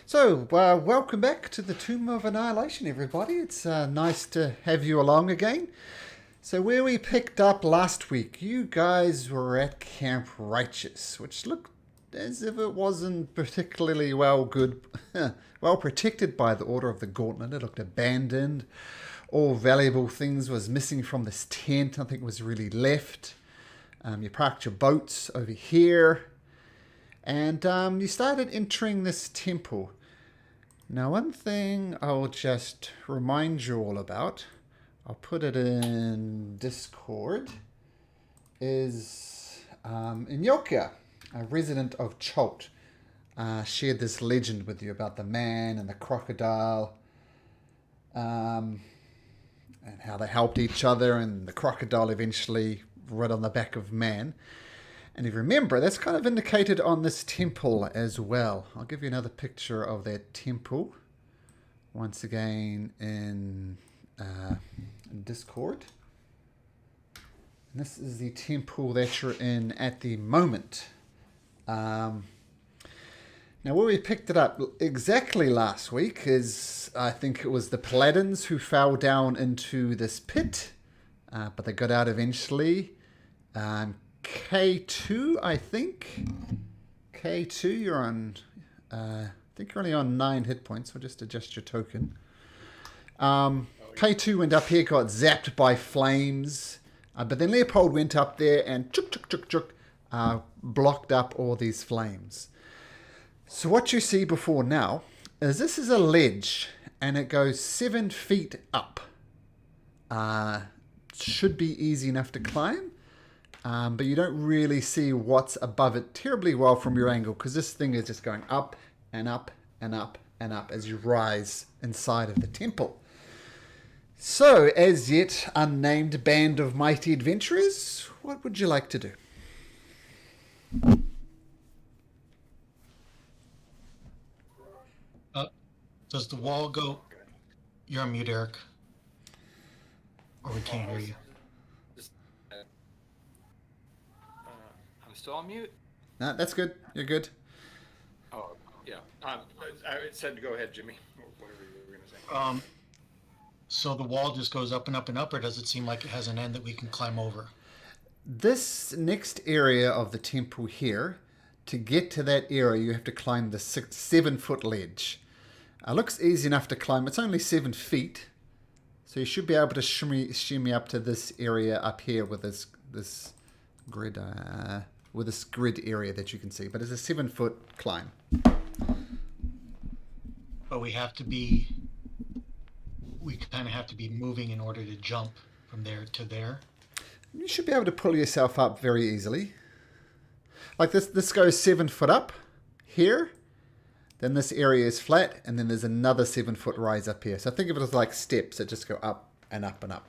So, welcome back to the Tomb of Annihilation, everybody. It's nice to have you along again. So, where we picked up last week, you guys were at Camp Righteous, which looked as if it wasn't particularly well protected by the Order of the Gauntlet. It looked abandoned. All valuable things was missing from this tent. Nothing was really left. You parked your boats over here. And you started entering this temple. Now, one thing I'll just remind you all about, I'll put it in Discord, is Inyokia, a resident of Cholt, shared this legend with you about the man and the crocodile, and how they helped each other, and the crocodile eventually rode on the back of man. And if you remember, that's kind of indicated on this temple as well. I'll give you another picture of that temple. Once again in Discord. And this is the temple that you're in at the moment. Now where we picked it up exactly last week is, I think it was the Paladins who fell down into this pit. But they got out eventually. K2, I think. K2, you're on... I think you're only on 9 hit points, so just adjust your token. K2 went up here, got zapped by flames. But then Leopold went up there and blocked up all these flames. So what you see before now is this is a ledge, and it goes 7 feet up. Should be easy enough to climb. But you don't really see what's above it terribly well from your angle, because this thing is just going up and up and up and up as you rise inside of the temple. So, as yet unnamed band of mighty adventurers, what would you like to do? Does the wall go... You're on mute, Eric. Or we can't hear you. I'm still on mute? No, that's good. You're good. Oh, yeah. I said go ahead, Jimmy. Whatever you were going to say. So the wall just goes up and up and up, or does it seem like it has an end that we can climb over? This next area of the temple here, to get to that area, you have to climb the 7-foot ledge. Looks easy enough to climb. It's only 7 feet. So you should be able to shimmy up to this area up here with this grid... with this grid area that you can see, but it's a 7-foot climb. But we kind of have to be moving in order to jump from there to there. You should be able to pull yourself up very easily. Like this goes 7 foot up here, then this area is flat, and then there's another 7-foot rise up here. So think of it as like steps that just go up and up and up.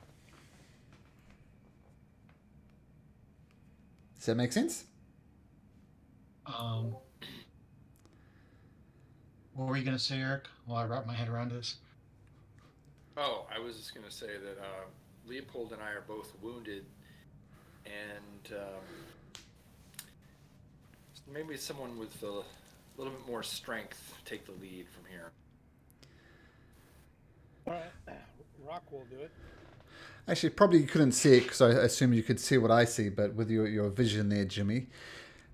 Does that make sense? What were you going to say, Eric, while I wrap my head around this? Oh, I was just going to say that Leopold and I are both wounded, and maybe someone with a little bit more strength take the lead from here. All right, Rock will do it. Actually, probably you couldn't see it because I assume you could see what I see, but with your vision there, Jimmy.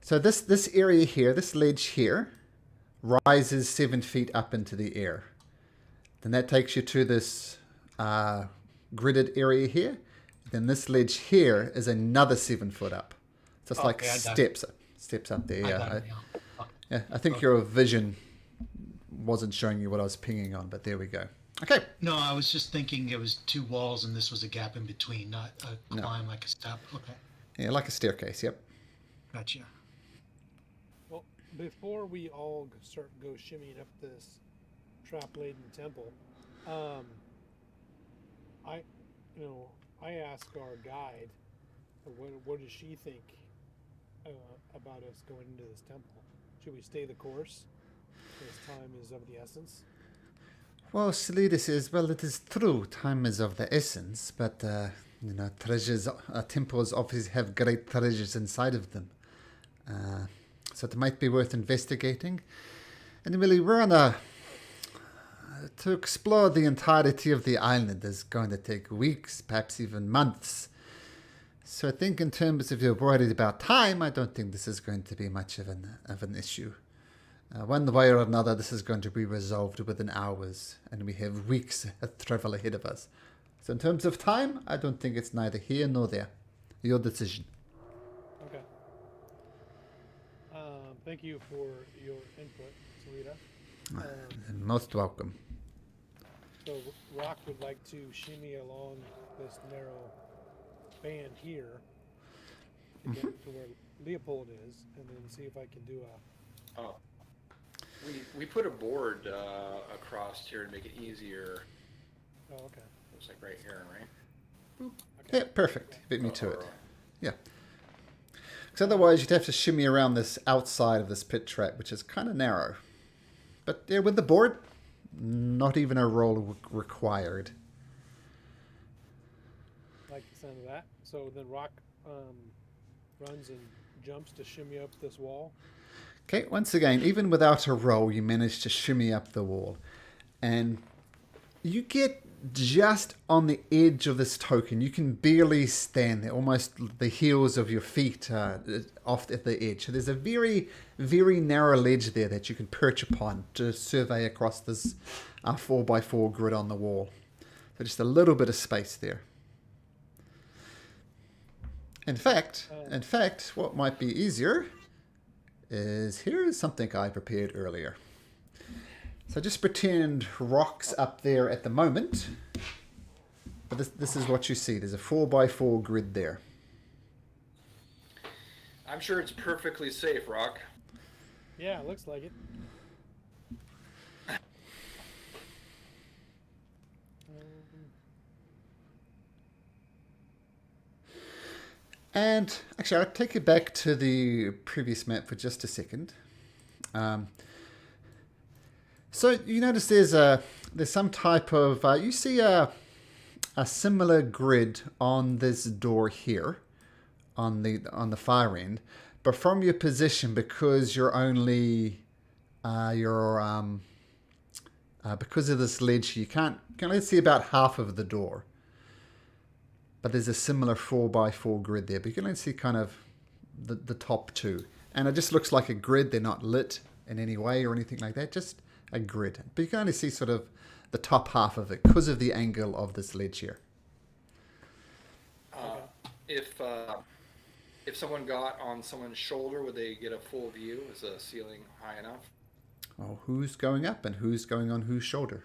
So this area here, this ledge here, rises 7 feet up into the air. Then that takes you to this gridded area here. Then this ledge here is another 7 foot up. So it's like steps up there. Yeah, I think your vision wasn't showing you what I was pinging on, but there we go. Okay. No, I was just thinking it was 2 walls and this was a gap in between, not a climb like a step. Okay. Yeah, like a staircase, yep. Gotcha. Well, before we all go shimmying up this trap-laden temple, I asked our guide, what does she think about us going into this temple? Should we stay the course? As time is of the essence. Well, Selida says, well, it is true, time is of the essence, but, treasures, temples obviously have great treasures inside of them. So it might be worth investigating. And really, we're on a to explore the entirety of the island is going to take weeks, perhaps even months. So I think in terms of you're worried about time, I don't think this is going to be much of an issue. One way or another, this is going to be resolved within hours, and we have weeks of travel ahead of us. So in terms of time, I don't think it's neither here nor there. Your decision. Okay. Thank you for your input, Salita. Most welcome. So Rock would like to shimmy along this narrow band here to get to where Leopold is, and then see if I can do a. Oh. We put a board across here to make it easier. Oh, okay. Looks like right here, right? Okay. Yeah, perfect. Beat me to it. Yeah. Because otherwise you'd have to shimmy around this outside of this pit trap, which is kind of narrow. But yeah, with the board, not even a roll required. Like the sound of that. So then Rock runs and jumps to shimmy up this wall. Okay, once again, even without a roll, you manage to shimmy up the wall. And you get just on the edge of this token. You can barely stand there. Almost the heels of your feet off at the edge. So there's a very, very narrow ledge there that you can perch upon to survey across this 4x4 grid on the wall. So just a little bit of space there. In fact, what might be easier is here's something I prepared earlier. So just pretend Rock's up there at the moment. But this is what you see. There's a 4x4 grid there. I'm sure it's perfectly safe, Rock. Yeah, it looks like it. And actually, I'll take you back to the previous map for just a second. So you notice there's some type of you see a similar grid on this door here, on the far end, but from your position, because you're only because of this ledge, you can only see about half of the door. But there's a similar 4x4 grid there, but you can only see kind of the top two, and it just looks like a grid. They're not lit in any way or anything like that. Just a grid, but you can only see sort of the top half of it because of the angle of this ledge here. If someone got on someone's shoulder, would they get a full view? Is the ceiling high enough? Well, who's going up and who's going on whose shoulder?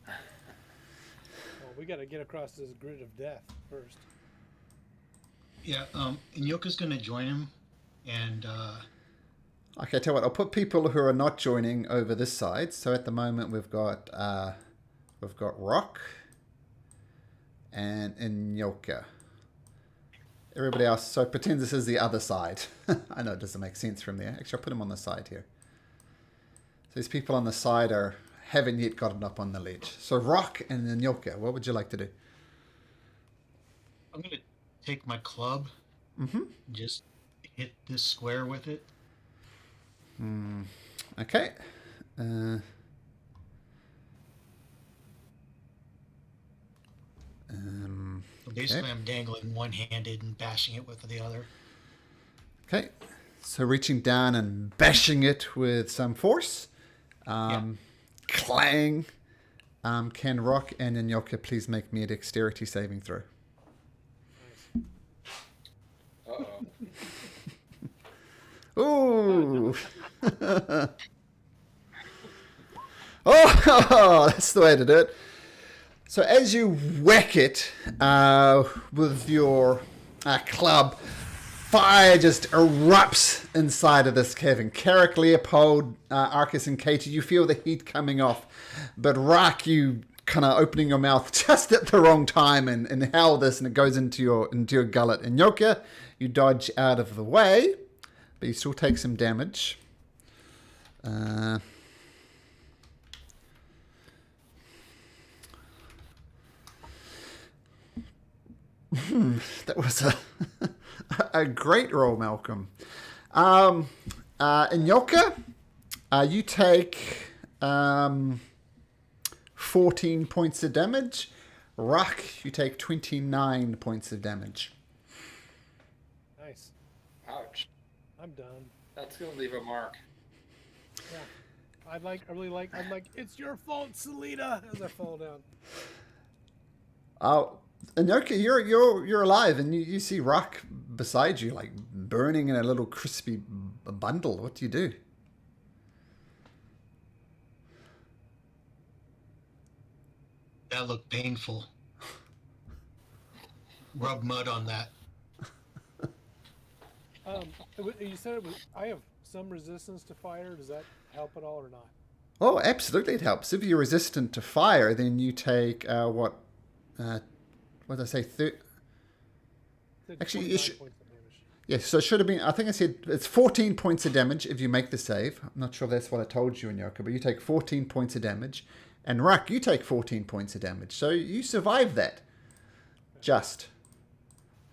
Well, we got to get across this grid of death first. Yeah, and Yoka's going to join him, and Okay, tell you what, I'll put people who are not joining over this side. So at the moment we've got Rock and Inyoka. Everybody else, so pretend this is the other side. I know it doesn't make sense from there. Actually, I'll put them on the side here. So these people on the side haven't yet gotten up on the ledge. So Rock and Inyoka, what would you like to do? I'm going to take my club, just hit this square with it. Okay. So basically, I'm dangling one-handed and bashing it with the other. Okay. So reaching down and bashing it with some force. Clang. Can Rock and Inyoka please make me a dexterity saving throw? Uh-oh. Ooh. Oh, that's the way to do it. So as you whack it with your club, fire just erupts inside of this cavern. Carrick, Leopold, Arcus, and Katie, you feel the heat coming off. But Rock, you kind of opening your mouth just at the wrong time and inhale this, and it goes into your gullet. And Yoka, you dodge out of the way, but you still take some damage. That was a great roll, Malcolm. Inyoka, you take 14 points of damage. Rock, you take 29 points of damage. Nice. Ouch. I'm done. That's gonna leave a mark. Yeah. I'm like, it's your fault, Selena, as I fall down. Oh, Anoka, you're alive, and you see Rock beside you, like burning in a little crispy bundle. What do you do? That looked painful. Rub mud on that. You said it was. I have some resistance to fire. Does that help at all or not? Oh, absolutely, it helps. If you're resistant to fire, then you take what did I say? Actually, you should. Points of damage. Yes, so it should have been. I think I said it's 14 points of damage if you make the save. I'm not sure if that's what I told you, Nyoka, but you take 14 points of damage, and Rak, you take 14 points of damage. So you survive that. Just.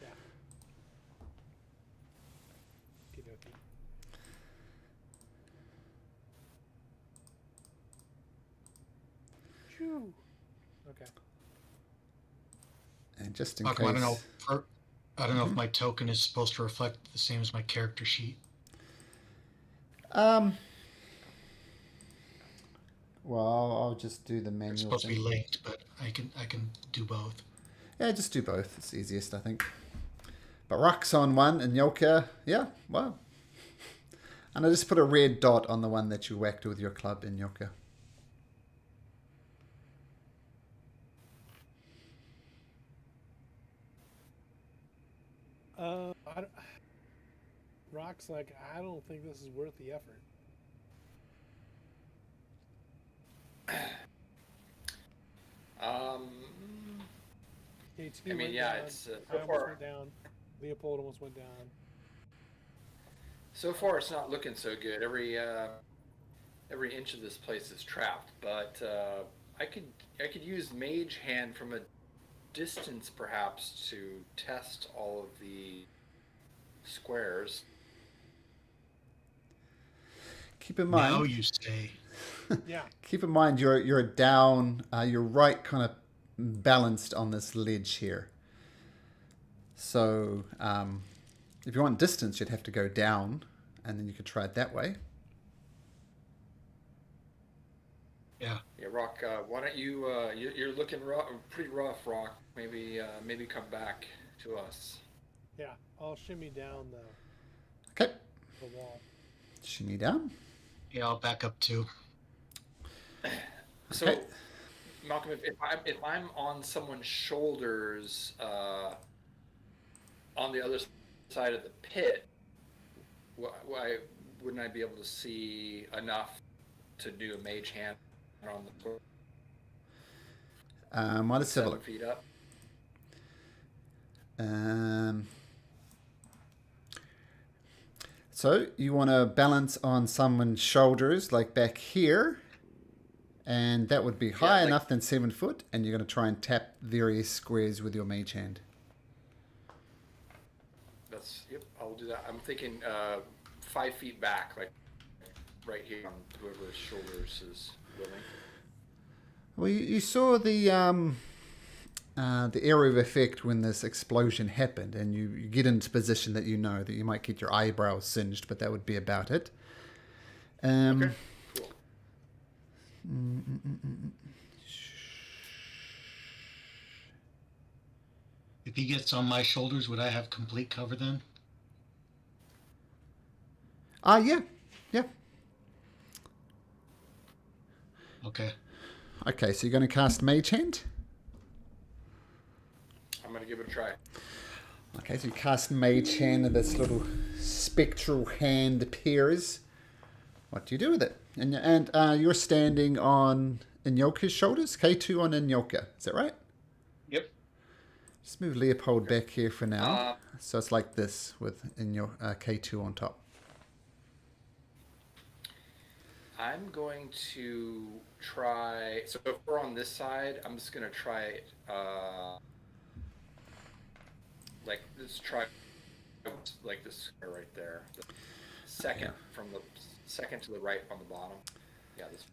Yeah. Okey-dokey. Phew. Okay. And just in How come case. I don't know if my token is supposed to reflect the same as my character sheet. Well, I'll just do the manual. It's supposed to be thing. linked, but I can do both. Yeah, just do both. It's easiest, I think. But Rock's on one, and Yoka, yeah, wow. And I just put a red dot on the one that you whacked with your club in Yoka. Rock's like, I don't think this is worth the effort. KT I mean, went yeah, down. it's I so almost far. went down. Leopold almost went down. So far, it's not looking so good. Every inch of this place is trapped. But I could use Mage Hand from a distance, perhaps, to test all of the squares. Keep in mind. Now you say. Yeah. Keep in mind you're down. You're right, kind of balanced on this ledge here. So if you want distance, you'd have to go down, and then you could try it that way. Yeah. Yeah, Rock. Why don't you? You're looking pretty rough, Rock. Maybe come back to us. Yeah. I'll shimmy down Okay. the wall. Shimmy down. Yeah, I'll back up too. So, Okay. Malcolm, if I'm on someone's shoulders, on the other side of the pit, why wouldn't I be able to see enough to do a Mage Hand on the floor? Let's have a 7 look. feet up. So you want to balance on someone's shoulders, like back here, and that would be high like- enough than 7 foot, and you're going to try and tap various squares with your mage hand. Yep. I'll do that. I'm thinking 5 feet back, like right here on whoever's shoulders is willing. Well, you saw the area of effect when this explosion happened, and you get into position that you know that you might get your eyebrows singed, but that would be about it. Okay. Cool. If he gets on my shoulders, would I have complete cover then? Yeah. Okay. Okay, so you're going to cast Mage Hand? I'm gonna give it a try. Okay, so you cast Mage Hand and this little spectral hand appears. What do you do with it? And you're standing on Inyoka's shoulders? K2 on Inyoka, is that right? Yep. Just move Leopold back here for now. So it's like this with K2 on top. I'm going to try. So if we're on this side, I'm just gonna try it. Let's try like this square right there. The second from the second to the right on the bottom. Yeah, this.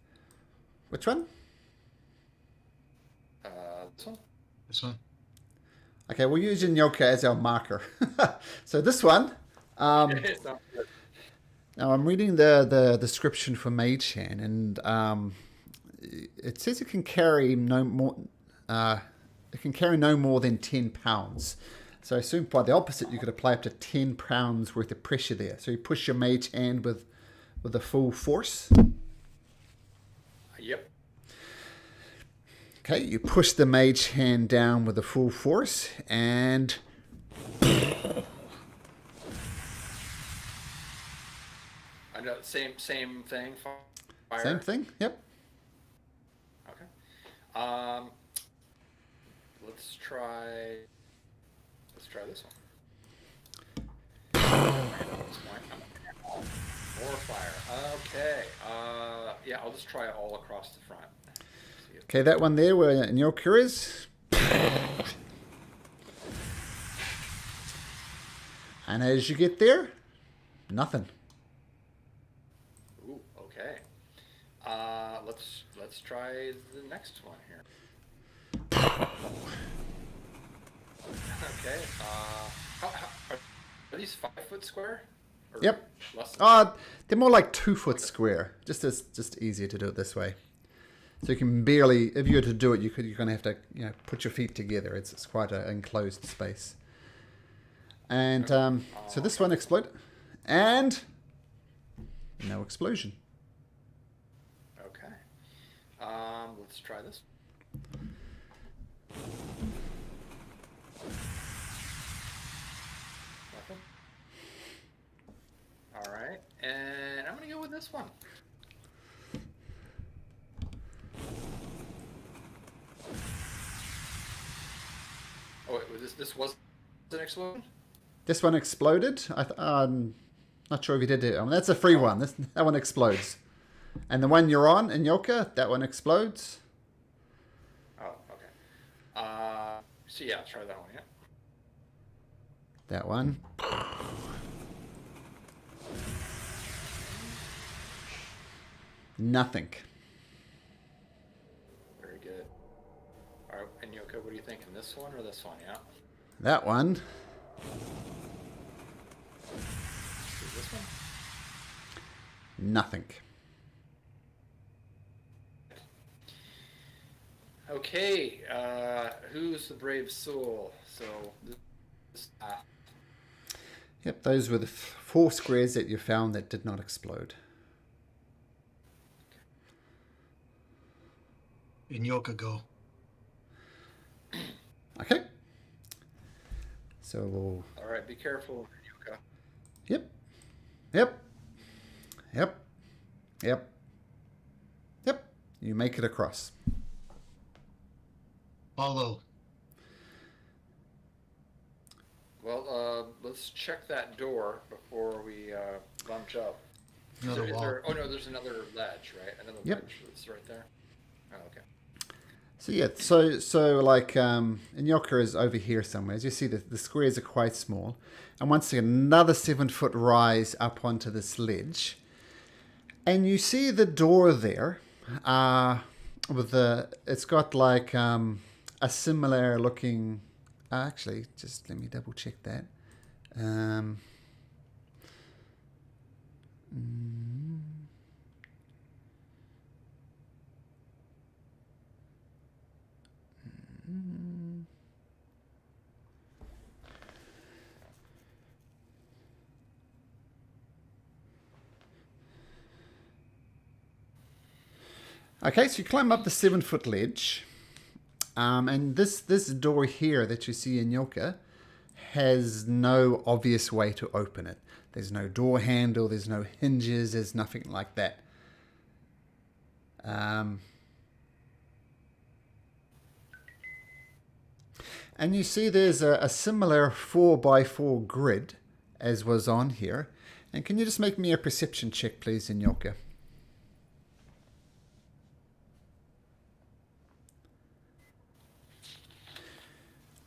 Which one? This one. This one. Okay, we'll use Nyoka as our marker. So this one, It's not good. now I'm reading the description for Mage Hand, and it says it can carry no more. It can carry no more than 10 pounds. So I assume by the opposite, you could apply up to 10 pounds worth of pressure there. So you push your Mage Hand with the full force. Yep. Okay, you push the Mage Hand down with the full force, and I know. Same thing. Fire. same thing. Yep. Okay. Let's try this one. More fire. Okay. Yeah, I'll just try it all across the front. See if- Okay, that one there where Nyoka is. And as you get there, nothing. Ooh. Okay. Let's try the next one here. Okay. Are these 5-foot square? Or Yep. Less than They're more like 2 foot square. Just easier to do it this way. So you can barely, if you were to do it, you're going to have to put your feet together. It's quite an enclosed space. And so this one exploded, and no explosion. Okay. Let's try this. Nothing. All right, and I'm gonna go with this one. Oh wait, this was an explosion? This one exploded. I'm not sure if you did it. That's a free one. That one explodes. And the one you're on in Yoka, that one explodes. Oh, okay. So yeah, try that one. Yeah. That one. Nothing. Very good. All right, and Yoko, what do you think in this one or this one? Yeah. That one. Is this one? Nothing. Okay, who's the brave soul? So this. Yep, those were the 4 squares that you found that did not explode. In Yoka go. Okay. So we'll... All right, be careful, Yuka. Yep. Yep. Yep. Yep. Yep. You make it across. Follow. Well, let's check that door before we bunch up. Another wall. Oh no, there's another ledge, right? Another Yep. ledge that's right there. Oh, okay. So yeah, so like Nyoka is over here somewhere. As you see, the squares are quite small. And once again, another 7-foot rise up onto this ledge. And you see the door there. It's got like a similar looking... actually, just let me double check that. Okay, so you climb up the 7-foot ledge. And this door here that you see in Yoka has no obvious way to open it. There's no door handle, there's no hinges, there's nothing like that. And you see there's a similar 4x4 grid as was on here. And can you just make me a perception check, please, in Yoka?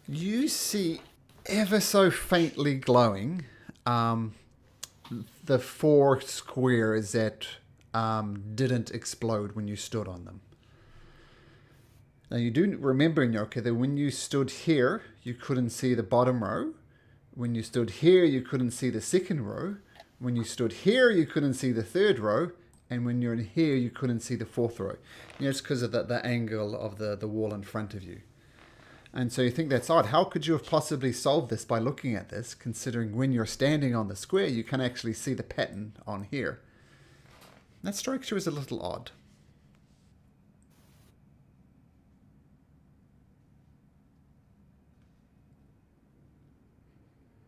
You see ever so faintly glowing the 4 squares that didn't explode when you stood on them. Now you do remember, Nyoka, that when you stood here, you couldn't see the bottom row. When you stood here, you couldn't see the second row. When you stood here, you couldn't see the third row. And when you're in here, you couldn't see the fourth row. It's because of the angle of the wall in front of you. And so you think that's odd. How could you have possibly solved this by looking at this, considering when you're standing on the square, you can actually see the pattern on here? That strikes you as a little odd.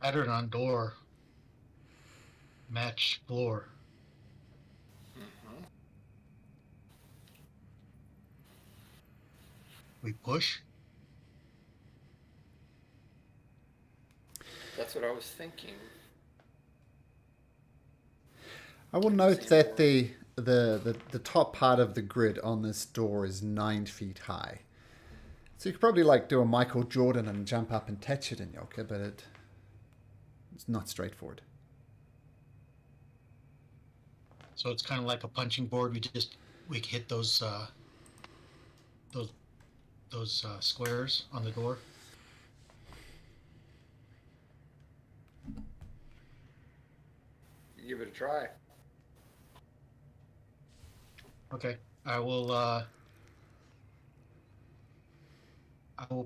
Pattern on door. Match floor. We push. That's what I was thinking. I will note that the top part of the grid on this door is 9 feet high. So you could probably like do a Michael Jordan and jump up and touch it in Yoka, but it's not straightforward. So it's kind of like a punching board. We hit those squares on the door. Give it a try. Okay, I will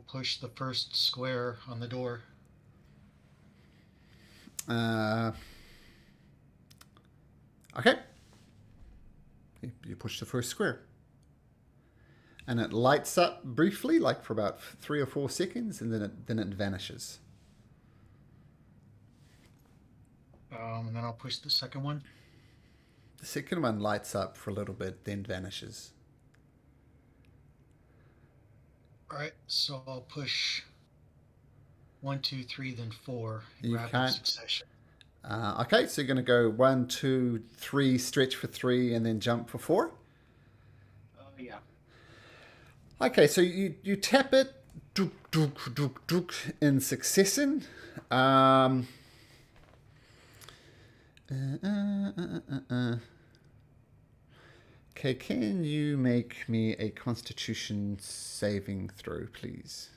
push the first square on the door. Okay. You push the first square. And it lights up briefly, like for about 3 or 4 seconds, and then it vanishes. And then I'll push the second one. The second one lights up for a little bit, then vanishes. All right, so I'll push 1, 2, 3, then 4 in You rapid can't. succession. Okay, so you're going to go 1, 2, 3, stretch for 3, and then jump for 4. Oh yeah. Okay, so you tap it dook, dook, dook, dook, in succession. Okay, can you make me a Constitution saving throw, please?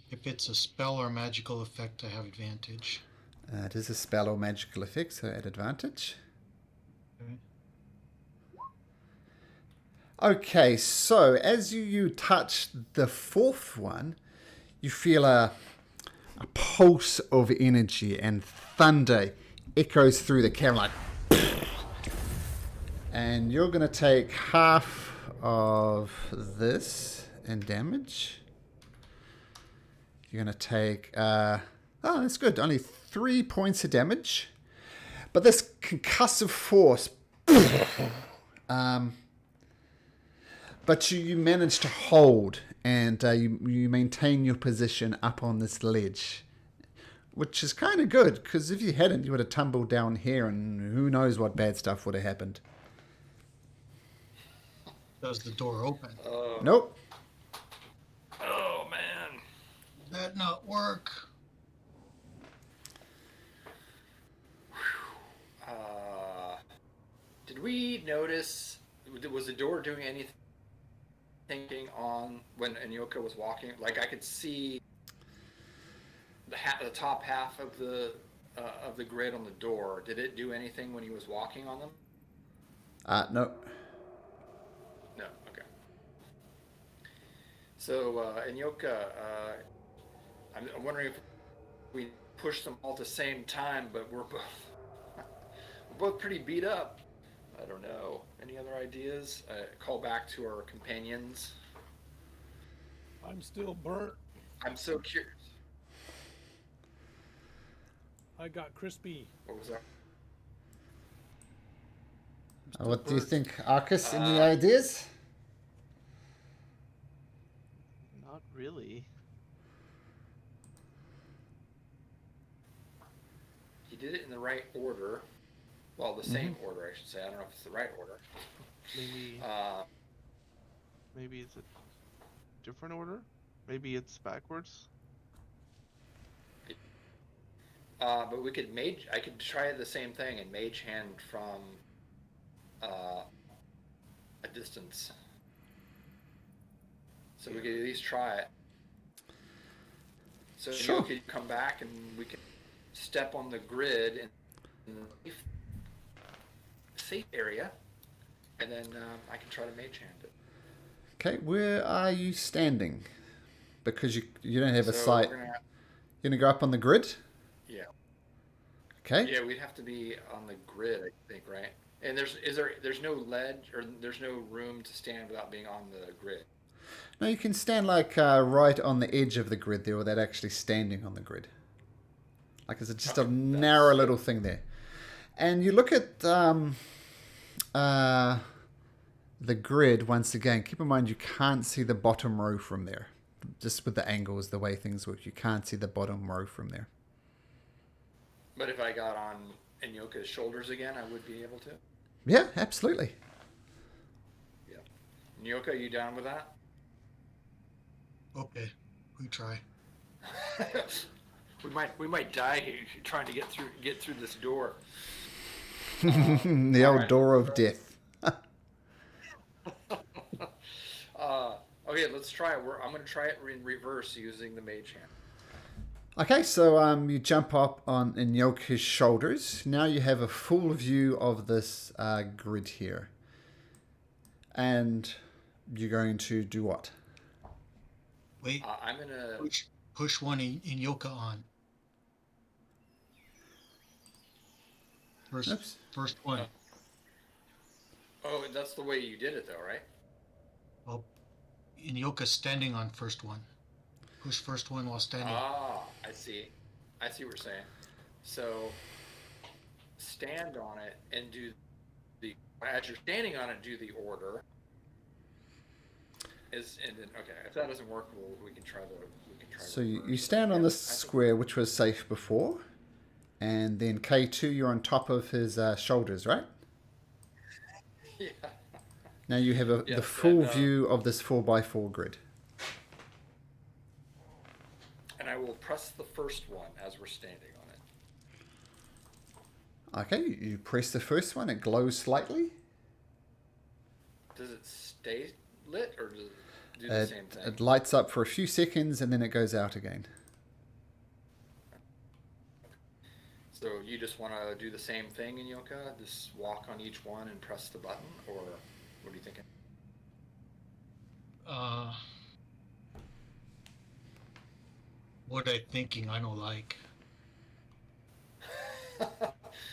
If it's a spell or magical effect, I have advantage. It is a spell or magical effect, so at advantage. Okay. Okay, so as you touch the fourth one, you feel a pulse of energy, and thunder echoes through the cavern like. And you're going to take half of this in damage. You're going to take... oh, that's good. Only 3 points of damage. But this concussive force... but you manage to hold, and you maintain your position up on this ledge. Which is kind of good, because if you hadn't, you would have tumbled down here, and who knows what bad stuff would have happened. Does the door open? Nope. Oh man. Did that not work? Did we notice? Was the door doing anything on when Anyoka was walking? Like I could see the top half of the grid on the door. Did it do anything when he was walking on them? No. No. Okay. So Anyoka, I'm wondering if we push them all at the same time, but we're both pretty beat up. I don't know. Any other ideas? Call back to our companions. I'm still burnt. I'm so curious. I got crispy. What was that? What do you think, Arcus? Any ideas? Not really. He did it in the right order. Well, the same order, I should say. I don't know if it's the right order. Maybe maybe it's a different order. Maybe it's backwards. But we could I could try the same thing and mage hand from a distance. So we could at least try it. So Sure. you could come back and we can step on the grid in the safe area, and then I can try to mage hand it. Okay, where are you standing? Because you don't have a So sight. we're gonna, You're going to go up on the grid? yeah, Okay. yeah, we'd have to be on the grid, I think, right? And there's no ledge or there's no room to stand without being on the grid. No, you can stand like right on the edge of the grid there without actually standing on the grid. Like it's just a Okay, narrow that's little thing there. And you look at the grid once again. Keep in mind you can't see the bottom row from there. Just with the angles, the way things work, you can't see the bottom row from there. But if I got on Inyoka's shoulders again, I would be able to. Yeah, absolutely. Yeah. Inyoka, you down with that? Okay, we try. we might die here trying to get through this door. The old right. door of death. Okay, let's try it. I'm going to try it in reverse using the mage hand. Okay, so you jump up on Inyoka's shoulders. Now you have a full view of this grid here. And you're going to do what? Wait, I'm going to... push one in Yoka on. Oops. First one. Oh, that's the way you did it, though, right? Well, in Yoka standing on first one. Push first one while standing. Ah, I see what you're saying. So, stand on it and do the... As you're standing on it, do the order. And then, okay, if that doesn't work, we can try the... So you stand on this square, which was safe before. And then K2, you're on top of his shoulders, right? Yeah. Now you have the Yes, full and, view of this 4x4 grid. And I will press the first one as we're standing on it. Okay, you press the first one, it glows slightly. Does it stay lit or does it do the same thing? It lights up for a few seconds and then it goes out again. So you just want to do the same thing in Yoka? Just walk on each one and press the button? Or what are you thinking? What I thinking, I don't like.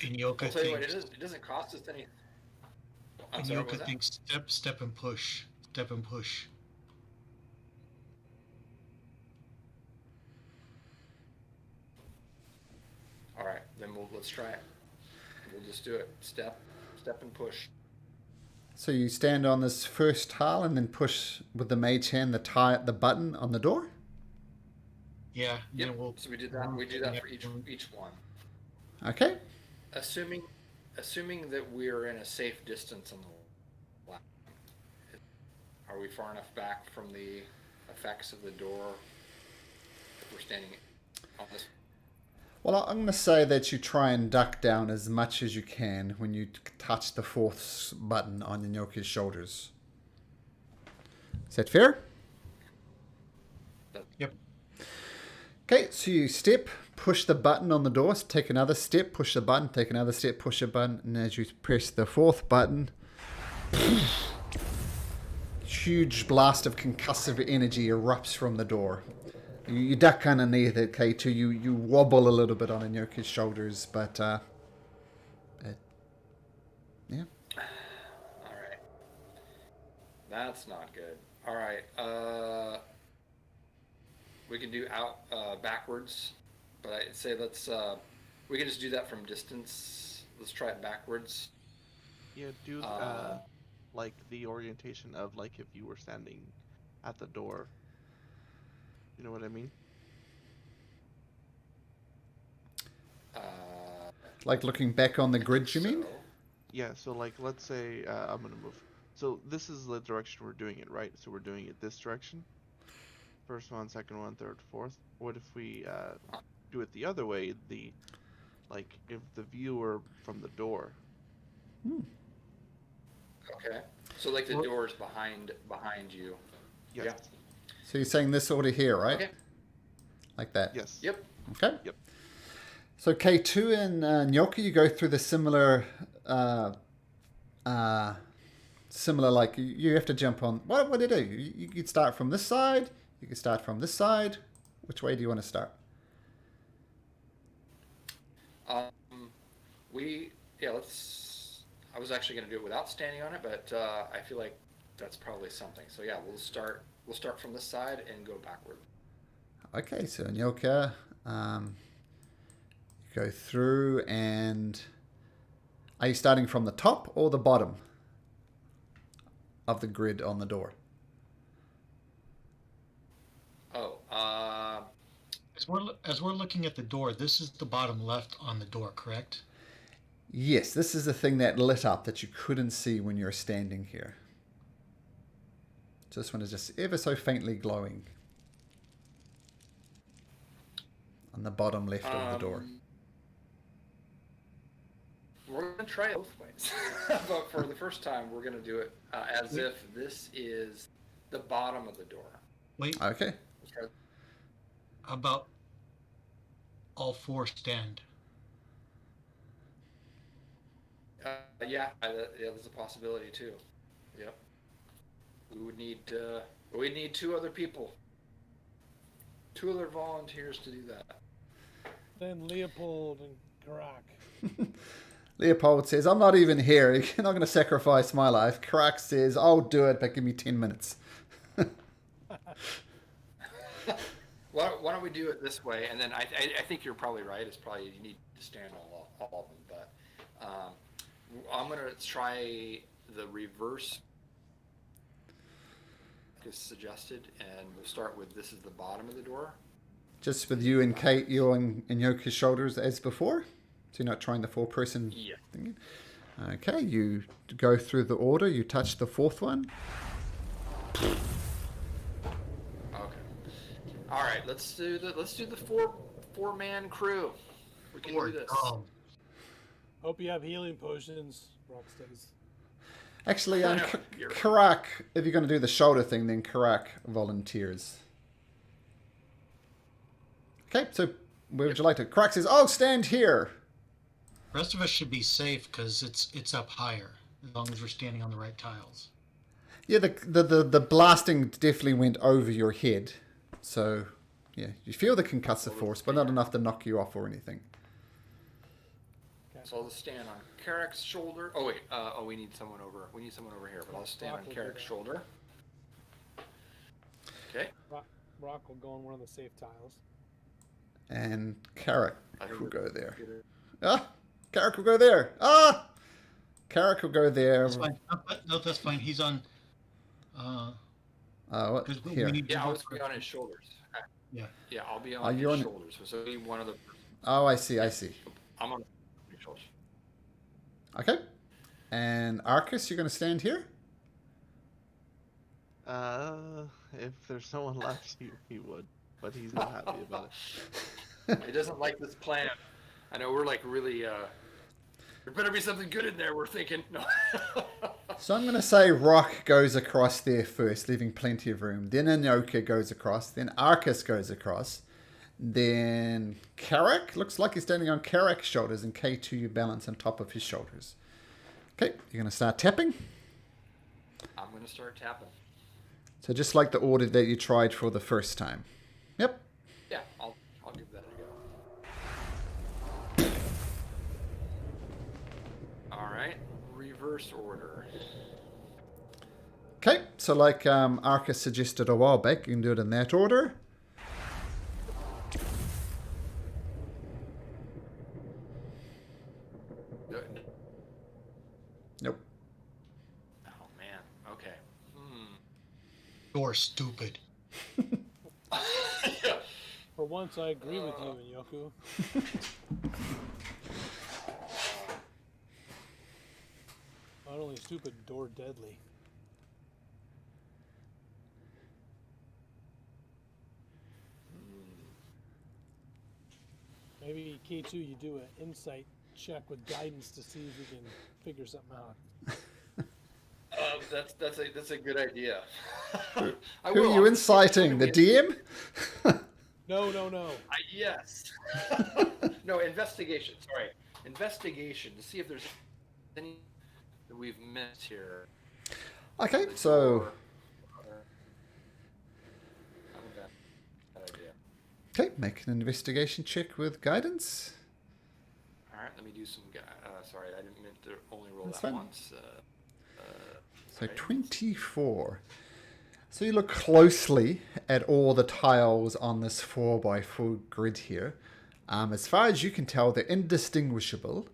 In Yoka I'll tell you what, thinks, it doesn't cost us any... I'm in sorry, what Yoka was that? thinks step and push. Step and push. All right, then let's try it. We'll just do it. Step and push. So you stand on this first tile and then push with the mage hand the button on the door? Yeah. Yep. Then we'll, So we did that. We do that for each one. Okay. Assuming that we're in a safe distance on the line. Are we far enough back from the effects of the door if we're standing on this? Well, I'm going to say that you try and duck down as much as you can when you touch the fourth button on Inyoka's shoulders. Is that fair? Yep. Okay, so you step, push the button on the door, take another step, push the button, take another step, push a button, and as you press the fourth button, huge blast of concussive energy erupts from the door. You duck underneath it, K2. You wobble a little bit on Inyoka's shoulders, but yeah. All right. That's not good. All right. We can do backwards, but I'd say we can just do that from distance. Let's try it backwards. Yeah, do like the orientation of like if you were standing at the door. You know what I mean? Like looking back on the grid, you mean? Yeah, so like let's say I'm gonna move. So this is the direction we're doing it, right? So we're doing it this direction. First one, second one, third, fourth. What if we do it the other way? Like if the view were from the door. Okay. So like the door's behind you. Yes. Yeah. So you're saying this order here, right? Okay. Like that. Yes. Yep. Okay. Yep. So K2 and Nyoka, you go through the similar, like you have to jump on. What do you do? You could start from this side. You could start from this side. Which way do you want to start? Let's. I was actually going to do it without standing on it, but I feel like that's probably something. So yeah, we'll start. We'll start from this side and go backward. Okay, so Nyoka, you go through, and are you starting from the top or the bottom of the grid on the door? Oh, As we're looking at the door, this is the bottom left on the door, correct? Yes, this is the thing that lit up that you couldn't see when you're standing here. So this one is just ever so faintly glowing on the bottom left of the door. We're going to try it both ways. But for the first time, we're going to do it as if this is the bottom of the door. Wait, Okay. how about all four stand? There's a possibility too. Yep. We'd need two other people. Two other volunteers to do that. Then Leopold and Karak. Leopold says, I'm not even here. You're not going to sacrifice my life. Karak says, I'll do it, but give me 10 minutes. Why don't we do it this way? And then I think you're probably right. It's probably you need to stand on all of them. But I'm going to try the reverse as suggested, and we'll start with this is the bottom of the door. Just with you and Kate, you on Yoko's shoulders as before? So you're not trying the four-person Yeah. thing? Okay, you go through the order. You touch the fourth one. Okay. All right. Let's do the four-man crew. We can do this. Hope you have healing potions, Rockstays. Actually, I know, you're right. Karak, if you're going to do the shoulder thing, then Karak volunteers. Okay, so where would you like to? Karak says, I'll stand here. The rest of us should be safe because it's up higher as long as we're standing on the right tiles. Yeah, the blasting definitely went over your head. So, yeah, you feel the concussive force, but not enough to knock you off or anything. So I'll just stand on Karak's shoulder. Oh wait. We need someone over. We need someone over here. But I'll stand on Karak's shoulder. Okay. Rock will go on one of the safe tiles. And Karak will go there. Good. Ah! Karak will go there. Ah! Karak will go there. That's fine. No, that's fine. He's on. What? 'Cause we Here. need to Yeah, I work was for- on his shoulders. Yeah. Yeah, I'll be on you're his on- shoulders. So be one of the. Oh, I see. I'm on his shoulders. Okay. And Arcus, you're going to stand here? If there's someone left, he would, but he's not happy about it. He doesn't like this plan. I know we're like really. There better be something good in there. We're thinking no. So I'm going to say Rock goes across there first, leaving plenty of room. Then Anyoka goes across. Then Arcus goes across. Then Karak. Looks like he's standing on Karak's shoulders, and K2 you balance on top of his shoulders. Okay, you're going to start tapping. I'm gonna start tapping. So just like the order that you tried for the first time. Yep. Yeah, I'll give that a go. All right, reverse order. Okay, so like Arcus suggested a while back, you can do it in that order. Nope. Oh man. Okay. You're stupid. Yeah. For once, I agree with you, Inyoku. Not only stupid, door deadly. Maybe K2, you do an insight check with guidance to see if you can figure something out. That's a good idea. I Who will. are I'm you gonna see if it's inciting? gonna The be DM? No, no, no. yes. No, investigation. Sorry, investigation to see if there's any that we've missed here. Okay, The so door, not a bad idea. okay, make an investigation check with guidance. All right, let me do some. Sorry, I didn't mean to only roll That's that fine. once. So right. 24. So you look closely at all the tiles on this 4x4 grid here. As far as you can tell, they're indistinguishable.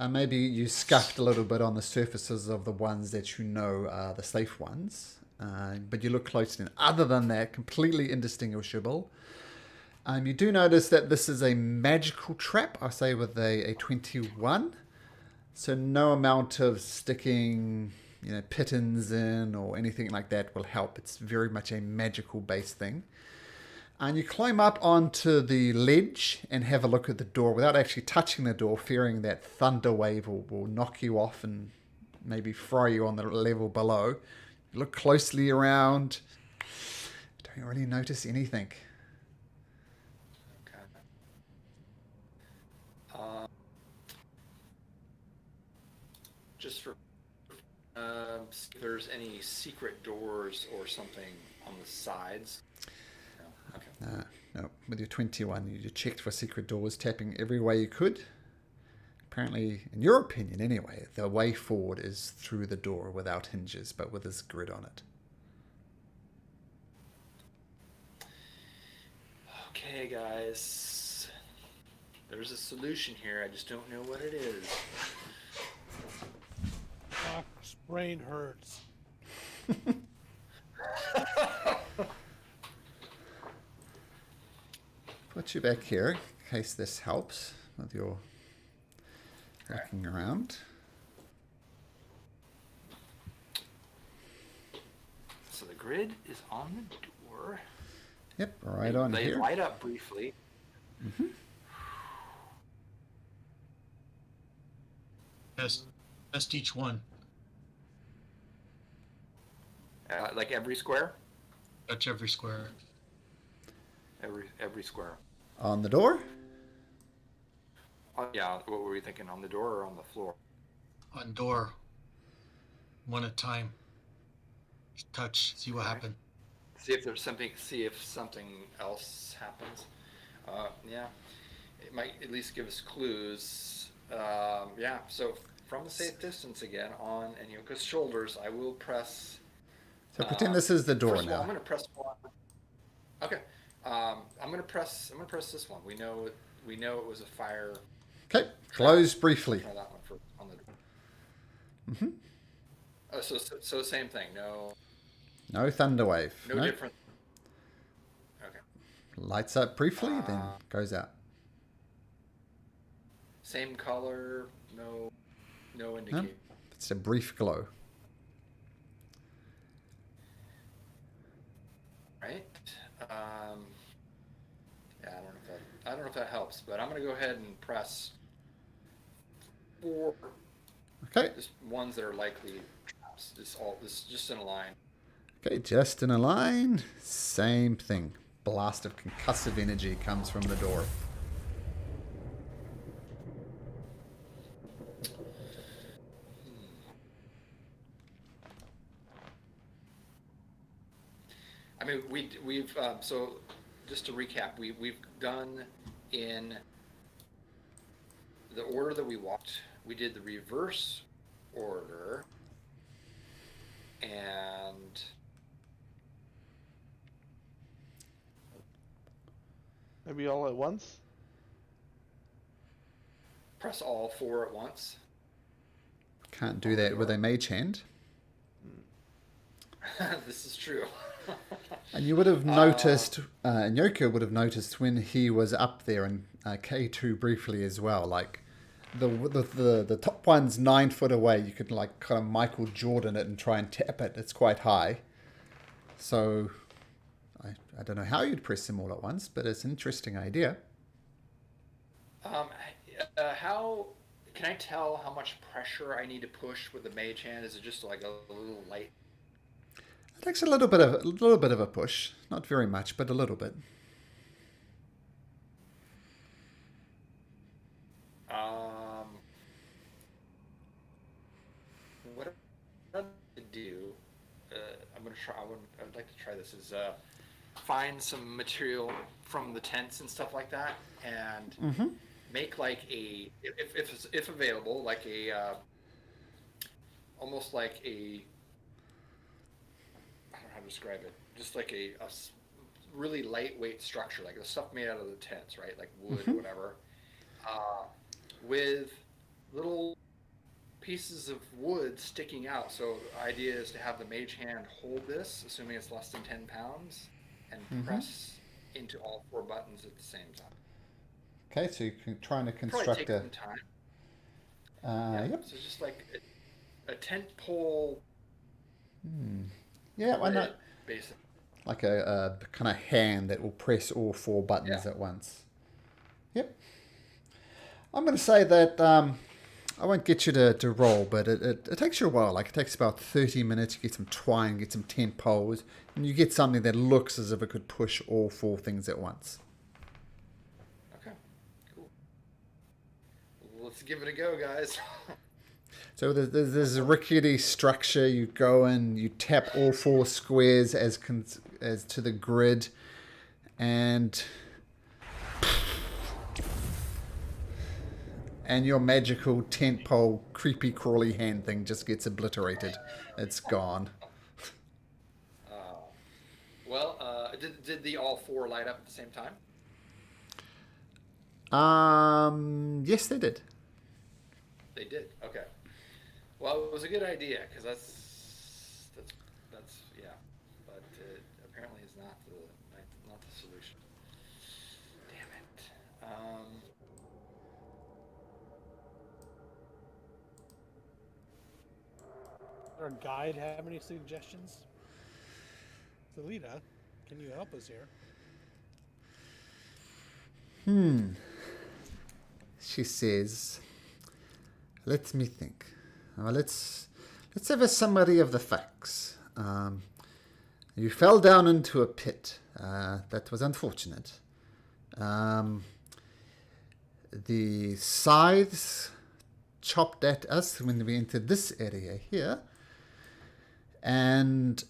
Maybe you scuffed a little bit on the surfaces of the ones that you know are the safe ones. But you look closely, and other than that, completely indistinguishable. You do notice that this is a magical trap, I say with a 21. So no amount of sticking, pittons in or anything like that will help. It's very much a magical based thing. And you climb up onto the ledge and have a look at the door without actually touching the door, fearing that thunder wave will knock you off and maybe fry you on the level below. You look closely around. Don't really notice anything. Okay. Just for see if there's any secret doors or something on the sides. No. Okay. No. With your 21, you checked for secret doors, tapping every way you could. Apparently, in your opinion anyway, the way forward is through the door without hinges, but with this grid on it. Okay, guys. There's a solution here. I just don't know what it is. Doc's brain hurts. Put you back here in case this helps with your looking around. So the grid is on the door. Yep, right on they here. light up briefly. Mm-hmm. Test each one. Like every square? Touch every square. Every square. On the door? Yeah, what were we thinking? On the door or on the floor? On door. One at a time. Just touch. See what happens. See if there's something. See if something else happens. Yeah, it might at least give us clues. Yeah. So from a safe distance again, on and Yoko's shoulders, I will press. So pretend this is the door First of all, now. I'm going to press one. Okay. I'm going to press this one. We know it was a fire. Okay, close briefly. Try that one first on the door. Mm-hmm. So same thing. No thunder wave. No different. Okay. Lights up briefly, then goes out. Same color. No indicator. No, it's a brief glow. Right. Yeah, I don't know if that helps, but I'm gonna go ahead and press 4. Okay. Just ones that are likely traps. Just in a line. Okay, just in a line. Same thing. Blast of concussive energy comes from the door. I mean, we've so just to recap, we've done in the order that we walked. We did the reverse order, and Maybe all at once? press all 4 at once. Can't do that with a mage hand. This is true. And you would have noticed, and Yoko would have noticed when he was up there in K2 briefly as well, like the top one's 9 foot away. You could like kind of Michael Jordan it and try and tap it. It's quite high. So I don't know how you'd press them all at once, but it's an interesting idea. How can I tell how much pressure I need to push with the mage hand? Is it just like a little light? It takes a little bit of a push, not very much, but a little bit. What I'd like to do, I'm gonna try. I'd like to try this. Is find some material from the tents and stuff like that, and make like a, if available, like a almost like a, I don't know how to describe it. Just like a really lightweight structure, like the stuff made out of the tents, right? Like wood or whatever, with little pieces of wood sticking out. So the idea is to have the mage hand hold this, assuming it's less than 10 pounds, and press into all 4 buttons at the same time. Okay, so you're trying to Probably construct take a... some time. Yep. So just like a tent pole. Yeah, why not? Basically. Like a kind of hand that will press all 4 buttons at once. Yep. I'm going to say that I won't get you to roll, but it takes you a while. Like, it takes about 30 minutes. You get some twine, get some tent poles, and you get something that looks as if it could push all 4 things at once. Okay, cool. Well, let's give it a go, guys. So there's a rickety structure. You go in, you tap all 4 squares as to the grid, and your magical tent pole creepy crawly hand thing just gets obliterated. It's gone. Well, did the all 4 light up at the same time? Yes, they did. They did. Okay. Well, it was a good idea because that's yeah, but apparently it's not the solution. Damn it. Our guide have any suggestions? Zelita, can you help us here? She says, let me think. Well, let's have a summary of the facts. You fell down into a pit. That was unfortunate. The scythes chopped at us when we entered this area here. And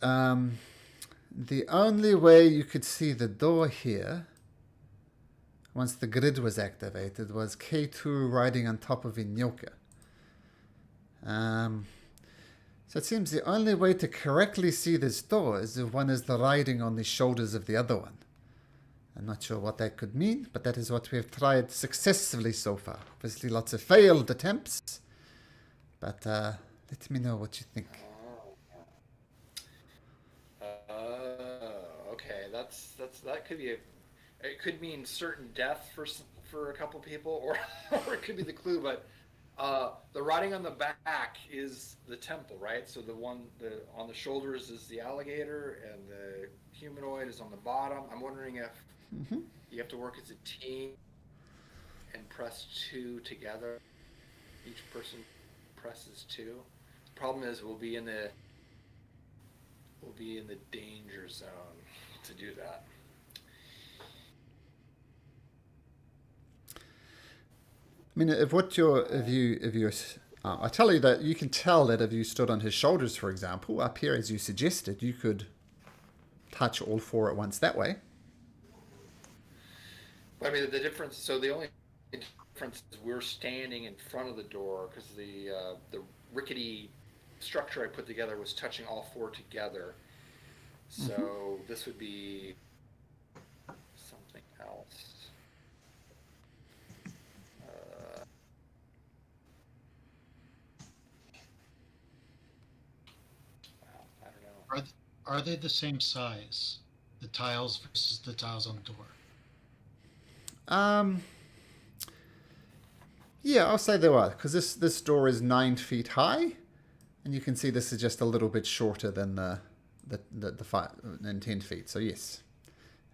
the only way you could see the door here, once the grid was activated, was K2 riding on top of Inyoka. So it seems the only way to correctly see this door is if one is the riding on the shoulders of the other one. I'm not sure what that could mean, but that is what we have tried successfully so far. Obviously lots of failed attempts, but let me know what you think. Okay, that could be it could mean certain death for a couple people, or or it could be the clue. But the riding on the back is the temple, right? So the on the shoulders is the alligator, and the humanoid is on the bottom. I'm wondering if you have to work as a team and press 2 together. Each person presses 2. The problem is we'll be in the danger zone to do that. I mean, I tell you that you can tell that if you stood on his shoulders, for example, up here as you suggested, you could touch all 4 at once that way. I mean, the difference. So the only difference is we're standing in front of the door because the rickety structure I put together was touching all 4 together. So this would be something else. I don't know. Are they the same size? The tiles versus the tiles on the door? Yeah, I'll say they are, because this door is 9 feet high, and you can see this is just a little bit shorter than the 5 and 10 feet. So yes.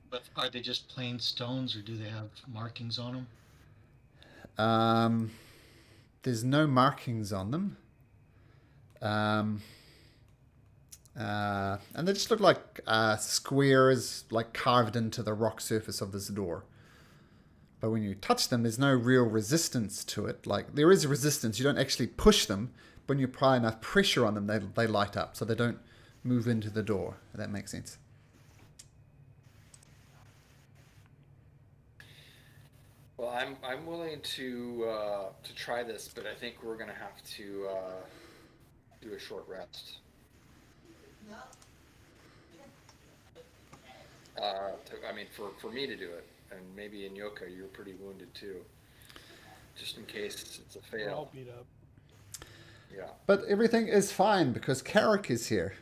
But are they just plain stones, or do they have markings on them? there's no markings on them. And they just look like squares like carved into the rock surface of this door. But when you touch them, there's no real resistance to it. Like, there is resistance. You don't actually push them. But when you apply enough pressure on them, they light up. So they don't move into the door. If that makes sense. Well, I'm willing to try this, but I think we're gonna have to do a short rest. I mean, for me to do it, and maybe Inyoka, you're pretty wounded too. Just in case it's a We're all fail. beat up. Yeah. But everything is fine because Carrick is here.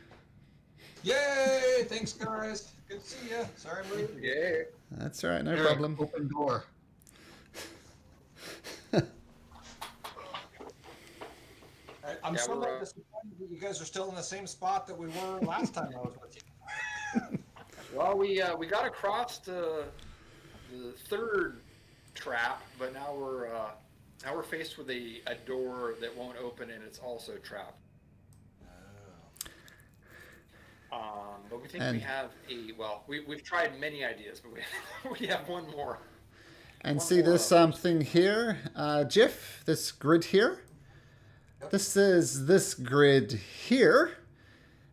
Yay! Thanks, guys. Good to see you. Sorry I'm late. Yeah. That's all right, no Eric, problem. Open door. I'm Yeah, so we're, disappointed that you guys are still in the same spot that we were last time I was with you. Well, we got across the third trap, but now we're faced with a door that won't open, and it's also trapped. But we think we And- have we've tried many ideas, but we have one more. And One see more this of thing here, Jeff, this grid here? This is this grid here.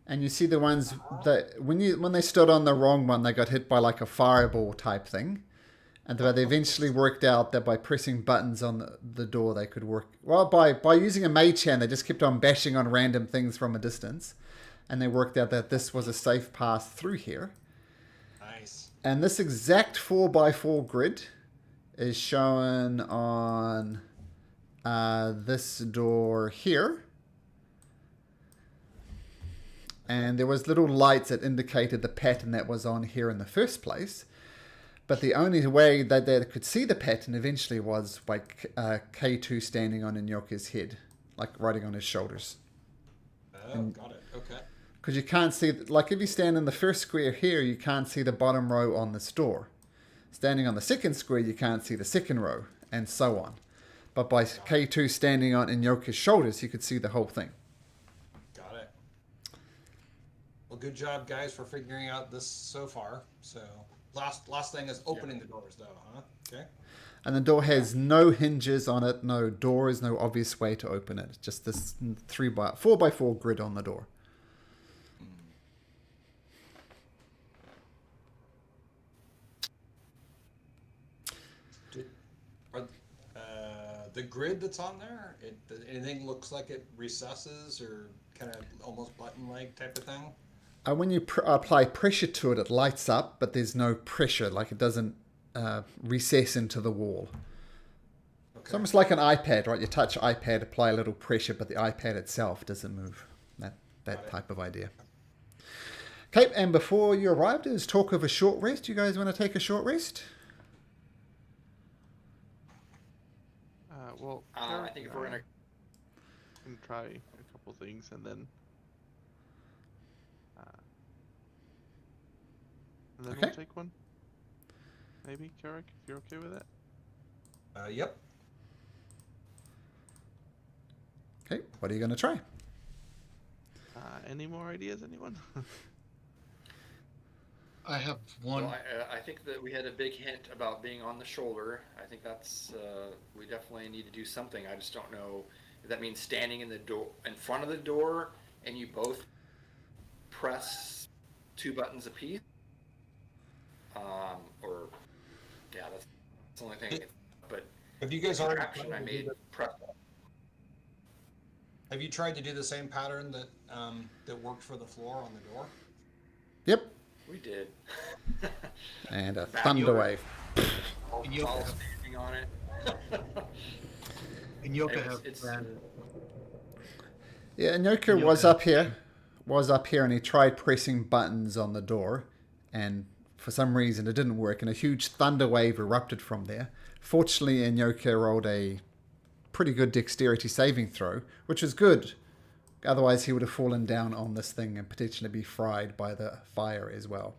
And you see the ones that when they stood on the wrong one, they got hit by like a fireball type thing. And they eventually worked out that by pressing buttons on the door, they could work. Well, by using a mage hand, they just kept on bashing on random things from a distance. And they worked out that this was a safe path through here. Nice. And this exact 4x4 grid is shown on this door here. And there was little lights that indicated the pattern that was on here in the first place. But the only way that they could see the pattern eventually was by K2 standing on Inyoka's head, like riding on his shoulders. Oh, got it. Okay. Because you can't see, like if you stand in the first square here, you can't see the bottom row on this door. Standing on the second square, you can't see the second row, and so on. But by K2 standing on Inyoka's shoulders, you could see the whole thing. Got it. Well, good job, guys, for figuring out this so far. So, last thing is opening the doors, though, huh? Okay. And the door has no hinges on it, no doors, no obvious way to open it. Just this 4x4 grid on the door. The grid that's on there, anything looks like it recesses or kind of almost button-like type of thing? When you apply pressure to it, it lights up, but there's no pressure. Like it doesn't recess into the wall. Okay. It's almost like an iPad, right? You touch iPad, apply a little pressure, but the iPad itself doesn't move. That type of idea. Okay, and before you arrived, there was talk of a short rest. You guys want to take a short rest? Well, I think if we're gonna can try a couple things and then Okay. we'll take one. Maybe, Carrick, if you're okay with that. Yep. Okay, what are you going to try? Any more ideas, anyone? I have one. Well, I think that we had a big hint about being on the shoulder. I think that's we definitely need to do something. I just don't know if that means standing in the door, in front of the door, and you both press 2 buttons apiece. Or yeah, that's the only thing. But Have you guys already action I tried to do made the- press. Have you tried to do the same pattern that that worked for the floor on the door? Yep. We did. And a Bad thunder yoga. wave. all standing on it. And Yoka Anyways, have it's- branded. Yeah, Nyoka Yoka. was up here, and he tried pressing buttons on the door, and for some reason it didn't work, and a huge thunder wave erupted from there. Fortunately, Nyoka rolled a pretty good dexterity saving throw, which was good. Otherwise, he would have fallen down on this thing and potentially be fried by the fire as well.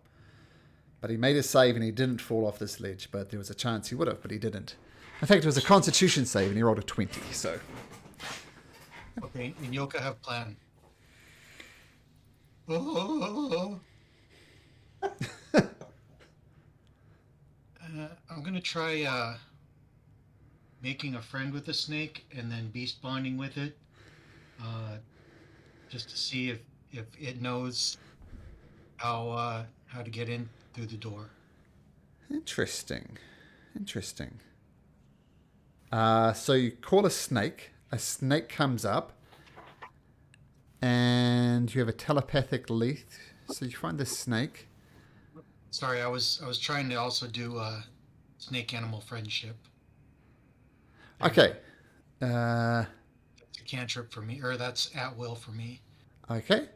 But he made a save and he didn't fall off this ledge, but there was a chance he would have, but he didn't. In fact, it was a constitution save and he rolled a 20, so Okay, and Yoka have plan. Oh, I'm gonna try making a friend with the snake and then beast bonding with it, uh, just to see if it knows how to get in through the door. Interesting. Interesting. So you call a snake comes up, and you have a telepathic lead. So you find the snake. Sorry, I was trying to also do snake animal friendship. Okay. Uh, That's a cantrip for me, or that's at will for me, okay.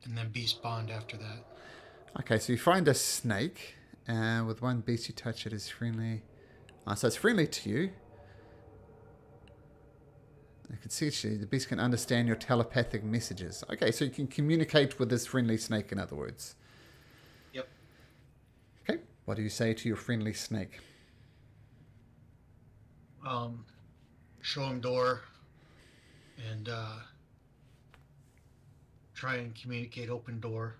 and then beast bond after that. Okay, so you find a snake, and with one beast you touch it is friendly. So it's friendly to you. I can see the beast can understand your telepathic messages. Okay, so you can communicate with this friendly snake, in other words. Yep. Okay, what do you say to your friendly snake? Show him door, and try and communicate open door.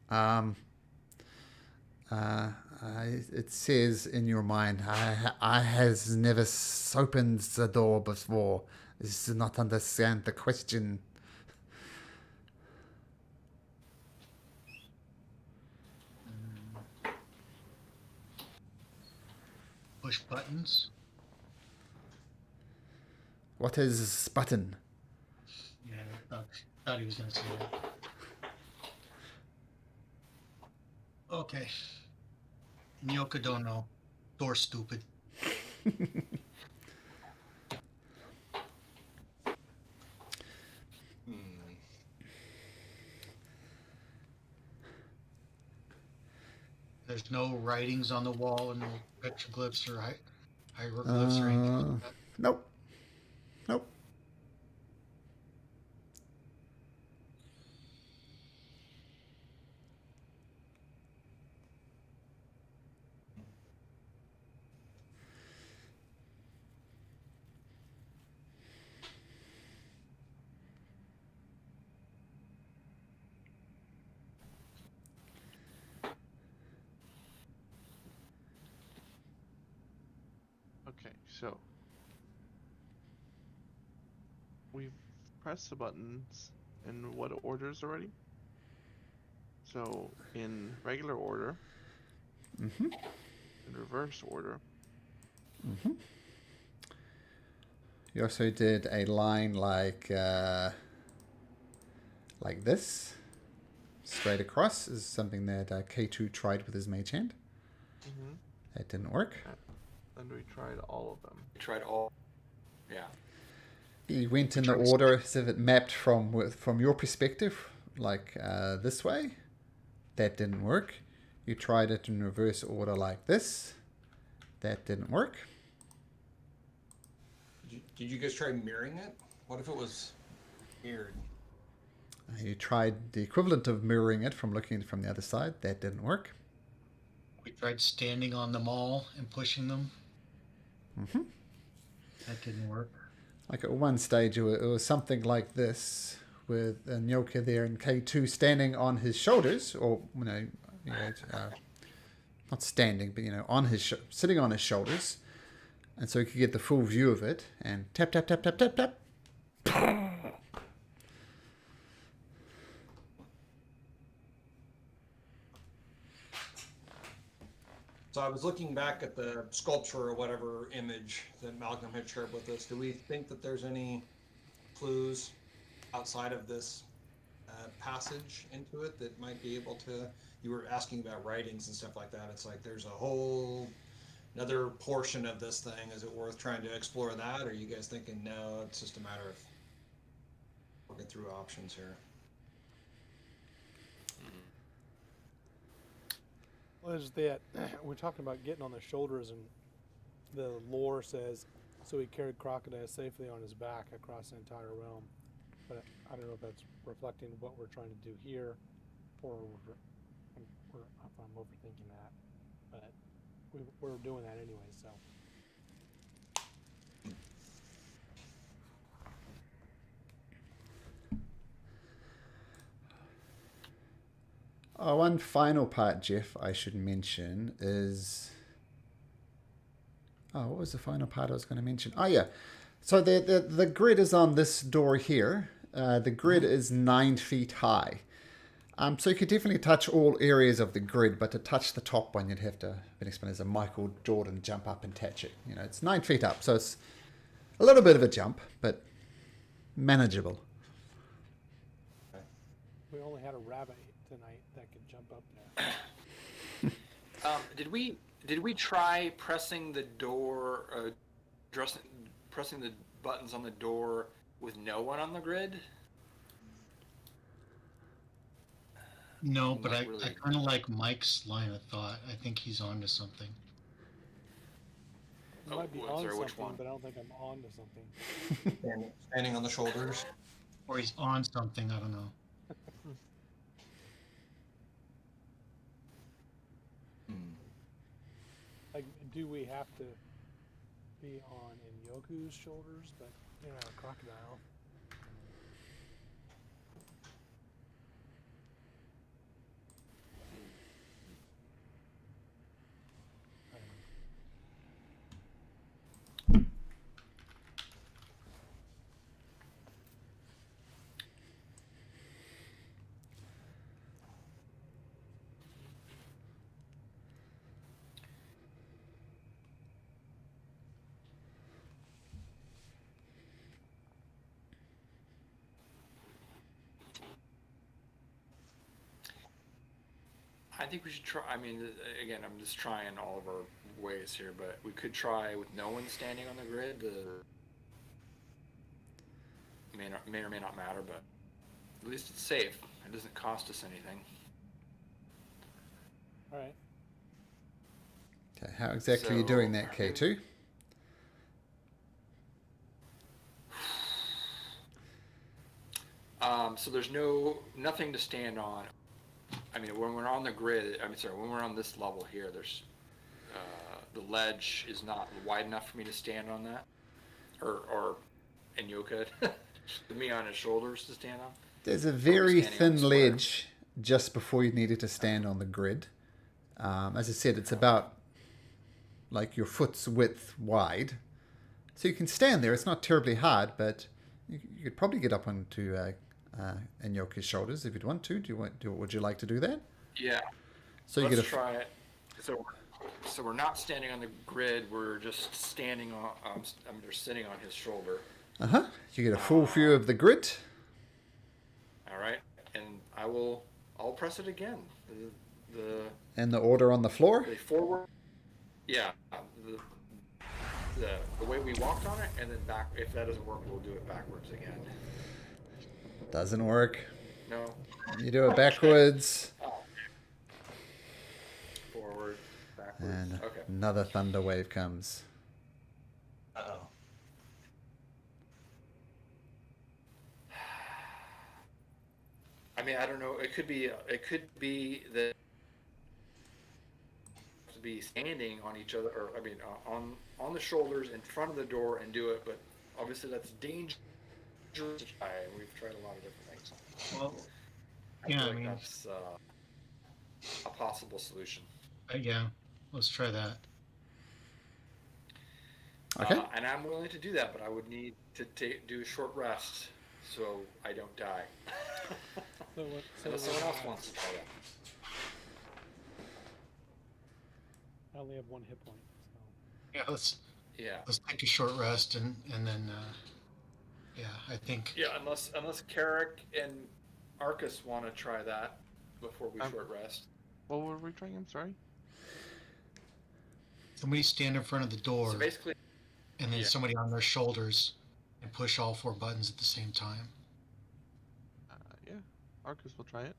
Um, it says in your mind, I has never opened the door before. This does not understand the question. Push buttons. What is this button? Yeah, thought he was gonna say that. Okay. Nyoka don't know. Door stupid. There's no writings on the wall and no petroglyphs or hieroglyphs or anything like that. Nope. Nope. Okay, so we've pressed the buttons in what orders already? So in regular order, Mm-hmm. in reverse order. Mm-hmm. You also did a line like this, straight across, is something that K2 tried with his mage hand. Mm-hmm. That didn't work. And we tried all of them. We tried all. Yeah. He went in the tried to order as if it mapped from your perspective, like this way. That didn't work. You tried it in reverse order like this. That didn't work. Did you guys try mirroring it? What if it was mirrored? You tried the equivalent of mirroring it from looking from the other side. That didn't work. We tried standing on them all and pushing them. Mm-hmm. That didn't work. Like at one stage, it was something like this, with Nyoka there and K2 standing on his shoulders, or not standing, but on his sitting on his shoulders, and so he could get the full view of it. And tap tap tap tap tap tap. So I was looking back at the sculpture or whatever image that Malcolm had shared with us. Do we think that there's any clues outside of this passage into it that might be able to? You were asking about writings and stuff like that. It's like there's a whole another portion of this thing. Is it worth trying to explore that? Or are you guys thinking no? It's just a matter of working through options here. Well, is that we're talking about getting on the shoulders, and the lore says so he carried Crocodile safely on his back across the entire realm. But I don't know if that's reflecting what we're trying to do here, or if I'm overthinking that. But we're doing that anyway, so. Oh, one final part, Jeff, I should mention is. Oh, what was the final part I was going to mention? Oh, yeah. So the grid is on this door here. The grid is 9 feet high. So you could definitely touch all areas of the grid, but to touch the top one, you'd have to, as a Michael Jordan, jump up and touch it. You know, it's 9 feet up, so it's a little bit of a jump, but manageable. We only had a rabbit tonight that could jump up there. Did we try pressing the door, pressing the buttons on the door with no one on the grid? No, but Not I really. kind of like Mike's line of thought. I think he's on to something. I might be Oh, on sorry, which something, one? but I don't think I'm on to something. Standing on the shoulders. Or he's on something, I don't know. Like, do we have to be on Inyoku's shoulders, but you're not a crocodile? I don't know. I think we should try. I mean, again, I'm just trying all of our ways here, but we could try with no one standing on the grid. May or may not matter, but at least it's safe. It doesn't cost us anything. All right. Okay, how exactly are you doing that, K2? So there's nothing to stand on. I mean, when we're on the grid, when we're on this level here, there's the ledge is not wide enough for me to stand on that, or Enyoka, me on his shoulders to stand on. There's a very standing on thin the square. ledge just before you needed to stand on the grid. As I said, it's about like your foot's width wide. So you can stand there. It's not terribly hard, but you could probably get up onto Enyoka's shoulders if you'd want to. Would you like to do that? Yeah. So you Let's get try it. So we're not standing on the grid. We're just standing on. I'm just sitting on his shoulder. You get a full view of the grid. All right, and I'll press it again. And the order on the floor. The forward. Yeah. The way we walked on it, and then back. If that doesn't work, we'll do it backwards again. Doesn't work. No. You do it backwards. Forward, backwards. And Okay. another thunder wave comes. Uh-oh. I mean, I don't know. It could be that to be standing on each other, or I mean, on the shoulders in front of the door and do it. But obviously, that's dangerous. We've tried a lot of different things. Well, I yeah, feel I like mean, that's a possible solution. yeah, let's try that. Okay. And I'm willing to do that, but I would need to do a short rest so I don't die. So Unless someone else wants to try that. I only have 1 hit point. So. Yeah, let's Yeah. take a short rest and then yeah, I think Yeah, unless Carrick and Arcus want to try that before we short rest. What were we trying? I'm sorry. somebody stand in front of the door So basically, and then yeah. somebody on their shoulders and push all 4 buttons at the same time. Yeah, Arcus will try it.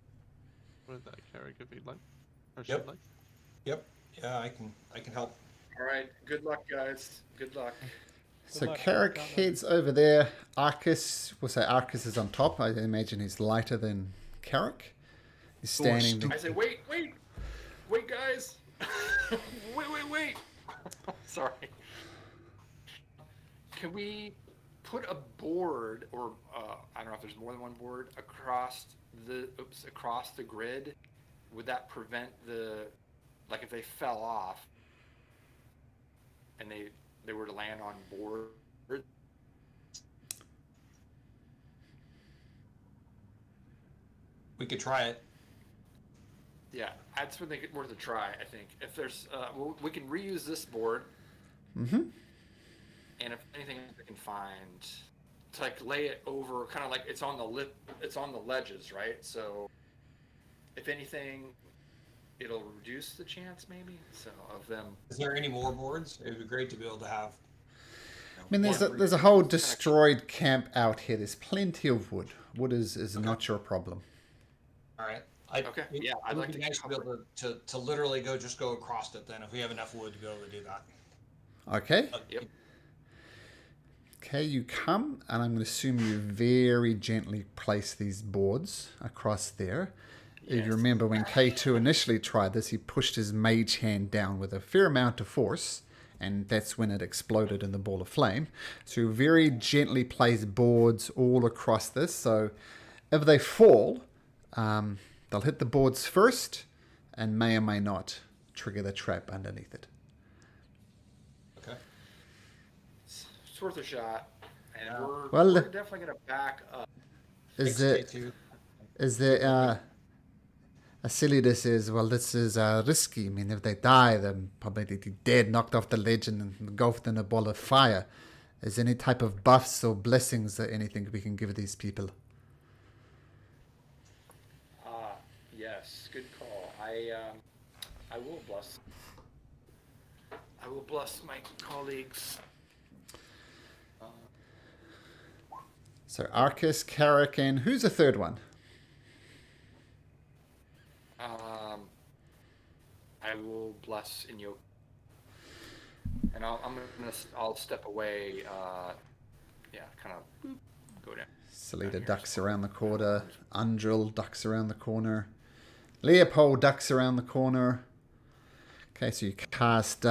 With that Carrick if he'd like, or Yep. she'd like. Yep. Yeah, I can help. All right. Good luck, guys. Good luck. So luck. Carrick heads over there. Arcus, we'll say Arcus is on top. I imagine he's lighter than Carrick. He's standing. I say, wait, guys. wait. Sorry. Can we put a board, or I don't know if there's more than one board, across the grid, would that prevent like if they fell off and they were to land on board? We could try it. Yeah, that's what they could worth a try. I think if there's, we can reuse this board, Mm-hmm. and if anything we can find to like lay it over, kind of like it's on the ledges, right? So if anything, it'll reduce the chance maybe of them. Is there any more boards? It would be great to be able to have. I mean, there's a whole destroyed camp out here. There's plenty of wood. Wood is not your problem. All right. Okay. Yeah, I'd like to nice to be able to literally just go across it then if we have enough wood to be able to do that. Okay. Yep. Okay, you come, and I'm going to assume you very gently place these boards across there. If Yes. you remember when K2 initially tried this, he pushed his mage hand down with a fair amount of force, and that's when it exploded in the ball of flame. So you very gently place boards all across this, so if they fall, they'll hit the boards first, and may or may not trigger the trap underneath it. Okay. It's worth a shot, and Yeah. we're definitely gonna back up. Is Thanks, there, K2. is there, Asilius says, well, this is risky. I mean, if they die, they're probably dead, knocked off the ledge and engulfed in a ball of fire. Is there any type of buffs or blessings or anything we can give these people? Yes, good call. I will bless. I will bless my colleagues. So Arcus, Carrick, and who's the third one? I will bless Inyo, and I'll step away. Kind of go down. Selita ducks around the corner. Undrill ducks around the corner. Leopold ducks around the corner. Okay, so you cast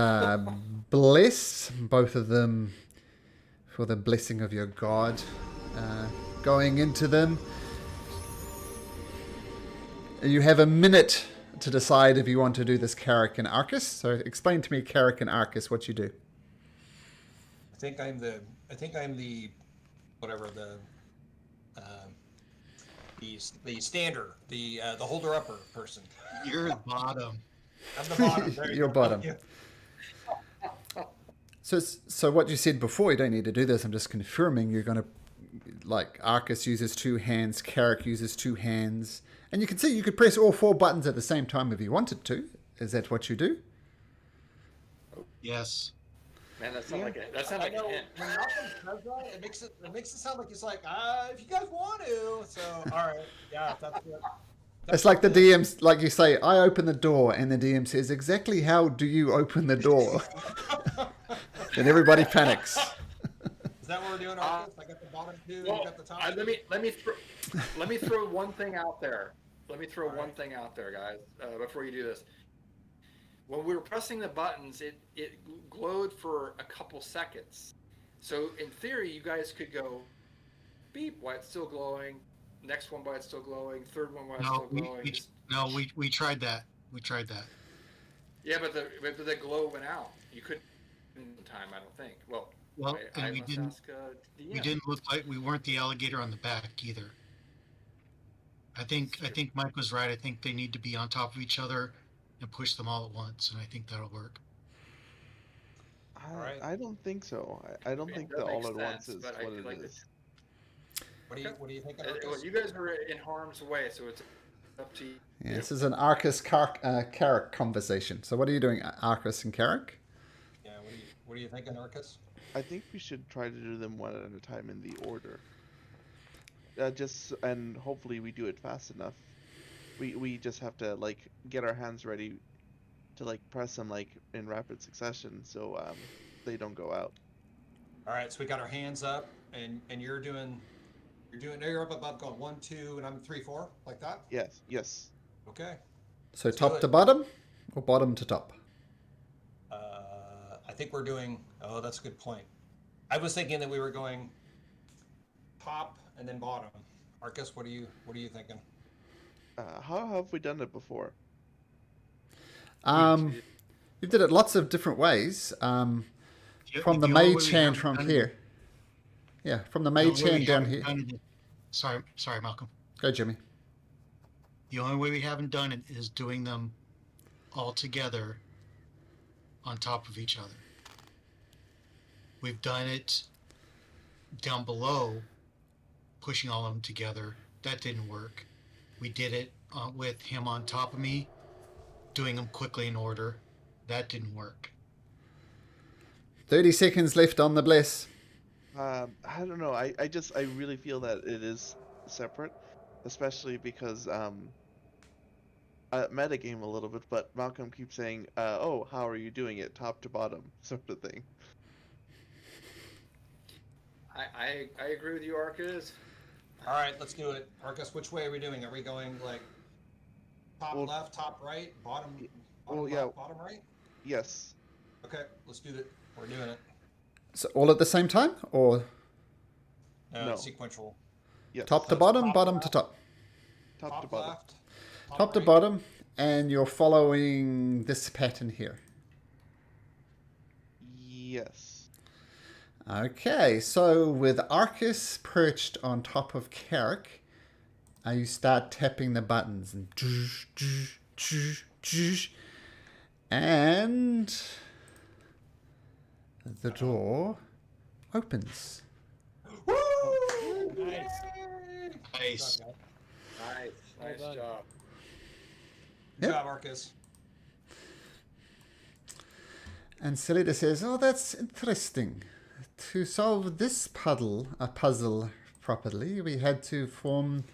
Bless, both of them for the blessing of your god. Going into them. You have a minute to decide if you want to do this Carrick and Arcus. So explain to me, Carrick and Arcus, what you do. I think I'm the whatever the stander, the holder upper person. You're the bottom. I'm the bottom. There you You're go. bottom. Yeah. So what you said before, you don't need to do this. I'm just confirming you're going to, like, Arcus uses 2 hands, Carrick uses 2 hands. And you can see you could press all 4 buttons at the same time if you wanted to. Is that what you do? Yes. Man, that sounds like a hint. When Malcolm says that, it makes it sound like it's like, if you guys want to. So, all right, yeah, that's good. It's like the DMs, like you say, I open the door, and the DM says, exactly how do you open the door? And everybody panics. Is that what we're doing, Arcus? I got the bottom 2, Well, you got the top. let me throw one thing out there. Let me throw one thing out there, guys, before you do this. When we were pressing the buttons, it glowed for a couple seconds. So in theory, you guys could go beep while it's still glowing. Next one while it's still glowing. Third one while it's still glowing. We tried that. We tried that. Yeah, but the glow went out. You couldn't in time, I don't think. Well, And I we must didn't. ask DM. We didn't look like we weren't the alligator on the back either. I think Mike was right. I think they need to be on top of each other and push them all at once, and I think that'll work. Right. I don't think so. I don't think that the all makes at once sense, is but I what feel it like is. What do you think, Well, Arcus? you guys were in harm's way, so it's up to you. Yeah, this is an Arcus Carrick conversation. So what are you doing, Arcus and Carrick? Yeah, what are you thinking, Arcus? I think we should try to do them one at a time in the order. And hopefully we do it fast enough. We just have to like get our hands ready to like press them like in rapid succession, so they don't go out. All right, so we got our hands up, and you're up above, going 1, 2, and I'm 3, 4, like that. Yes. Okay. So Let's top do to it. bottom or bottom to top? I think we're doing. Oh, that's a good point. I was thinking that we were going top and then bottom. Arcus, what are you thinking? How have we done it before? You did it lots of different ways. From the only way mage we hand haven't from done here. Yeah, from the The only mage way we hand down haven't here. done it sorry, Malcolm. Go, Jimmy. The only way we haven't done it is doing them all together on top of each other. We've done it down below, pushing all of them together. That didn't work. We did it with him on top of me, doing them quickly in order. That didn't work. 30 seconds left on the bless. I don't know. I really feel that it is separate, especially because metagame a little bit, but Malcolm keeps saying, "Oh, how are you doing it, top to bottom," sort of thing. I agree with you, Arcus. All right, let's do it. Arcus, which way are we doing? Are we going like top Well- left, top right, bottom, well, left, yeah. bottom right? Yes. Okay, let's do that. We're doing it. So all at the same time? Or No. It's sequential. Yes. top to That's bottom, top bottom left. to top? Top to bottom. left, Top to right. bottom. And you're following this pattern here. Yes. Okay, so with Arcus perched on top of Carrick, you start tapping the buttons and the door opens. Woo! Nice. Nice. Good job, Nice, Well nice done. job. Good job, Arcus. And Celida says, "Oh, that's interesting. To solve this puzzle properly, we had to form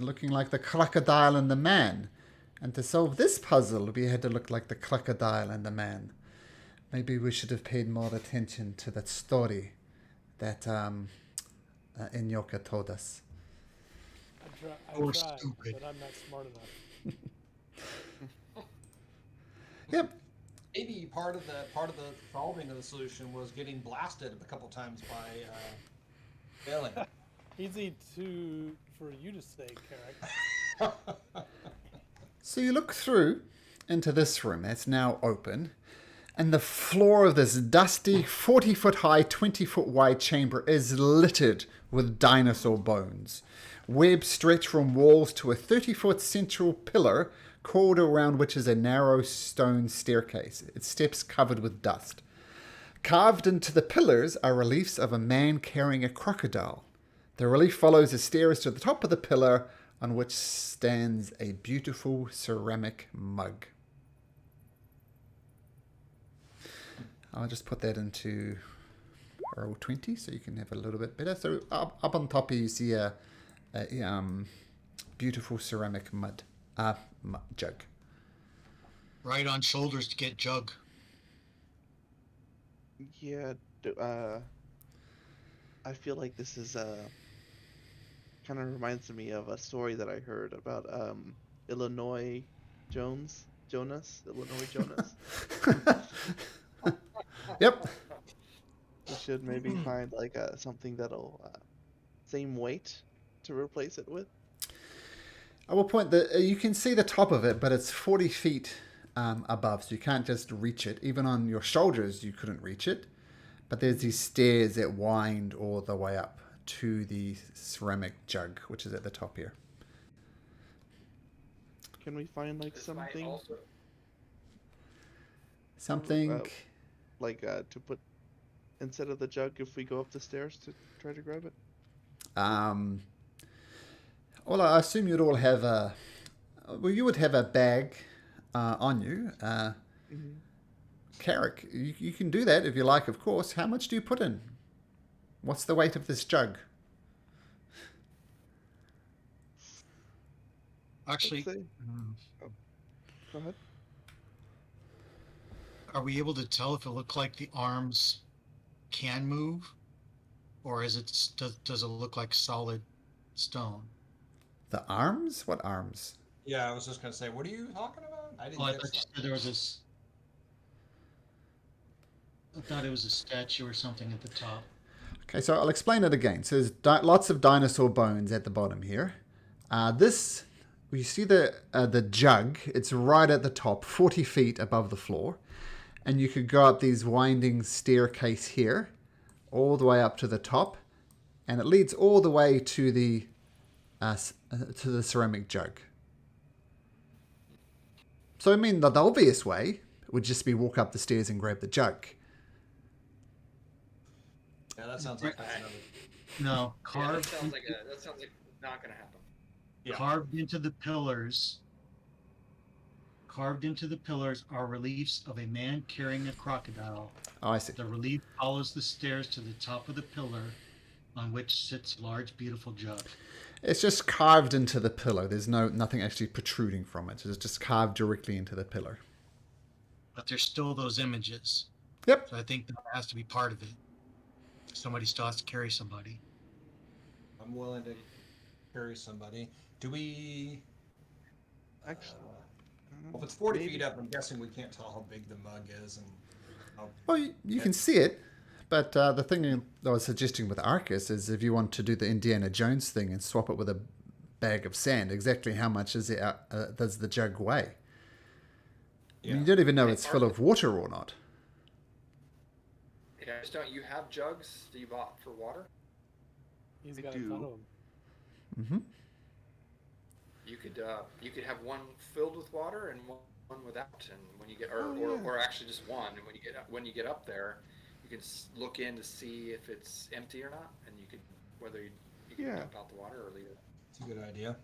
looking like the crocodile and the man. And to solve this puzzle, we had to look like the crocodile and the man. Maybe we should have paid more attention to that story that Inyoka told us." I Or tried, stupid. but I'm not smart enough. Yep. Maybe part of the solving of the solution was getting blasted a couple times by failing. Easy for you to say, Carrick. So you look through into this room that's now open, and the floor of this dusty 40-foot high, 20-foot wide chamber is littered with dinosaur bones. Webs stretch from walls to a 30-foot central pillar, coiled around which is a narrow stone staircase, its steps covered with dust. Carved into the pillars are reliefs of a man carrying a crocodile. The relief follows the stairs to the top of the pillar, on which stands a beautiful ceramic mug. I'll just put that into roll 20 so you can have a little bit better. So up on top here you see a beautiful ceramic jug. Right on shoulders to get jug. Yeah. I feel like this is kind of reminds me of a story that I heard about Illinois Jonas. Yep. We should maybe find like something that'll same weight to replace it with. I will point that you can see the top of it, but it's 40 feet above, so you can't just reach it. Even on your shoulders, you couldn't reach it. But there's these stairs that wind all the way up to the ceramic jug, which is at the top here. Can we find like This might something also- Something. like to put instead of the jug if we go up the stairs to try to grab it? Well, I assume you'd all have a. Well, you would have a bag on you. Carrick, you can do that if you like, of course. How much do you put in? What's the weight of this jug? Actually, Let's say- Go ahead. are we able to tell if it looked like the arms can move, or is it does it look like solid stone? The arms? What arms? Yeah, I was just gonna say, what are you talking about? I didn't Oh, I get thought you stuff. said there was this. I thought it was a statue or something at the top. Okay, so I'll explain it again. So there's lots of dinosaur bones at the bottom here. This you see the jug. It's right at the top, 40 feet above the floor, and you could go up these winding staircase here, all the way up to the top, and it leads all the way to the ceramic jug. So I mean, the obvious way would just be walk up the stairs and grab the jug. Yeah, that sounds like that's another. No, Yeah, carved, that sounds like not gonna happen. Yeah. carved into the pillars. Carved into the pillars are reliefs of a man carrying a crocodile. Oh, I see. The relief follows the stairs to the top of the pillar, on which sits a large, beautiful jug. It's just carved into the pillar. There's nothing actually protruding from it. It's just carved directly into the pillar. But there's still those images. Yep. So I think that has to be part of it. Somebody still has to carry somebody. I'm willing to carry somebody. Do we? Actually, Well, if it's 40 maybe. feet up, I'm guessing we can't tell how big the mug is, and how. Well, you can see it, but the thing I was suggesting with Arcus is if you want to do the Indiana Jones thing and swap it with a bag of sand, exactly how much does the jug weigh? Yeah. You don't even know Hey, it's full of water or not. Yeah, just don't you have jugs that you bought for water? He's I got it in front do. of him. Mm-hmm. You could have one filled with water and one without, and when you get Oh, yeah. or actually just one, and when you get up there, you can look in to see if it's empty or not, and you could whether you can Yeah. dump out the water or leave it. It's a good idea.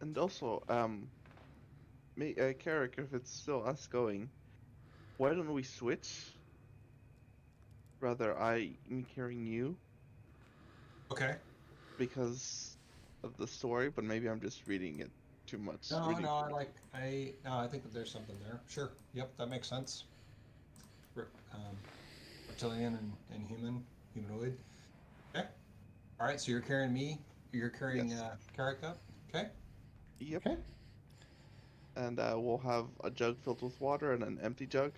And also, Carrick, if it's still us going, why don't we switch? Rather, me carrying you Okay. because of the story, but maybe I'm just reading it too much. No, reading no, too much. I think that there's something there. Sure. Yep, that makes sense. Reptilian and humanoid. Okay. All right. So you're carrying me. You're carrying Yes. Carrick up. Okay. Yep. Okay. And we'll have a jug filled with water and an empty jug.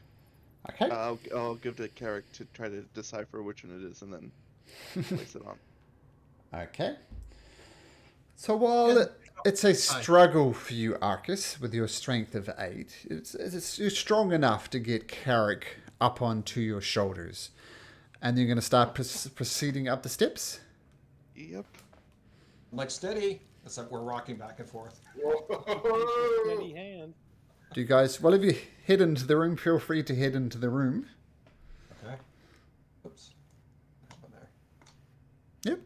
Okay. I'll give to Carrick to try to decipher which one it is and then place it on. Okay. So while it's a struggle for you, Arcus, with your strength of 8, you're strong enough to get Carrick up onto your shoulders. And you're going to start proceeding up the steps? Yep. I'm like steady. Except we're rocking back and forth. Steady hand. Do you guys, well, if you head into the room, feel free to head into the room. Okay. Oops. There's one there. Yep.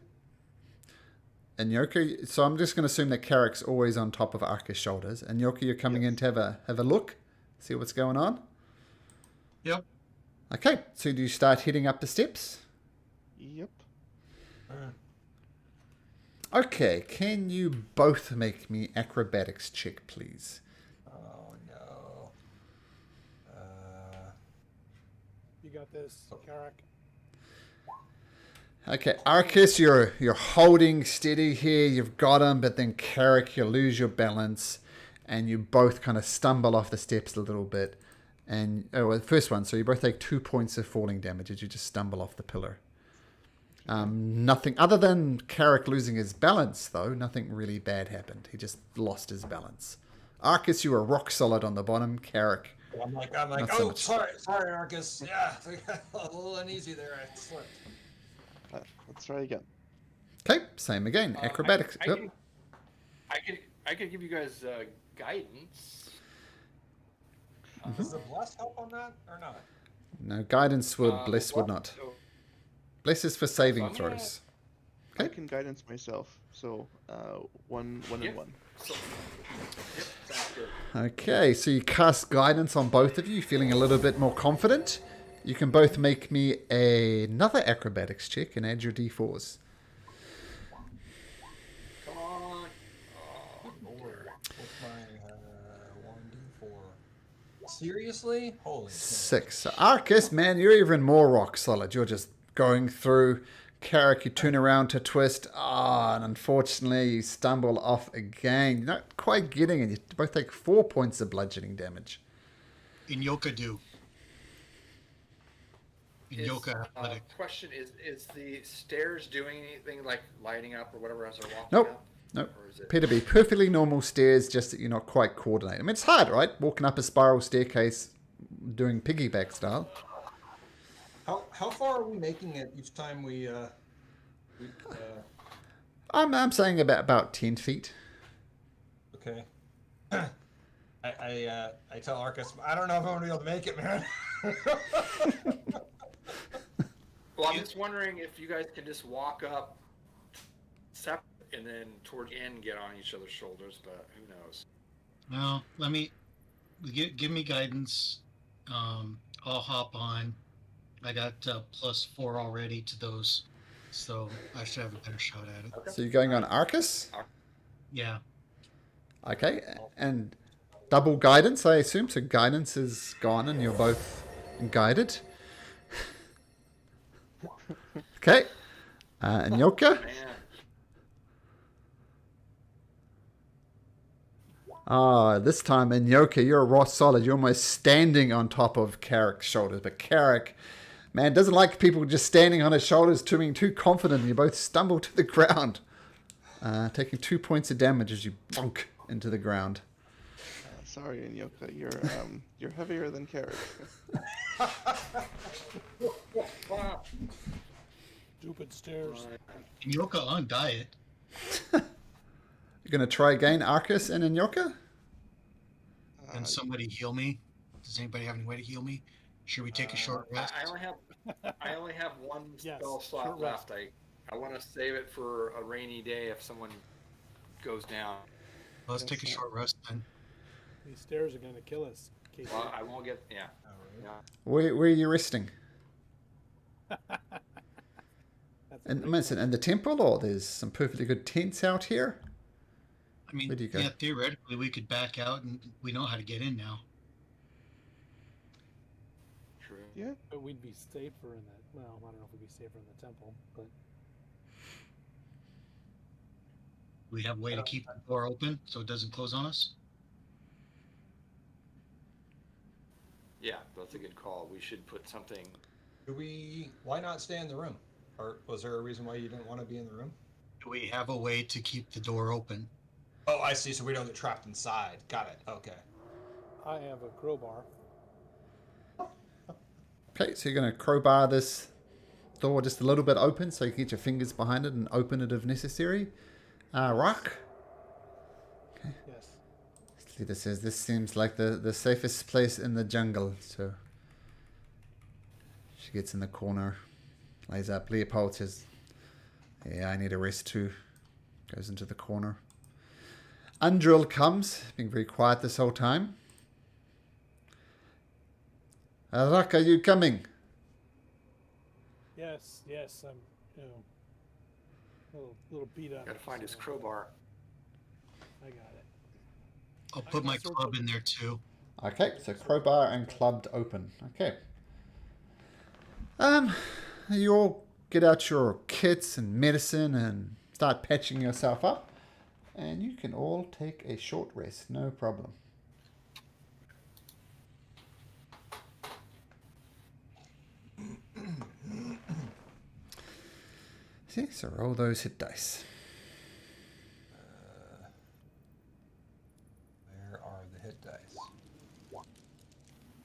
And Yoka, so I'm just going to assume that Carrick's always on top of Arcus' shoulders. And Yoka, you're coming in to have a look, see what's going on? Yep. Okay, so do you start heading up the steps? Yep. All right. Okay, can you both make me acrobatics check, please? Oh no. You got this, Carrick. Okay, Arcus, you're holding steady here. You've got him, but then Carrick, you lose your balance, and you both kind of stumble off the steps a little bit. And the first one, so you both take 2 points of falling damage as you just stumble off the pillar. Nothing other than Carrick losing his balance, though. Nothing really bad happened. He just lost his balance. Arcus, you were rock solid on the bottom. Carrick, I'm like, Not so oh, much. sorry, Arcus. Yeah, a little uneasy there. I slipped. Let's try again. okay, same again. Acrobatics. I Yep. could give you guys guidance. Does the bless help on that or not? No, guidance would, bless would not. So, Bless is for saving I'm gonna- throws. I Okay. can guidance myself, so one Yeah. and one. so, yep, sounds good. Okay, so you cast guidance on both of you, feeling a little bit more confident. You can both make me another acrobatics check and add your d4s. Come on. What's my 1d4? Seriously? Holy shit. 6. So Arcus, man, you're even more rock solid. You're just going through. Carrick, you turn around to twist. And unfortunately, you stumble off again. You're not quite getting it. You both take 4 points of bludgeoning damage. In Yoka do. In Is, Yoka athletic. question is the stairs doing anything like lighting up or whatever as they're walking Nope. up? Nope. Or is it? Appear to be perfectly normal stairs, just that you're not quite coordinated. I mean, it's hard, right? Walking up a spiral staircase, doing piggyback style. How far are we making it each time we I'm saying about 10 feet. okay. I tell Arcus, I don't know if I'm gonna be able to make it, man. Well, I'm just wondering if you guys can just walk up separate and then towards the end get on each other's shoulders, but who knows? Well, give me guidance. I'll hop on. I got +4 already to those, so I should have a better shot at it. Okay. So you're going on Arcus? Yeah. Okay. And double guidance, I assume. So guidance is gone and you're both guided. Okay. And Yoka? Man, Ah, this time in Yoka, you're raw solid. You're almost standing on top of Carrick's shoulders. But Carrick, man, doesn't like people just standing on his shoulders, being too confident. And you both stumble to the ground, taking 2 points of damage as you bonk into the ground. Sorry, Inyoka, you're heavier than Carrick. Stupid stairs. Yoka on diet. You're going to try again, Arcus and Inyoka? Can somebody heal me? Does anybody have any way to heal me? Should we take a short rest? I only have one Yes, spell slot short rest. left. I want to save it for a rainy day if someone goes down. Let's take a short rest then. These stairs are gonna kill us. Casey. Well, I won't get. Yeah. Yeah. Where are you resting? That's a And great listen, in the temple, or there's some perfectly good tents out here? I mean, Where do you go? yeah, theoretically we could back out, and we know how to get in now. True. Yeah. But we'd be safer in that. Well, I don't know if we'd be safer in the temple, but We have a way to keep the door open so it doesn't close on us. Yeah, that's a good call. We should put something. Why not stay in the room? Or was there a reason why you didn't want to be in the room? Do we have a way to keep the door open? Oh, I see. So we don't get trapped inside. Got it. Okay. I have a crowbar. Okay, so you're going to crowbar this door just a little bit open so you can get your fingers behind it and open it if necessary. Rock? Yes. Leader says this seems like the safest place in the jungle, so she gets in the corner, lays up. Leopold says, yeah, I need a rest too. Goes into the corner. Undrill comes, being very quiet this whole time. Rock, are you coming? Yes. I'm, little beat up. Gotta find his so crowbar. I got it. I'll put my club in there too. Okay, so crowbar and clubbed open. Okay. You all get out your kits and medicine and start patching yourself up, and you can all take a short rest, no problem. See, so roll those hit dice. Where are the hit dice?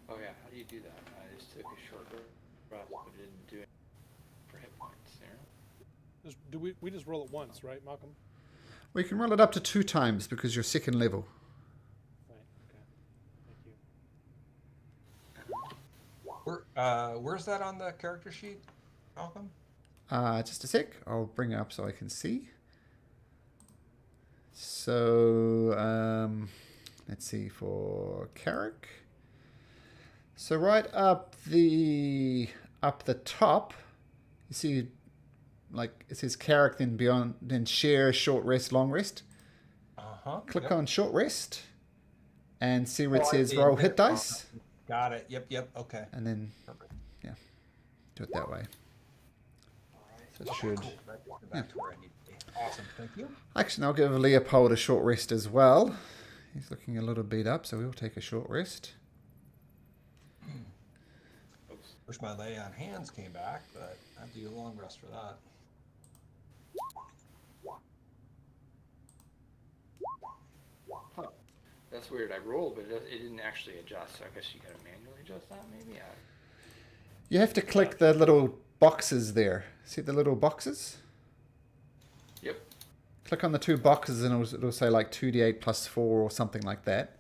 Oh yeah, how do you do that? I just took a short rest, but didn't do it for hit points. Yeah. We just roll it once, right, Malcolm? We can roll it up to 2 times because you're second level. Right. Okay. Thank you. Where's that on the character sheet, Malcolm? Just a sec. I'll bring it up so I can see. So, let's see for Carrick. So right up the top, you see, like it says Carrick, then beyond, then share, short rest, long rest. Click on short rest, and see where it says roll hit dice, Got it. Yep. Okay. and then Perfect. do it that way. So it should. Cool. Back to where I need to be. Awesome. Thank you. Actually, I'll give Leopold a short rest as well. He's looking a little beat up, so we'll take a short rest. Wish my lay on hands came back, but I have to do a long rest for that. That's weird. I rolled, but it didn't actually adjust. So I guess you gotta manually adjust that, maybe. You have to click the little boxes there. See the little boxes? Yep. Click on the 2 boxes and it'll say like 2d8 plus 4 or something like that.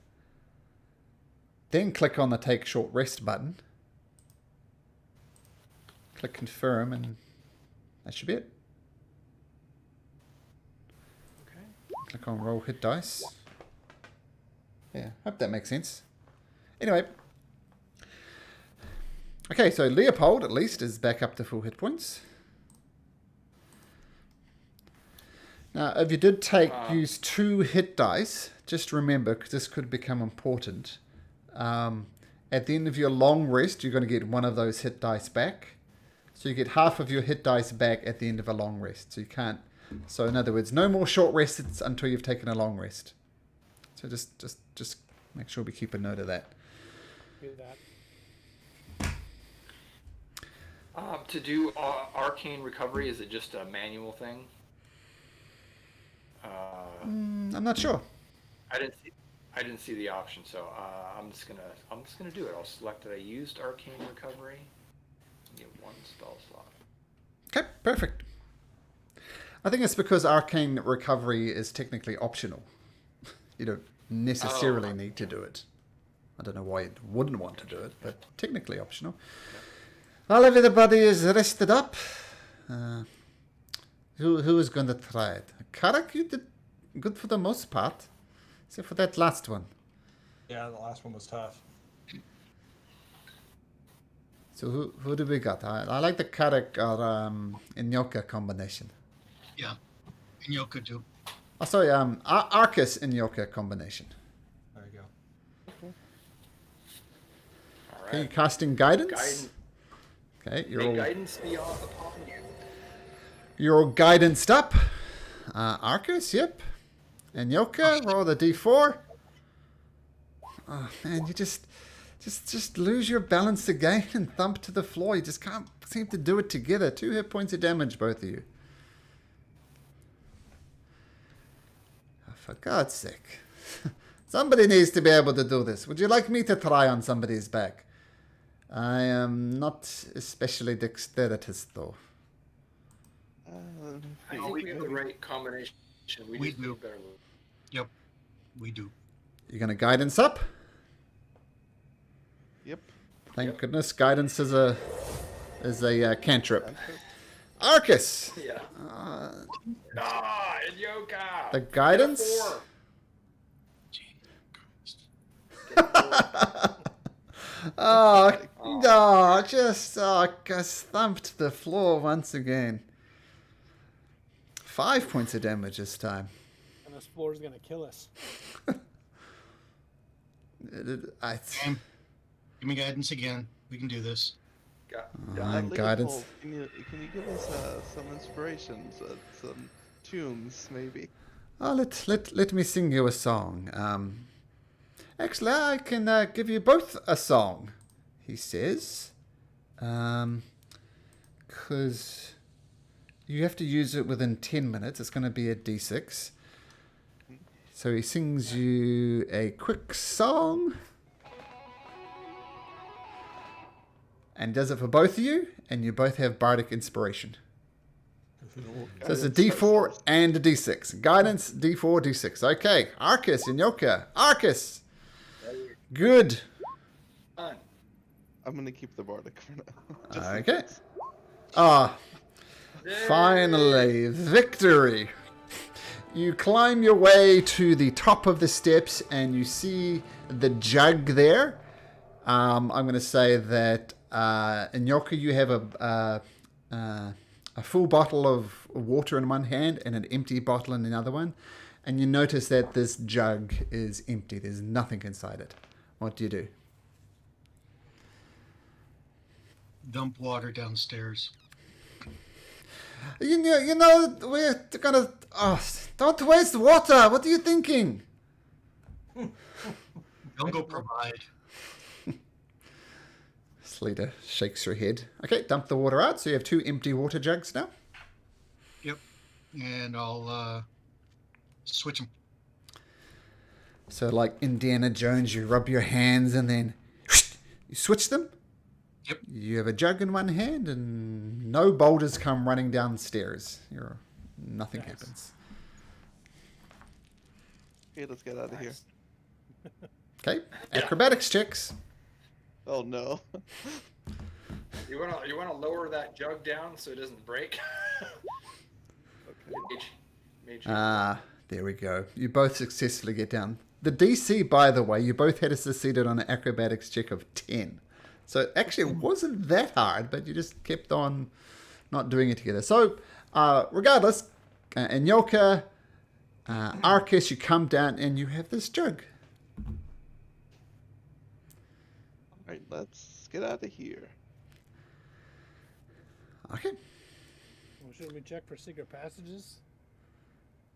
Then click on the take short rest button. Click confirm and that should be it. Okay. Click on roll hit dice. Yeah, hope that makes sense. Anyway. Okay, so Leopold at least is back up to full hit points. Now, if you did use 2 hit dice, just remember, because this could become important. At the end of your long rest, you're going to get one of those hit dice back. So you get half of your hit dice back at the end of a long rest. So you can't. So in other words, no more short rests until you've taken a long rest. So just make sure we keep a note of that. Do that. To do arcane recovery, is it just a manual thing? I'm not sure. I didn't see the option, so I'm just gonna do it. I'll select that I used arcane recovery. Get 1 spell slot. Okay, perfect. I think it's because arcane recovery is technically optional. You don't necessarily need to do it. I don't know why you wouldn't want to do it, but technically optional. Well, everybody is rested up. Who is going to try it? Karak, you did good for the most part, except for that last one. Yeah, the last one was tough. So who do we got? I like the Karak or Inyoka combination. Yeah. And Yoka do. Oh, sorry, Arcus Inyoka combination. There you go. All Okay, you right. casting guidance. Guidance. Okay, May guidance be upon you. you're guidanced up. Arcus, yep. Inyoka, roll the d4. Oh man, you just lose your balance again and thump to the floor. You just can't seem to do it together. 2 hit points of damage, both of you. Oh, for God's sake. Somebody needs to be able to do this. Would you like me to try on somebody's back? I am not especially dexterous, though. I think we have the right combination. We We just do. need better. Yep. We do. You're going to guidance up? Yep. Thank Yep. goodness. Guidance is a cantrip. Arcus! Yeah. Uh, Yoka. the guidance? Just thumped the floor once again. 5 points of damage this time. And this floor is gonna kill us. Give me guidance again. We can do this. Guidance. Leopold, can you give us some inspirations, some tunes, maybe? Oh, let me sing you a song. Actually, I can give you both a song, he says. Because you have to use it within 10 minutes. It's going to be a d6. So he sings you a quick song. And does it for both of you. And you both have bardic inspiration. So it's a d4 and a d6. Guidance, d4, d6. Okay, Arcus, Inyoka. Arcus! Good. I'm gonna keep the bardic for now. just in Okay. case. Ah, finally, victory. You climb your way to the top of the steps and you see the jug there. I'm going to say that in Yoka you have a full bottle of water in one hand and an empty bottle in another one. And you notice that this jug is empty. There's nothing inside it. What do you do? Dump water downstairs. You know, we're gonna. Oh, don't waste water. What are you thinking? Don't go provide. Sleater shakes her head. Okay, dump the water out. So you have 2 empty water jugs now. Yep. And I'll switch them. So like Indiana Jones, you rub your hands and then you switch them. Yep. You have a jug in one hand and no boulders come running downstairs. Nothing Nice. happens. Okay, let's get out of here. Nice. Okay, acrobatics checks. Oh no. You wanna lower that jug down so it doesn't break? Okay. Mage. Ah, there we go. You both successfully get down. The DC, by the way, you both had to succeeded on an acrobatics check of 10. So actually, it wasn't that hard, but you just kept on not doing it together. So, regardless, Anyoka, Arcus, you come down and you have this jug. Alright, let's get out of here. Okay. Well, should we check for secret passages?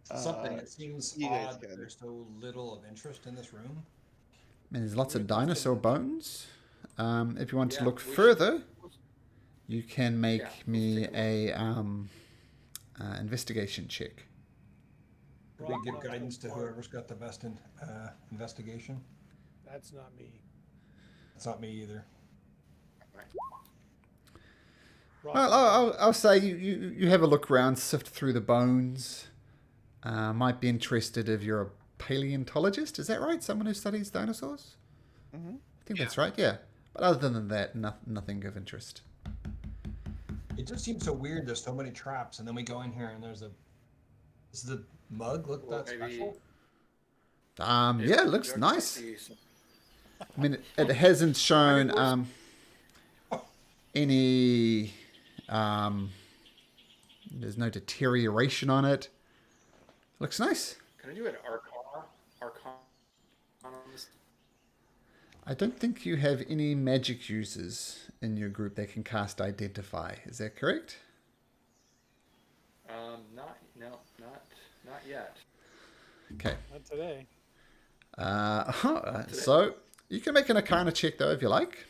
Something. It seems you guys odd that can. there's so little of interest in this room. And there's lots of dinosaur bones. If you want to Yeah, look we should- further, you can make Yeah, let's me take a a investigation check. Could we give guidance to whoever's got the best investigation? That's not me. It's not me either. Well, I'll say you have a look around, sift through the bones. Might be interested if you're a paleontologist. Is that right? Someone who studies dinosaurs? Mm-hmm. I think that's right, yeah. But other than that, nothing of interest. It just seems so weird. There's so many traps, and then we go in here and there's a. Does the mug look Well, that maybe- special? Yeah, it looks Jug nice. might be some- I mean, it hasn't shown any. There's no deterioration on it. Looks nice. Can I do an Arcana on this? I don't think you have any magic users in your group that can cast Identify. Is that correct? Not yet. Okay. Not today. So you can make an Arcana check though if you like.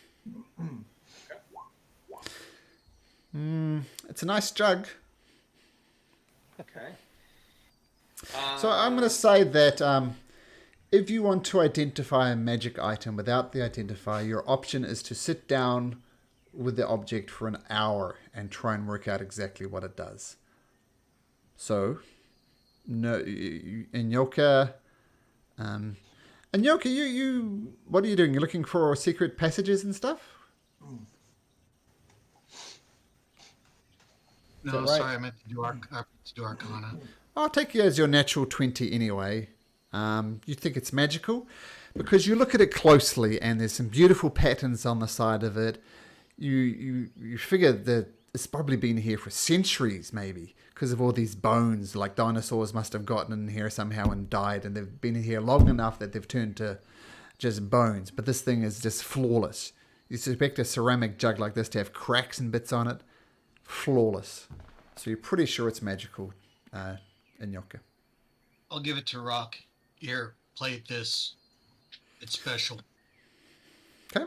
It's a nice jug. Okay. So I'm going to say that if you want to identify a magic item without the identifier, your option is to sit down with the object for an hour and try and work out exactly what it does. So, no, Anyoka, you, what are you doing? You're looking for secret passages and stuff? No, right? sorry, I meant to do Arcana. I'll take you as your natural 20 anyway. You think it's magical because you look at it closely and there's some beautiful patterns on the side of it. You figure that it's probably been here for centuries maybe because of all these bones, like dinosaurs must have gotten in here somehow and died, and they've been here long enough that they've turned to just bones. But this thing is just flawless. You suspect a ceramic jug like this to have cracks and bits on it. Flawless. So you're pretty sure it's magical, Anyoka. I'll give it to Rock. Here, play this. It's special. Okay.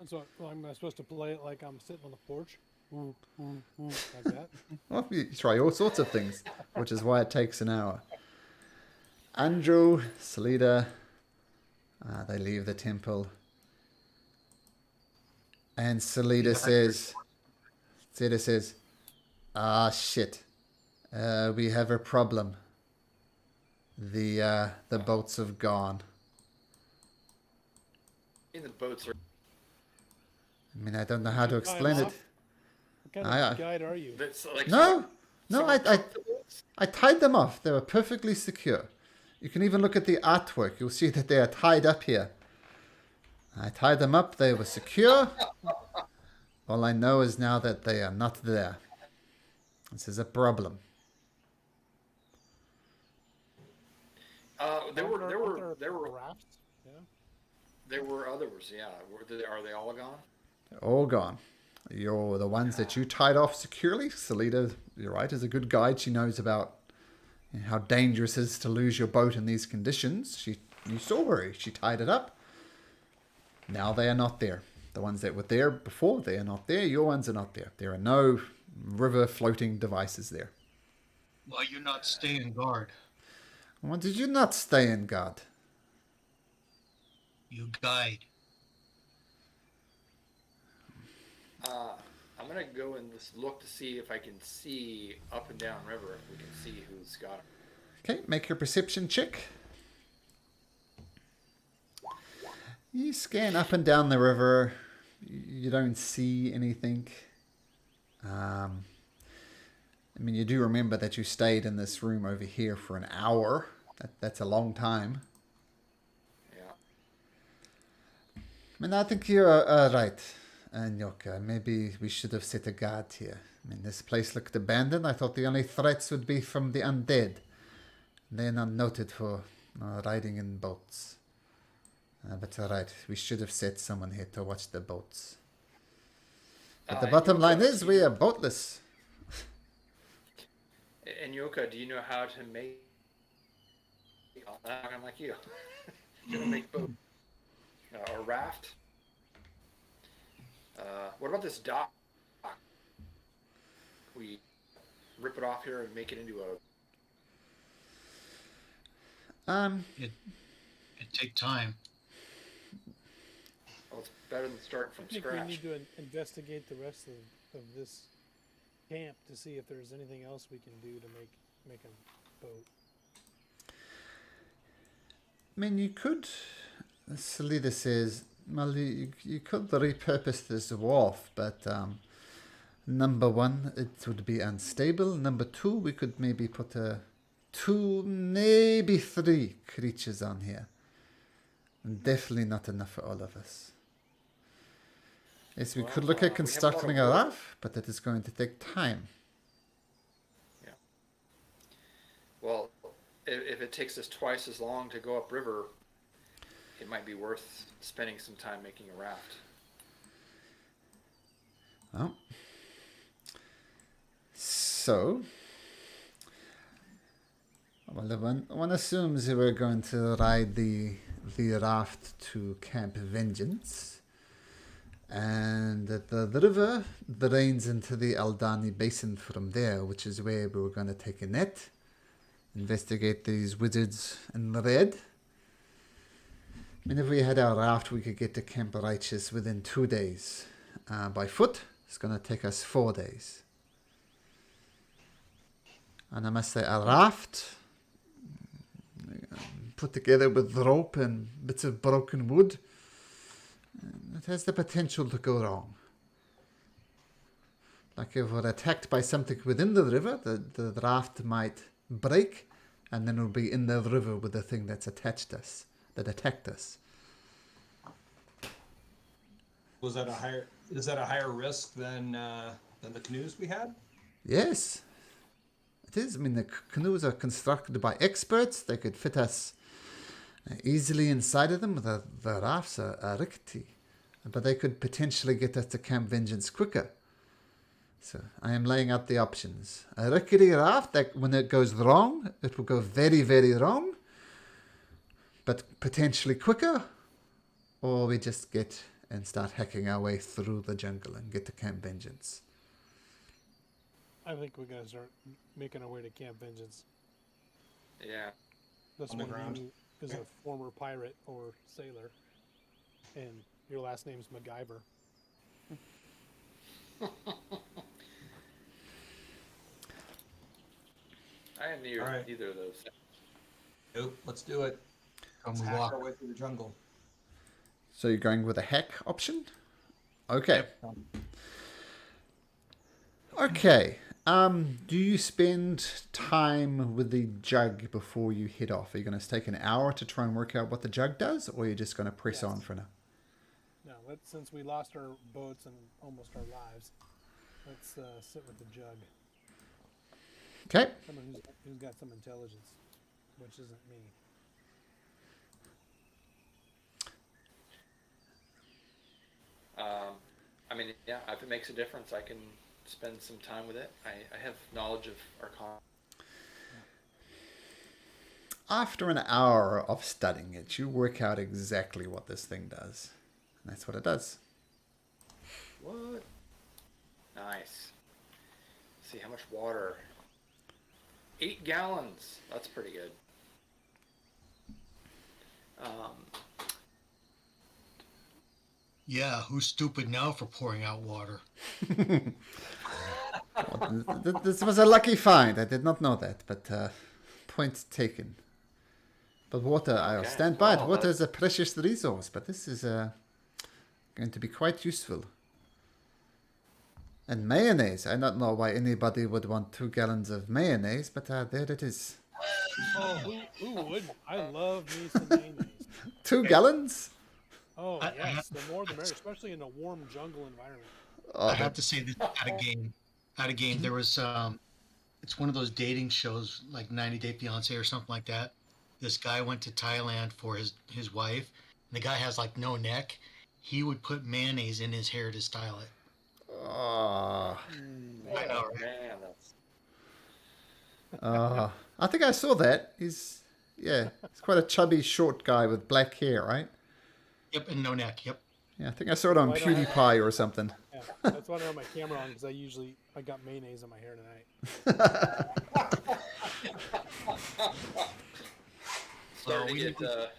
So am I supposed to play it like I'm sitting on the porch? Ooh, ooh, ooh, like that? Well, you try all sorts of things, which is why it takes an hour. Andrew, Salida, they leave the temple. And Salida says, shit, we have a problem. The boats have gone. In the boats are. I mean, I don't know how to explain it. What kind of guide are you? That's like No, someone I took the boats? tied them off. They were perfectly secure. You can even look at the artwork. You'll see that they are tied up here. I tied them up. They were secure. All I know is now that they are not there. This is a problem. There were rafts. Yeah. there were others. Yeah. Are they all gone? They're all gone. You're the ones that you tied off securely. Salida, you're right, is a good guide. She knows about how dangerous it is to lose your boat in these conditions. You saw her. She tied it up. Now they are not there. The ones that were there before, they are not there. Your ones are not there. There are no river floating devices there. Why you not staying guard? Well, did you not stay in guard? You guide. I'm gonna go and just look to see if I can see up and down river. If we can see who's got it. Okay, make your perception check. You scan up and down the river. You don't see anything. I mean, you do remember that you stayed in this room over here for an hour. That's a long time. Yeah. I mean, I think you're right, Nyoka. Maybe we should have set a guard here. I mean, this place looked abandoned. I thought the only threats would be from the undead. They're not noted for riding in boats. But you're right, we should have set someone here to watch the boats. But the bottom line is we are boatless. And Yoka, do you know how to make? I'm like you. Gonna make boat or raft. What about this dock? We rip it off here and make it into a. It take time. Well, it's better than starting from I think scratch. we need to investigate the rest of this camp to see if there's anything else we can do to make a boat. I mean, you could, Salida says, well, you could repurpose this wharf, but number one, it would be unstable. Number two, we could maybe put two, maybe three creatures on here. And definitely not enough for all of us. Yes, we could look at constructing a raft, but that is going to take time. Yeah. Well, if it takes us twice as long to go upriver, it might be worth spending some time making a raft. Well, so, well, one assumes you were going to ride the raft to Camp Vengeance, and that the river drains into the Aldani Basin from there, which is where we were going to take a net, investigate these wizards in red. I mean, if we had our raft, we could get to Camp Righteous within 2 days. By foot, it's going to take us 4 days. And I must say, a raft put together with rope and bits of broken wood, it has the potential to go wrong. Like if we're attacked by something within the river, the raft might break, and then we'll be in the river with the thing that's attacked us. Is that a higher risk than the canoes we had? Yes, it is. I mean, the canoes are constructed by experts. They could fit us easily inside of them. The rafts are rickety, but they could potentially get us to Camp Vengeance quicker. So I am laying out the options. A rickety raft, that when it goes wrong, it will go very, very wrong, but potentially quicker, or we just get and start hacking our way through the jungle and get to Camp Vengeance. I think we gotta start making our way to Camp Vengeance. Yeah. This On the one ground. who is a former pirate or sailor, and your last name's MacGyver. I am neither, All right. neither of those. Nope. Let's do it. Let's hack our way through the jungle. So you're going with a hack option? Okay. Okay. Do you spend time with the jug before you head off? Are you going to take an hour to try and work out what the jug does, or are you just going to press on for now? No, since we lost our boats and almost our lives, let's sit with the jug. Okay. Someone who's got some intelligence, which isn't me. I mean, yeah, if it makes a difference, I can spend some time with it. I have knowledge of Arcana. After an hour of studying it, you work out exactly what this thing does. And that's what it does. What? Nice. Let's see how much water. 8 gallons. That's pretty good. Yeah, who's stupid now for pouring out water? This was a lucky find. I did not know that, but point taken. But water, I'll Okay, stand by it. well, Water that- is a precious resource, but this is going to be quite useful. And mayonnaise. I don't know why anybody would want 2 gallons of mayonnaise, but there it is. Oh, who wouldn't? I love me some mayonnaise. 2 gallons? Oh I- yes, the more the merrier, especially in a warm jungle environment. Oh, I have to say this at a game. At a game, there was it's one of those dating shows like 90 Day Fiance or something like that. This guy went to Thailand for his wife, and the guy has like no neck. He would put mayonnaise in his hair to style it. oh, I know, right? Man, that's I think I saw that. He's quite a chubby, short guy with black hair, right? Yep, and no neck. Yep. Yeah, I think I saw it on Why don't I- PewDiePie or something. Yeah, that's why I don't have my camera on because I got mayonnaise on my hair tonight. starting to we- get.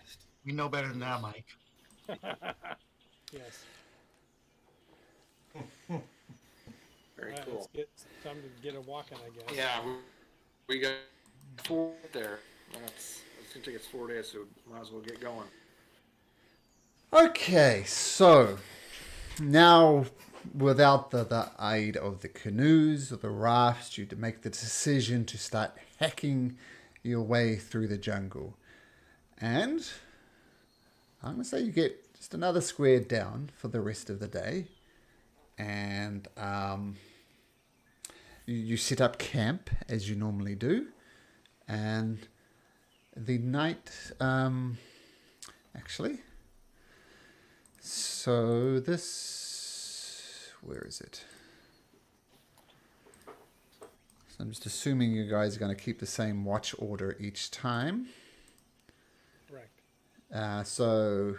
We know better than that, Mike. Yes. Very All right, cool. let's get time to get a walking, I guess. Yeah, we got 4 there. It's gonna take us 4 days, so might as well get going. Okay, so now without the aid of the canoes or the rafts, you make the decision to start hacking your way through the jungle. And I'm going to say you get just another square down for the rest of the day. And you set up camp as you normally do. And the night, actually, so this, where is it? So I'm just assuming you guys are going to keep the same watch order each time. Correct. So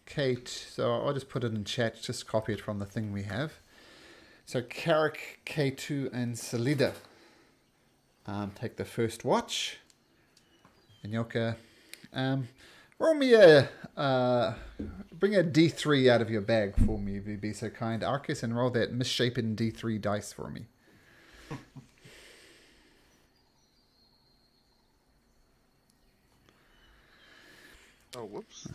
Kate, so I'll just put it in chat, just copy it from the thing we have. So Carrick, K2 and Salida take the first watch. And Yoka, roll me bring a D3 out of your bag for me, if you'd be so kind, Arcus, and roll that misshapen D3 dice for me. Oh, whoops.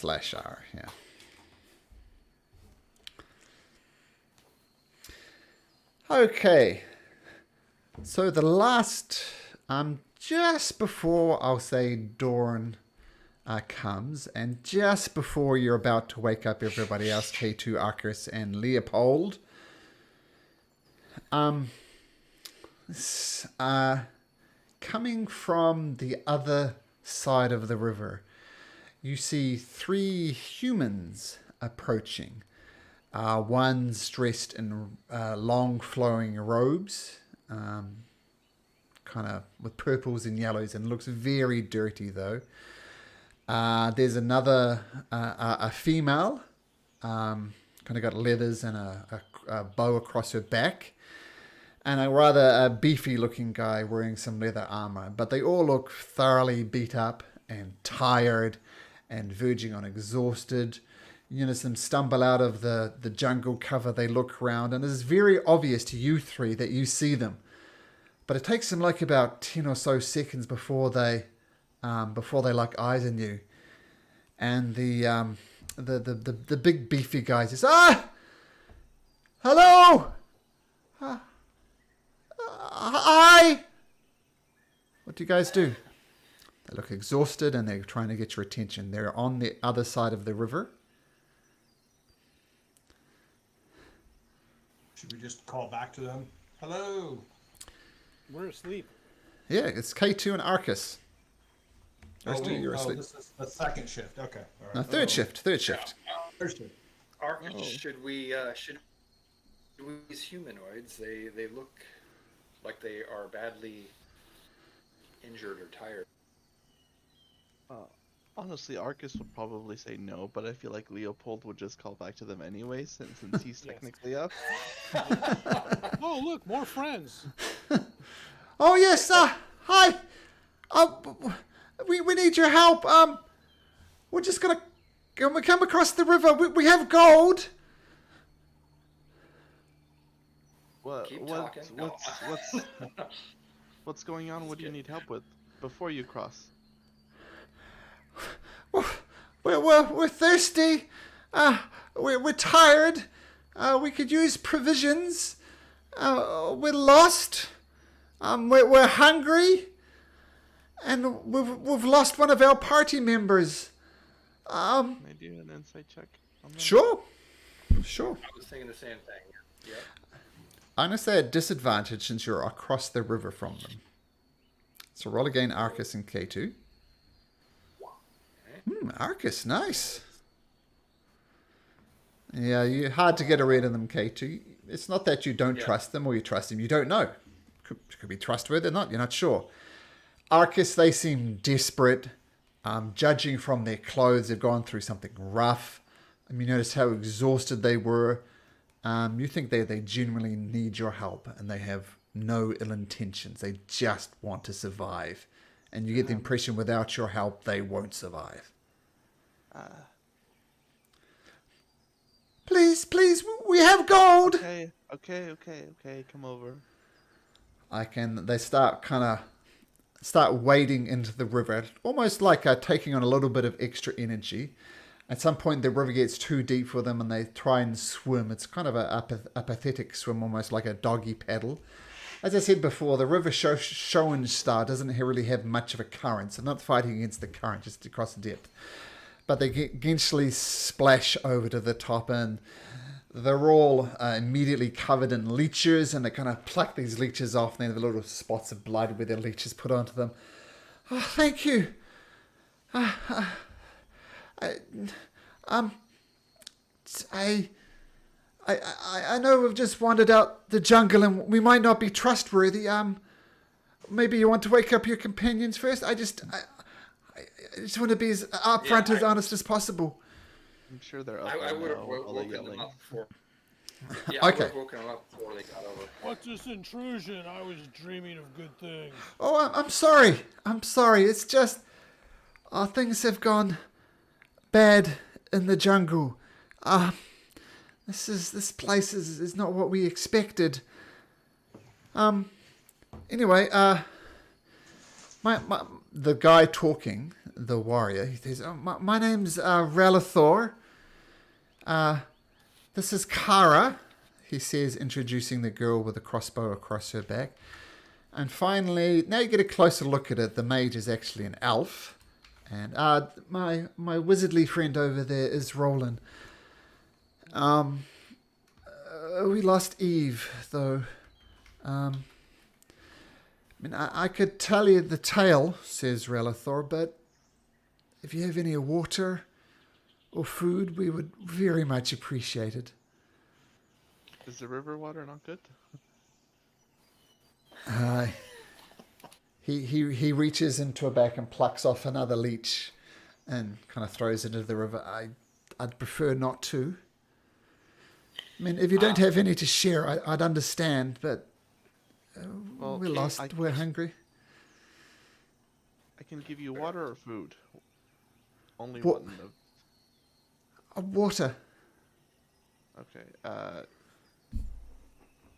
/R, yeah. Okay. So the last, just before I'll say dawn comes, and just before you're about to wake up everybody else, K2, Arcus, and Leopold, coming from the other side of the river, you see 3 humans approaching. One's dressed in long flowing robes, kind of with purples and yellows, and looks very dirty though. There's another, a female, kind of got leathers and a bow across her back, and a rather beefy looking guy wearing some leather armor. But they all look thoroughly beat up and tired and verging on exhausted. You know, some stumble out of the jungle cover. They look around, and it's very obvious to you 3 that you see them. But it takes them like about 10 or so seconds before they lock eyes on you. And the big beefy guy says, hello, hi. What do you guys do? They look exhausted and they're trying to get your attention. They're on the other side of the river. Should we just call back to them? Hello. We're asleep. Yeah, it's K2 and Arcus. Rest of you, you're asleep. This is the second shift. Okay. All right. No, third shift. Third shift. Should we these humanoids? They look like they are badly injured or tired. Honestly, Arcus would probably say no, but I feel like Leopold would just call back to them anyway, since he's Yes. technically up. Oh, look, more friends. Oh yes, hi. We need your help. we're just gonna come across the river. We have gold. Keep talking. No. What's going on? What do you need help with before you cross? We're thirsty. We're tired. We could use provisions. We're lost. We're hungry, and we've lost one of our party members. Can I do an insight check on that? Sure. I was thinking the same thing. Yep. I'm going to say at disadvantage since you're across the river from them. So roll again, Arcus and K2. Arcus, nice. Yeah, you're hard to get rid of them, K2. It's not that you don't trust them or you trust them. You don't know. Could be trustworthy or not. You're not sure. Arcus, they seem desperate. Judging from their clothes, they've gone through something rough. You notice how exhausted they were. You think they genuinely need your help and they have no ill intentions. They just want to survive. And you get the impression without your help, they won't survive. Please, we have gold. Okay, come over. They start wading into the river, almost like taking on a little bit of extra energy. At some point, the river gets too deep for them and they try and swim. It's kind of a pathetic swim, almost like a doggy paddle. As I said before, the river Schoenstar doesn't really have much of a current, so not fighting against the current, just across the depth. But they eventually splash over to the top, and they're all immediately covered in leeches, and they kind of pluck these leeches off, and they have little spots of blood where their leeches put onto them. Oh, thank you. I know we've just wandered out the jungle and we might not be trustworthy. Maybe you want to wake up your companions first. I just want to be as upfront, as honest as possible. I'm sure they're up. I would have all the woken them yelling. up before. Yeah, I would Okay. have woken them up before they got over. What's this intrusion? I was dreaming of good things. Oh, I'm sorry. It's just things have gone bad in the jungle. This place is not what we expected. Anyway, the guy talking, the warrior, he says, my name's Ralathor. This is Kara, he says, introducing the girl with a crossbow across her back. And finally, now you get a closer look at it, the mage is actually an elf. And my wizardly friend over there is Roland. We lost Eve, though. I could tell you the tale, says Ralathor, but if you have any water or food, we would very much appreciate it. Is the river water not good? He reaches into a back and plucks off another leech and kind of throws it into the river. I'd prefer not to. If you don't have any to share, I'd understand, but Well, we're lost, we're hungry. I can give you water or food. Only What? one of... Water. Okay.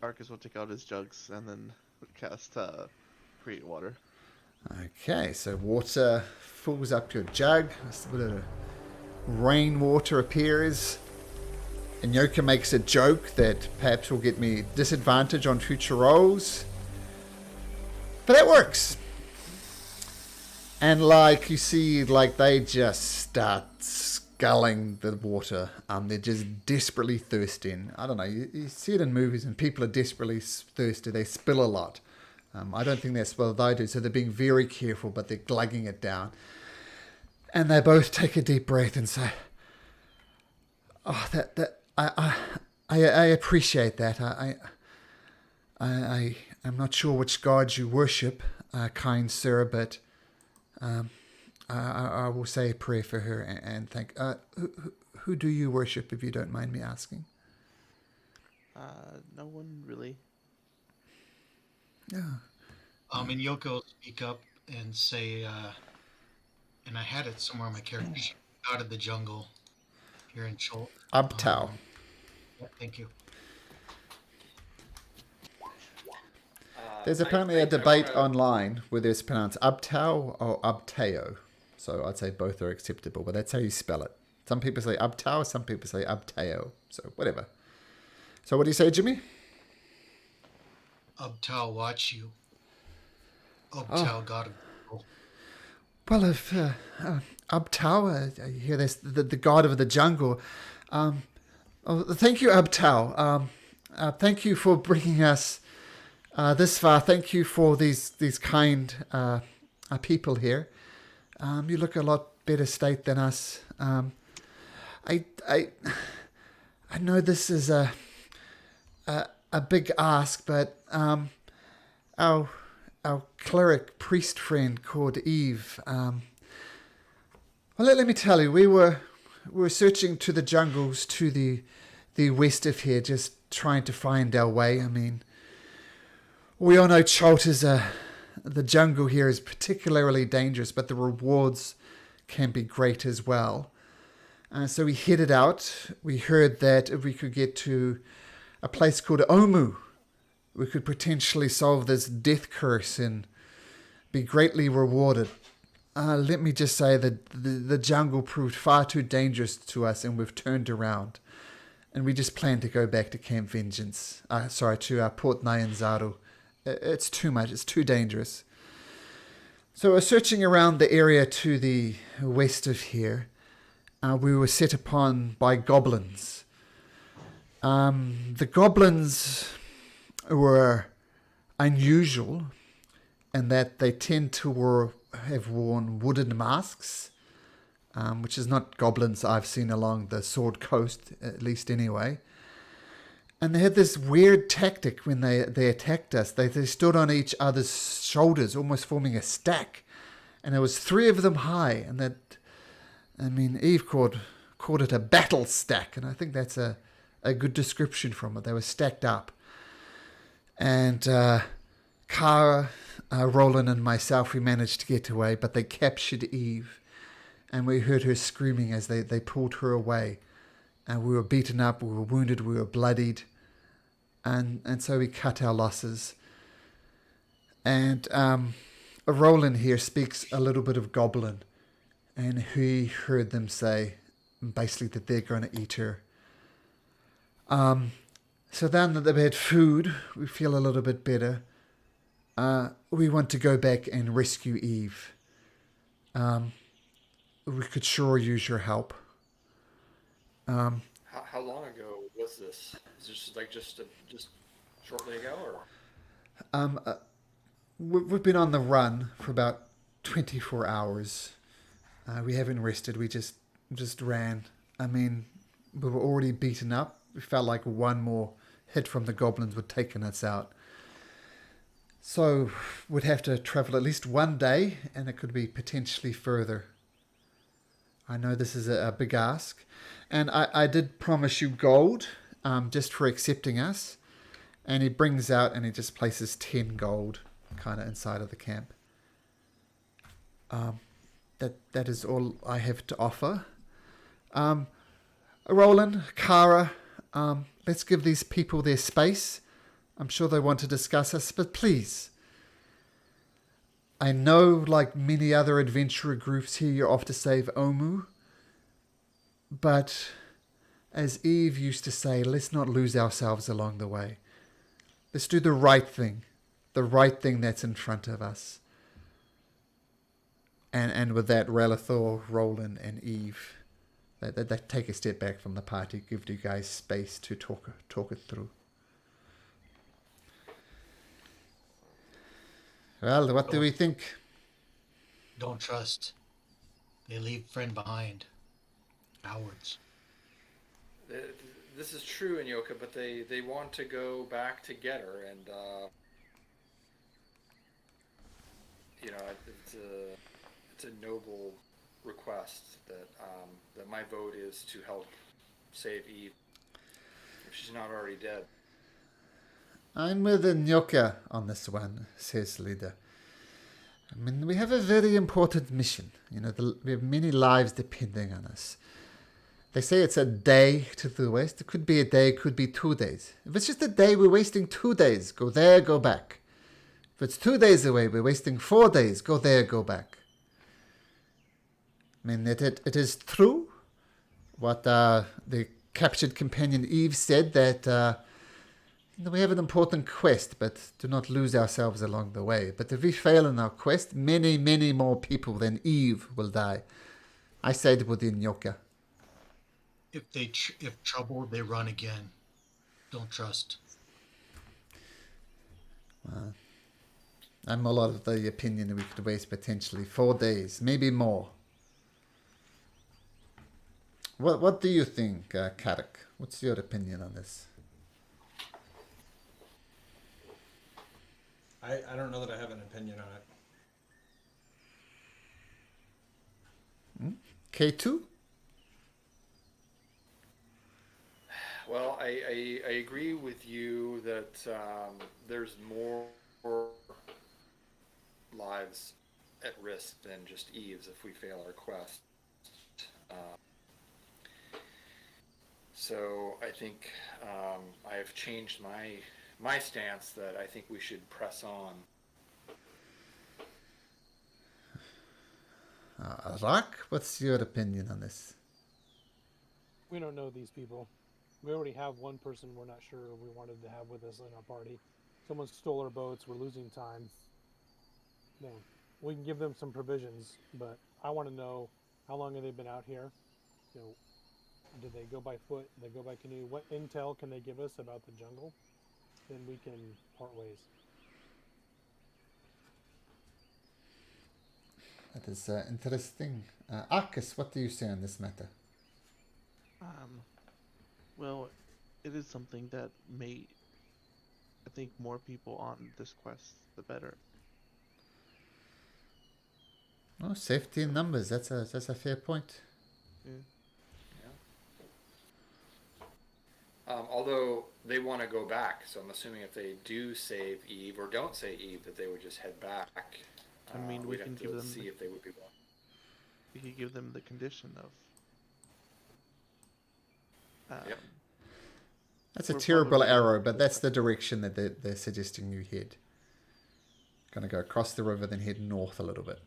Arcus will take out his jugs and then cast create water. Okay, so water fills up your jug. A bit of rainwater appears. And Yoka makes a joke that perhaps will get me disadvantage on future rolls. But that works. And you see, they just start sculling the water. They're just desperately thirsty. I don't know, you see it in movies and people are desperately thirsty. They spill a lot. I don't think that's what they do, so they're being very careful, but they're glugging it down. And they both take a deep breath and say, "Oh, I appreciate that. I'm not sure which gods you worship, kind sir, but I will say a prayer for her and thank. Who do you worship, if you don't mind me asking?" No one really. Yeah. And Yoko will speak up and say, and I had it somewhere on my character sheet. God of the jungle here in Chol. Abtao. Yeah, thank you. There's apparently a I debate wanna, online whether it's pronounced Abtao or Abtao. So I'd say both are acceptable, but that's how you spell it. Some people say Abtao, some people say Abtao. So whatever. So what do you say, Jimmy? Ubtao watch you. Oh. Ubtao God of the jungle. Well, if Abtao, I hear this, the god of the jungle. Oh, thank you, Abtao. Thank you for bringing us this far. Thank you for these kind people here. You look a lot better state than us. I know this is a big ask, but our cleric priest friend called Eve. Well, let me tell you, we were searching to the jungles to the west of here, just trying to find our way. I mean, we all know Cholt is the jungle here is particularly dangerous, but the rewards can be great as well. So we headed out. We heard that if we could get to a place called Omu, we could potentially solve this death curse and be greatly rewarded. Let me just say that the jungle proved far too dangerous to us, and we've turned around. And we just plan to go back to Camp Vengeance. To Port Nyanzaru. It's too much. It's too dangerous. So we're searching around the area to the west of here. We were set upon by goblins. The goblins were unusual in that they tend to have worn wooden masks, which is not goblins I've seen along the Sword Coast, at least anyway. And they had this weird tactic when they attacked us. They stood on each other's shoulders, almost forming a stack. And there was 3 of them high. And Eve called it a battle stack. And I think that's a good description from it. They were stacked up. And Kara, Roland and myself, we managed to get away. But they captured Eve. And we heard her screaming as they pulled her away. And we were beaten up, we were wounded, we were bloodied. And so we cut our losses. And Roland here speaks a little bit of Goblin. And he heard them say, basically, that they're going to eat her. So now that they've had food, we feel a little bit better. We want to go back and rescue Eve. We could sure use your help. how long ago was this? Is this just shortly ago, or? We've been on the run for about 24 hours. We haven't rested. We just ran. I mean, we were already beaten up. We felt like one more hit from the goblins would taken us out. So we'd have to travel at least one day, and it could be potentially further. I know this is a big ask. And I did promise you gold just for accepting us. And he brings out and he just places 10 gold kind of inside of the camp. That is all I have to offer. Roland, Kara, let's give these people their space. I'm sure they want to discuss us, but please. I know, like many other adventurer groups here, you're off to save Omu. But, as Eve used to say, let's not lose ourselves along the way. Let's do the right thing that's in front of us. And with that, Relithor, Roland, and Eve, they take a step back from the party, give you guys space to talk it through. Well, what do we think? Don't trust. They leave friend behind. Cowards. This is true, Inyoka, but they want to go back to get her, and it's a noble request that my vote is to help save Eve if she's not already dead. I'm with Nyoka on this one, says Leader. I mean, we have a very important mission. You know, we have many lives depending on us. They say it's a day to the west. It could be a day, could be 2 days. If it's just a day, we're wasting 2 days. Go there, go back. If it's 2 days away, we're wasting 4 days. Go there, go back. I mean, it is true what the captured companion Eve said, that we have an important quest, but do not lose ourselves along the way. But if we fail in our quest, many, many more people than Eve will die. I said within Yoka. If trouble, they run again. Don't trust. I'm a lot of the opinion that we could waste potentially 4 days, maybe more. What do you think, Karak? What's your opinion on this? I don't know that I have an opinion on it. K2? Well, I agree with you that there's more lives at risk than just Eve's if we fail our quest. So I think I have changed my stance that I think we should press on. Rak, what's your opinion on this? We don't know these people. We already have one person we're not sure we wanted to have with us in our party. Someone stole our boats. We're losing time. No, we can give them some provisions, but I want to know how long have they been out here? You know, did they go by foot? Did they go by canoe? What intel can they give us about the jungle? Then we can part ways. That is interesting. Arcus, what do you say on this matter? Well, it is something that may, I think, more people on this quest, the better. Oh, safety in numbers. That's a fair point. Yeah. Although they want to go back, so I'm assuming if they do save Eve or don't save Eve, that they would just head back. I mean, we we'd can have give to them see if they would be willing. We could give them the condition of. Yep. That's a We're terrible probably- arrow, but that's the direction that they're suggesting you head. Gonna go across the river, then head north a little bit.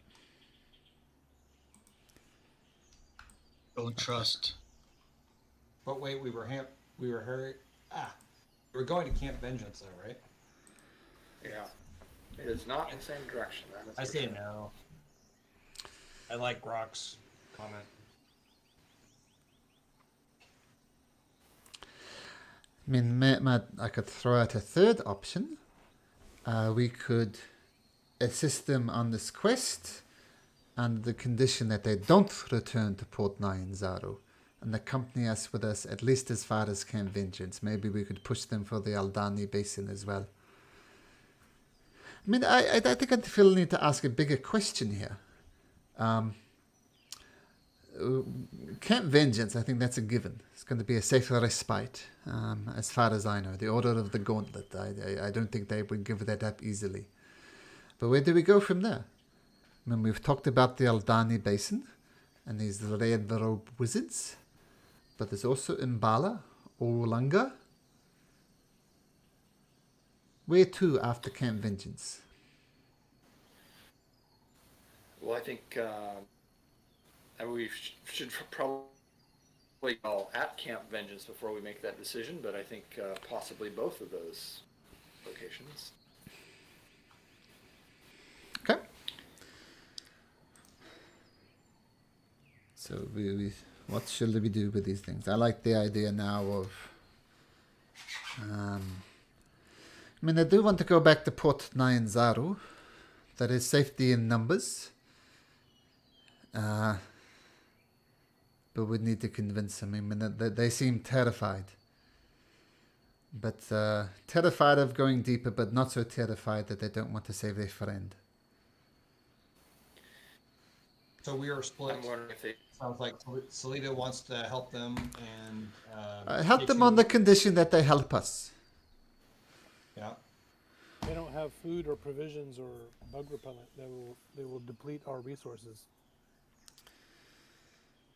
Don't trust. But wait, we were going to Camp Vengeance though, right? Yeah. It is not in the same direction. that is I for say sure. no. I like Brock's comment. I mean, I could throw out a third option. We could assist them on this quest under the condition that they don't return to Port Nyanzaru and accompany us with us at least as far as Camp Vengeance. Maybe we could push them for the Aldani Basin as well. I mean, I think I feel the need to ask a bigger question here. Camp Vengeance, I think that's a given. It's going to be a safe respite, as far as I know. The Order of the Gauntlet, I don't think they would give that up easily. But where do we go from there? I mean, we've talked about the Aldani Basin and these red robe wizards, but there's also Imbala, Olanga. Where to after Camp Vengeance? Well, I think we should probably call at Camp Vengeance before we make that decision, but I think possibly both of those locations. Okay. So what should we do with these things? I like the idea now of. I mean, I do want to go back to Port Nyanzaru. That is safety in numbers. But we'd need to convince them. I mean, they seem terrified. But terrified of going deeper, but not so terrified that they don't want to save their friend. So we are split. I'm wondering if they. Sounds like Salida wants to help them and Help them on the condition that they help us. Yeah. they don't have food or provisions or bug repellent, they will deplete our resources.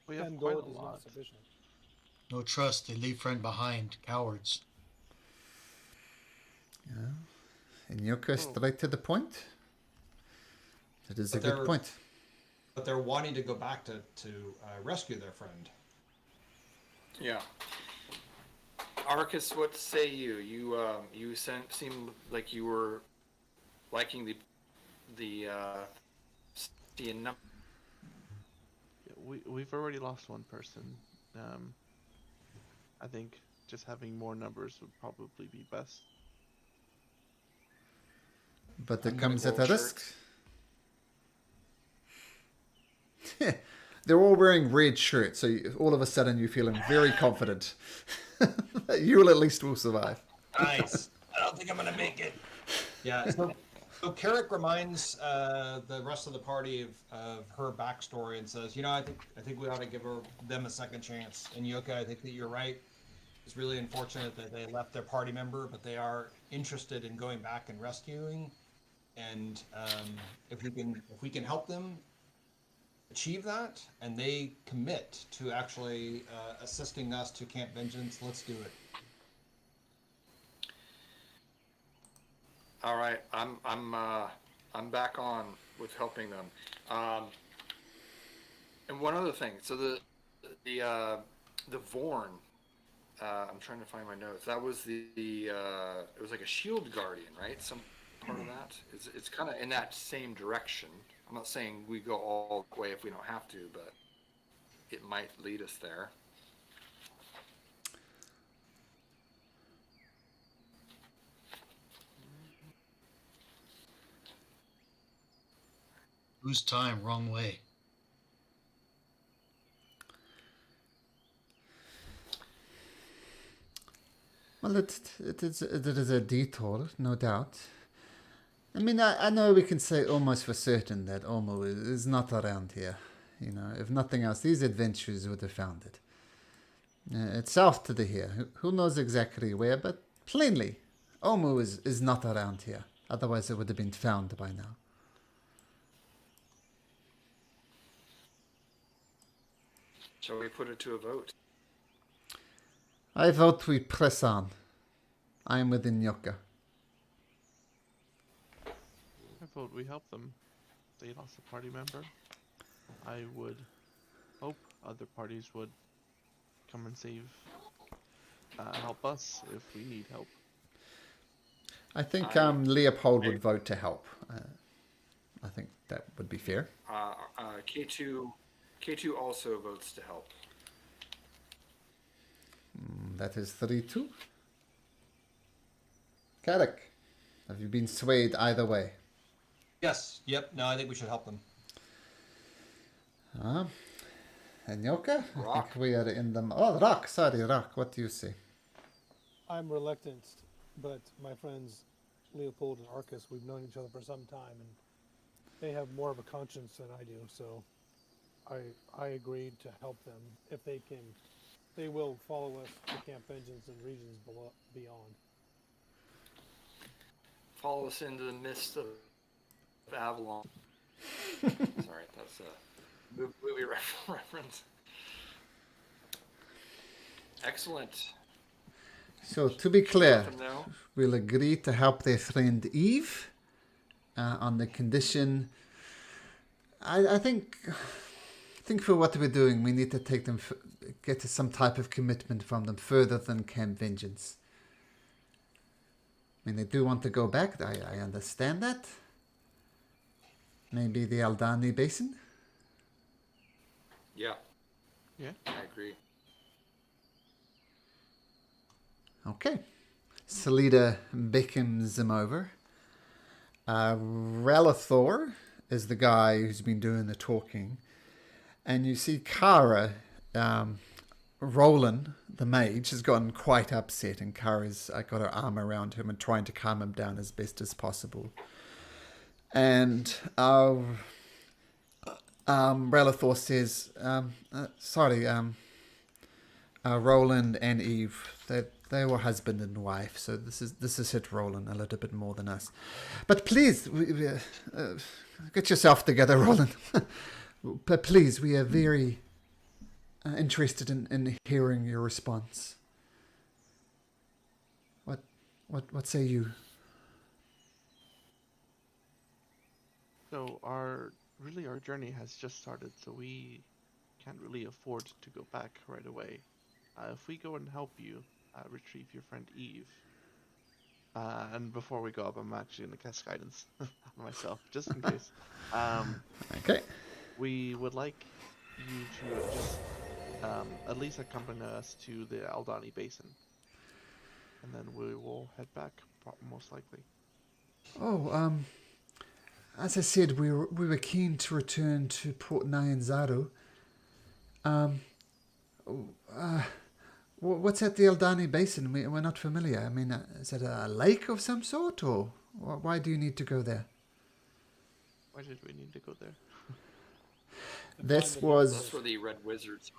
We have 10 quite gold a is lot. not sufficient. No trust. They leave friend behind. Cowards. And Yoko, straight to the point. It is a But good they're- point. But they're wanting to go back to rescue their friend. Yeah. Arcus, what say you? You seem like you were liking the number. Yeah, we've already lost one person. I think just having more numbers would probably be best. But it I'm gonna comes go at a shirt. risk. They're all wearing red shirts, so all of a sudden you're feeling very confident. You will at least will survive. Nice. I don't think I'm gonna make it. Yeah. So Carrick reminds the rest of the party of her backstory and says, I think we ought to give them a second chance. And Yoka, I think that you're right. It's really unfortunate that they left their party member, but they are interested in going back and rescuing. And if we can help them achieve that, and they commit to actually assisting us to Camp Vengeance, let's do it. All right, I'm back on with helping them. And one other thing, so the Vorn, I'm trying to find my notes. That was it was like a shield guardian, right? Some part of that. It's kind of in that same direction. I'm not saying we go all the way if we don't have to, but it might lead us there. Lose time. Wrong way. Well, it is a detour, no doubt. I mean, I know we can say almost for certain that Olmo is not around here. If nothing else, these adventurers would have found it. It's south to the here. Who knows exactly where, but plainly, Olmo is not around here. Otherwise, it would have been found by now. Shall we put it to a vote? I vote we press on. I am within Yoka. I vote we help them. They lost a party member. I would hope other parties would come and help us if we need help. I think Leopold would vote to help. I think that would be fair. K2 also votes to help. That is 3-2. Carrick, have you been swayed either way? Yes. Yep. No, I think we should help them. And Yoka? I Rock. think we are in them. Oh, Rock. Sorry, Rock. What do you say? I'm reluctant, but my friends Leopold and Arcus, we've known each other for some time, and they have more of a conscience than I do, so I agreed to help them if they can. They will follow us to Camp Vengeance and regions beyond. Follow us into the mist of Avalon. Sorry, that's a movie reference. Excellent. So, to be clear, Let them know. we'll agree to help their friend Eve on the condition. I think for what we're doing, we need to take them, get to some type of commitment from them further than Camp Vengeance. I mean, they do want to go back. I understand that. Maybe the Aldani Basin. Yeah, Yeah. I agree. Okay. Salida beckons him over. Relathor is the guy who's been doing the talking. And you see Kara, Roland, the mage, has gotten quite upset. And Kara's got her arm around him and trying to calm him down as best as possible. And Relathor says, sorry, Roland and Eve, they were husband and wife, so this is hit Roland a little bit more than us. But please, get yourself together, Roland. But please, we are very interested in hearing your response. What say you? So our journey has just started, so we can't really afford to go back right away. If we go and help you retrieve your friend Eve, and before we go up, I'm actually going to cast guidance on myself, just in case. Okay. We would like you to just at least accompany us to the Aldani Basin, and then we will head back, most likely. Oh, as I said, we were keen to return to Port Nyanzaru. What's at the Aldani Basin? We're not familiar. I mean, is it a lake of some sort, or why do you need to go there? Why did we need to go there? That's where the red wizards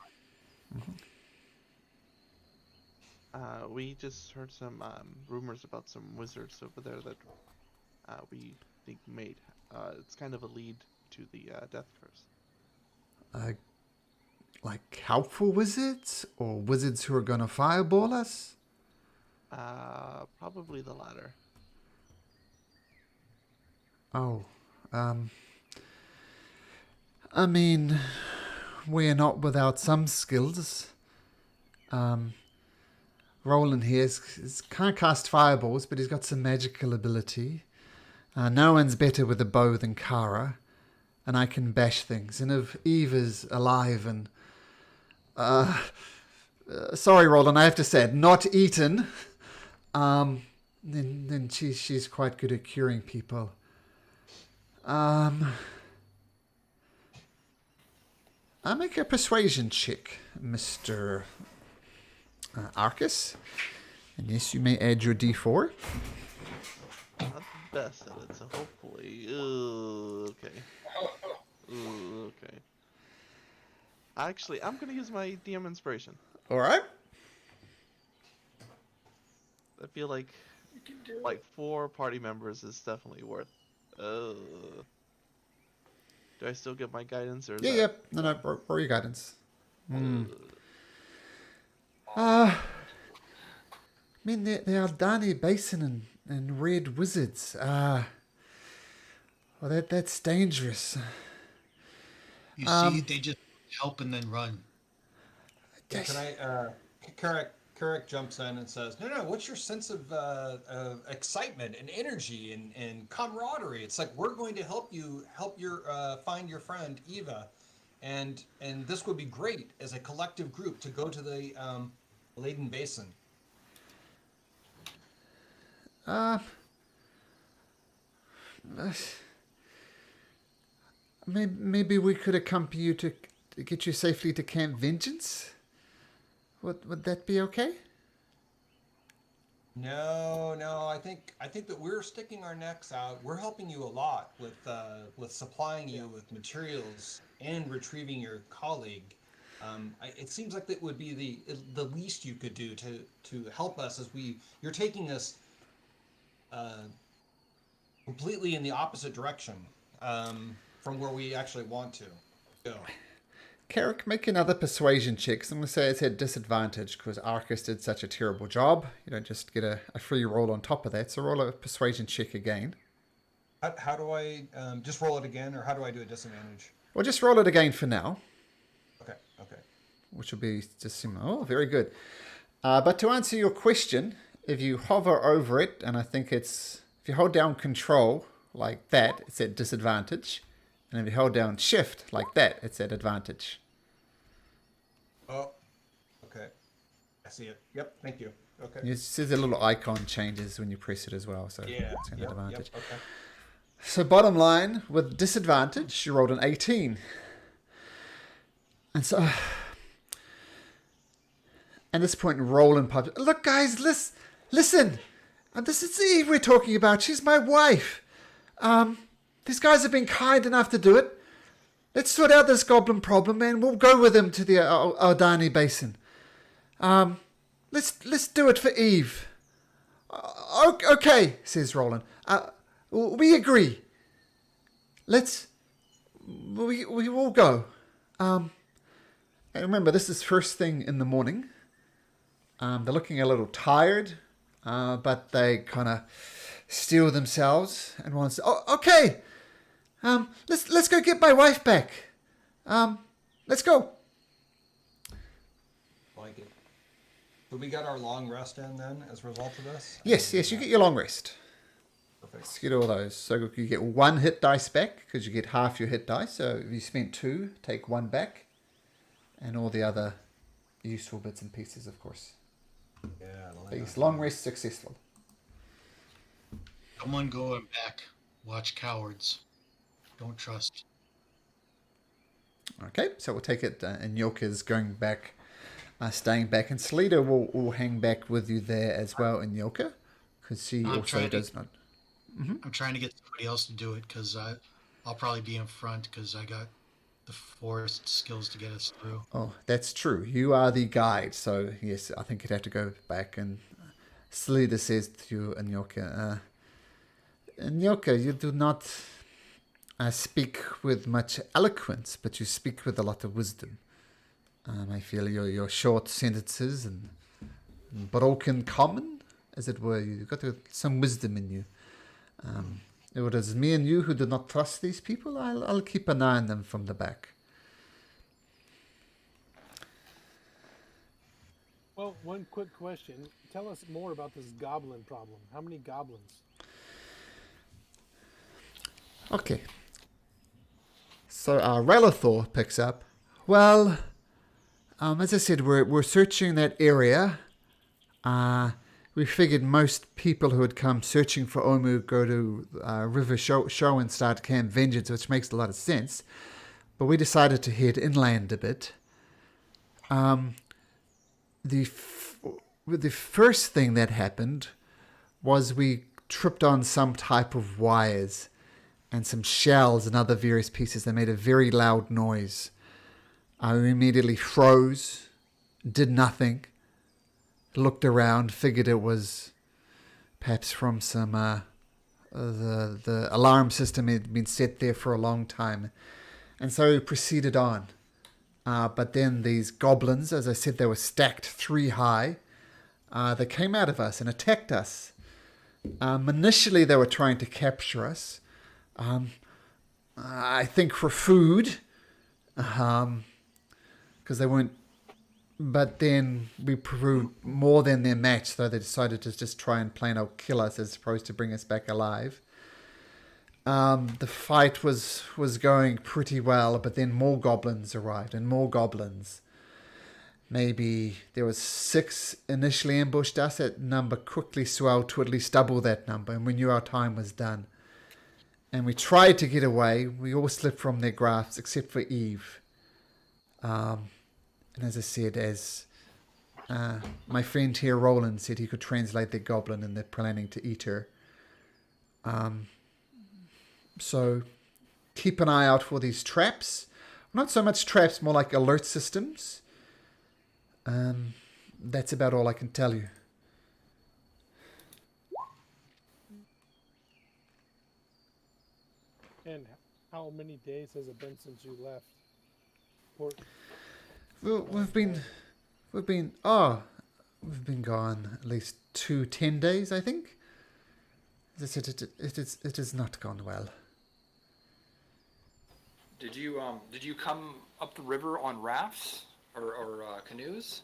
are. We just heard some rumors about some wizards over there that we think made. It's kind of a lead to the death curse. Like helpful wizards, or wizards who are gonna fireball us? Probably the latter. Oh, I mean, we're not without some skills. Roland here can't cast fireballs, but he's got some magical ability. No one's better with a bow than Kara, and I can bash things. And if Eve is alive and... sorry, Roland, I have to say it, not eaten, then she's quite good at curing people. I'll make a persuasion check, Mr. Arcus. And yes, you may add your d4. Not the best at it, so hopefully... okay. Okay. Actually, I'm going to use my DM inspiration. Alright. I feel like 4 party members is definitely worth... do I still get my guidance? Or is Yeah. No, roll your guidance. I mean, the Aldani Basin and Red Wizards. Well, that's dangerous. You see, they just help and then run. Yeah, can I? Carrick jumps in and says, "No, what's your sense of excitement and energy and camaraderie? It's like we're going to help your find your friend Eva, and this would be great as a collective group to go to the Laden Basin." Maybe we could accompany you to get you safely to Camp Vengeance. Would that be okay? No. I think that we're sticking our necks out. We're helping you a lot with supplying you with materials and retrieving your colleague. It seems like that would be the least you could do to help us as you're taking us completely in the opposite direction from where we actually want to go. Carrick, make another persuasion check. 'Cause I'm going to say it's at disadvantage because Arcus did such a terrible job. You don't just get a free roll on top of that. So roll a persuasion check again. How do I just roll it again, or how do I do a disadvantage? Well, just roll it again for now. Okay. Which will be just similar. Oh, very good. But to answer your question, if you hover over it, and I think if you hold down Control like that, it's at disadvantage. And if you hold down Shift like that, it's at advantage. Oh, okay. I see it. Yep, thank you. Okay. You see the little icon changes when you press it as well. So Yeah. it's at advantage. Yep, okay. So bottom line, with disadvantage, you rolled an 18. And so... At this point, Roland pops. Look, guys, listen. This is Eve we're talking about. She's my wife. These guys have been kind enough to do it. Let's sort out this goblin problem, and we'll go with them to the Aldani Basin. let's do it for Eve. Okay, says Roland. We agree. We will go. And remember, this is first thing in the morning. They're looking a little tired, but they kind of steel themselves and want to say, "Oh, okay. Let's go get my wife back. Let's go." Like it. So we got our long rest in then as a result of this? Yes, you get your long rest. Perfect. Let's get all those. So you get 1 hit dice back because you get half your hit dice. So if you spent 2, take 1 back, and all the other useful bits and pieces, of course. Yeah. These long rest successful. Someone going back. Watch cowards. Don't trust. Okay, so we'll take it. And Yolka's going back, staying back, and Sleeta will hang back with you there as well in Yolka, because she also does not. I'm trying to get somebody else to do it because I'll probably be in front because I got the forest skills to get us through. Oh, that's true. You are the guide, so yes, I think you'd have to go back. And Sleeta says to you, Anyoka, Anyoka, you do not speak with much eloquence, but you speak with a lot of wisdom. I feel your short sentences and broken common, as it were, you've got some wisdom in you. It was me and you who do not trust these people. I'll keep an eye on them from the back. Well, one quick question. Tell us more about this goblin problem. How many goblins? Okay. So Relithor picks up. Well, as I said, we're searching that area. We figured most people who had come searching for Omu go to River Show and start Camp Vengeance, which makes a lot of sense. But we decided to head inland a bit. The first thing that happened was we tripped on some type of wires and some shells and other various pieces that made a very loud noise. We immediately froze, did nothing, looked around, figured it was perhaps from some the alarm system had been set there for a long time, and so we proceeded on. But then these goblins, as I said, they were stacked 3 high. They came out of us and attacked us. Initially, they were trying to capture us. I think for food, because they weren't. But then we proved more than their match, so they decided to just try and plain old kill us as opposed to bring us back alive. The fight was going pretty well, but then more goblins arrived, and more goblins. Maybe there was 6 initially ambushed us. That number quickly swelled to at least double that number, and we knew our time was done. And we tried to get away. We all slipped from their grasp, except for Eve. And as I said, as my friend here, Roland, said he could translate the goblin and they're planning to eat her. So keep an eye out for these traps. Not so much traps, more like alert systems. That's about all I can tell you. And how many days has it been since you left? Port? Well, we've been gone at least 10 days, I think. As I said, it has not gone well. Did you come up the river on rafts or canoes,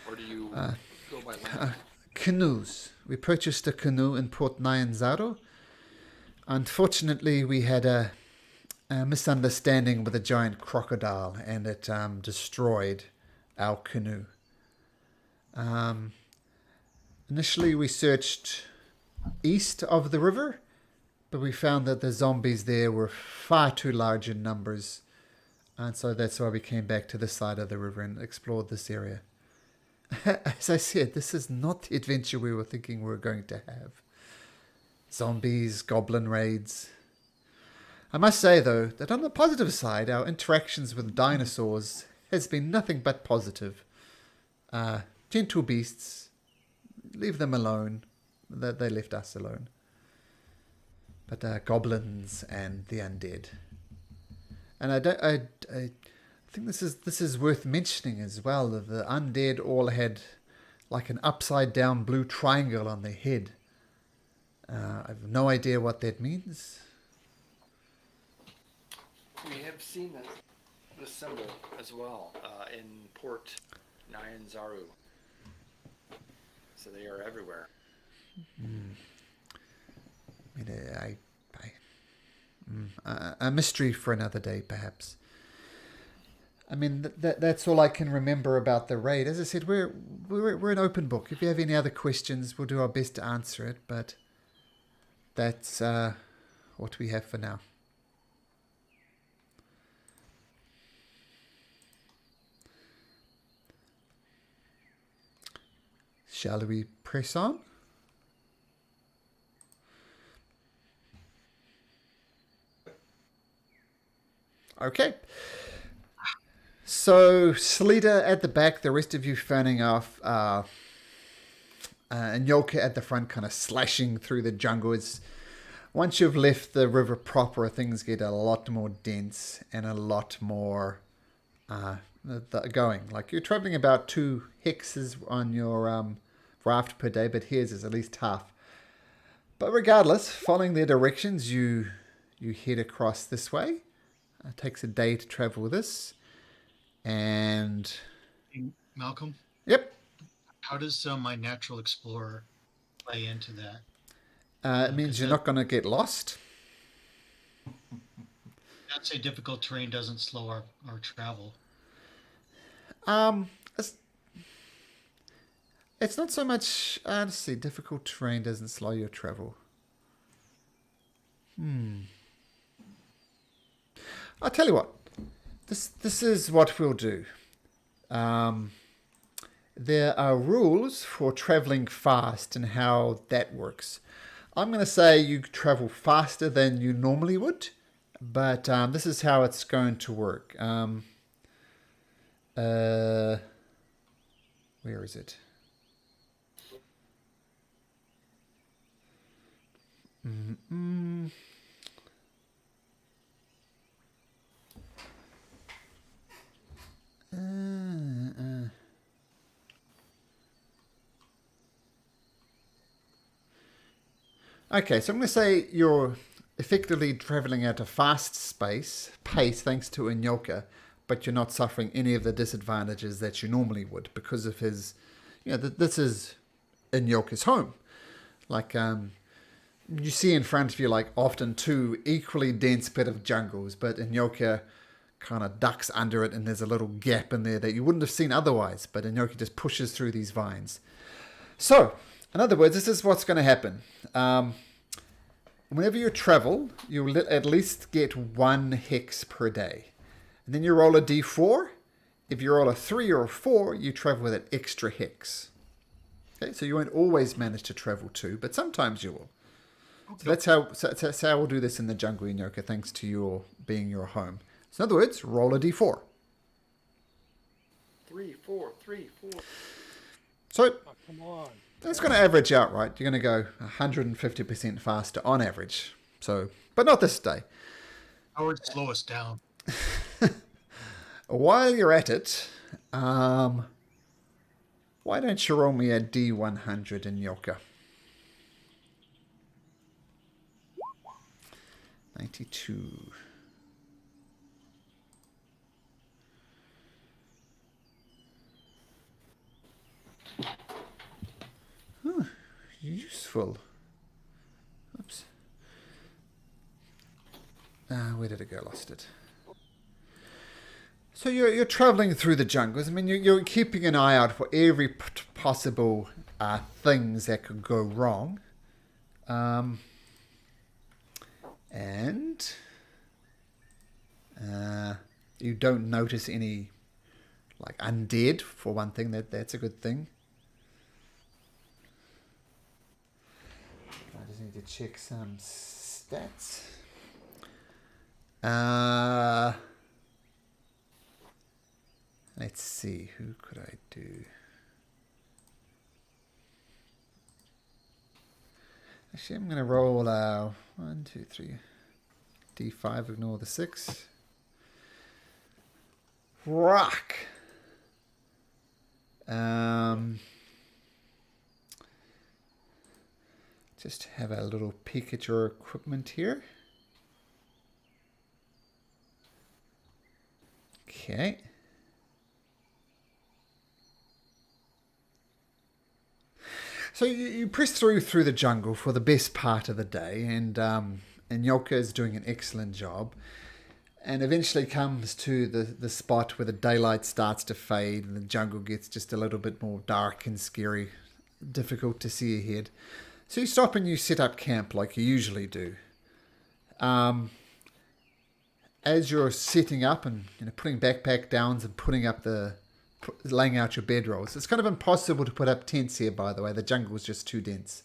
or do you go by land? Canoes. We purchased a canoe in Port Nyanzaru. Unfortunately, we had a misunderstanding with a giant crocodile, and it destroyed our canoe. Initially, we searched east of the river, but we found that the zombies there were far too large in numbers, and so that's why we came back to this side of the river and explored this area. As I said, this is not the adventure we were thinking we were going to have. Zombies, goblin raids. I must say, though, that on the positive side, our interactions with dinosaurs has been nothing but positive. gentle beasts. Leave them alone. They left us alone. But goblins and the undead. And I think this is worth mentioning as well. The undead all had like an upside down blue triangle on their head. I have no idea what that means. We have seen this symbol as well in Port Nyanzaru. So they are everywhere. A mystery for another day, perhaps. I mean, that's all I can remember about the raid. As I said, we're an open book. If you have any other questions, we'll do our best to answer it. But that's what we have for now. Shall we press on? Okay. So, Sleater at the back, the rest of you fanning off, and Yolka at the front kind of slashing through the jungle. Once you've left the river proper, things get a lot more dense and a lot more going. Like, you're traveling about 2 hexes on your raft per day, but here's is at least half. But regardless, following their directions, you head across this way. It takes a day to travel this. And Malcolm? Yep. How does my natural explorer play into that? It means you're not going to get lost. I'd say difficult terrain doesn't slow our travel. It's not so much, let's see, difficult terrain doesn't slow your travel. I'll tell you what. This is what we'll do. There are rules for traveling fast and how that works. I'm going to say you travel faster than you normally would, but this is how it's going to work. Where is it? Okay, so I'm going to say you're effectively traveling at a fast pace thanks to Inyoka, but you're not suffering any of the disadvantages that you normally would because of his, this is Inyoka's home. Like, you see in front of you, like, often 2 equally dense bit of jungles, but Inyoka kind of ducks under it and there's a little gap in there that you wouldn't have seen otherwise, but Inyoka just pushes through these vines. So, in other words, this is what's going to happen. Whenever you travel, you'll at least get 1 hex per day. And then you roll a d4. If you roll a 3 or a 4, you travel with an extra hex. Okay, so you won't always manage to travel 2, but sometimes you will. Okay. So that's how we'll do this in the jungle, Inyoka, thanks to your being your home. So in other words, roll a d4. 3, 4, 3, 4. So, come on. That's going to average out, right? You're going to go 150% faster on average. So, but not this day. How would slow us down? While you're at it, why don't you roll me a D100 in Yoka? 92. Useful. Oops. Where did it go? Lost it. So you're traveling through the jungles. I mean, you're keeping an eye out for every possible things that could go wrong. And you don't notice any, like, undead, for one thing. That's a good thing. I just need to check some stats. Let's see, who could I do? Actually, I'm going to roll 1, 2, 3, D5, ignore the 6. Rock. Just have a little peek at your equipment here. Okay. So you press through the jungle for the best part of the day, and Yolka is doing an excellent job. And eventually comes to the spot where the daylight starts to fade and the jungle gets just a little bit more dark and scary, difficult to see ahead. So you stop and you set up camp like you usually do. As you're setting up and putting backpack downs and laying out your bedrolls, it's kind of impossible to put up tents here. By the way, the jungle is just too dense.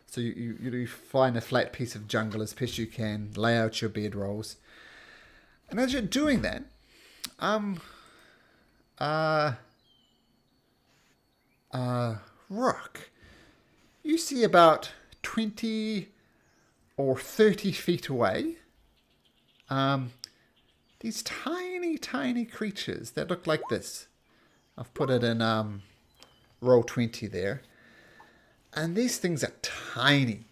So you find a flat piece of jungle as best you can, lay out your bedrolls. And as you're doing that, Rock, you see about 20 or 30 feet away, these tiny, tiny creatures that look like this. I've put it in roll 20 there. And these things are tiny,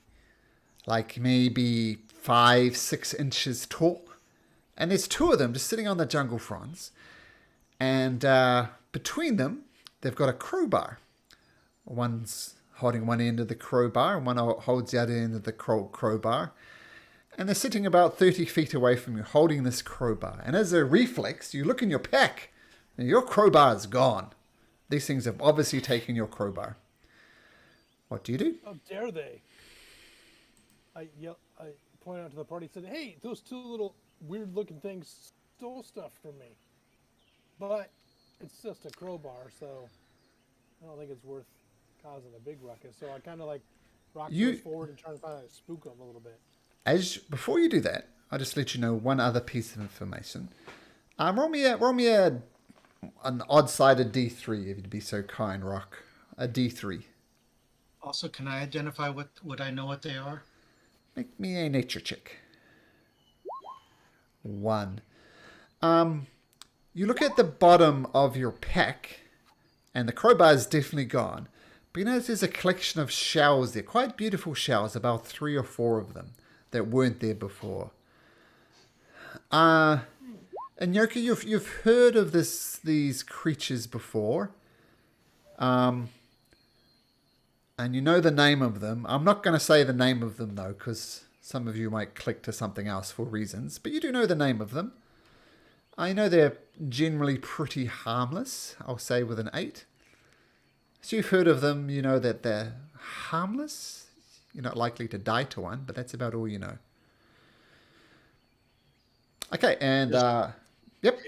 like maybe 5-6 inches tall. And there's 2 of them just sitting on the jungle fronds. And between them, they've got a crowbar. One's holding one end of the crowbar, and one holds the other end of the crowbar. And they're sitting about 30 feet away from you, holding this crowbar. And as a reflex, you look in your pack, and your crowbar is gone. These things have obviously taken your crowbar. What do you do? How dare they? I point out to the party, said, "Hey, those 2 little weird-looking things stole stuff from me." But it's just a crowbar, so I don't think it's worth causing a big ruckus. So I kind of rock those forward and try to kind of spook them a little bit. Before you do that, I'll just let you know one other piece of information. Roll me an odd-sided D3, if you'd be so kind, Rock. A D3. Also, can I identify what I know what they are? Make me a nature check. 1. You look at the bottom of your pack, and the crowbar is definitely gone. But you notice there's a collection of shells there, quite beautiful shells, about 3 or 4 of them that weren't there before. And Yoka, you've heard of these creatures before, and you know the name of them. I'm not going to say the name of them though, because some of you might click to something else for reasons, but you do know the name of them. I know they're generally pretty harmless, I'll say with an 8. So you've heard of them, you know that they're harmless. You're not likely to die to one, but that's about all you know. Okay, and yep.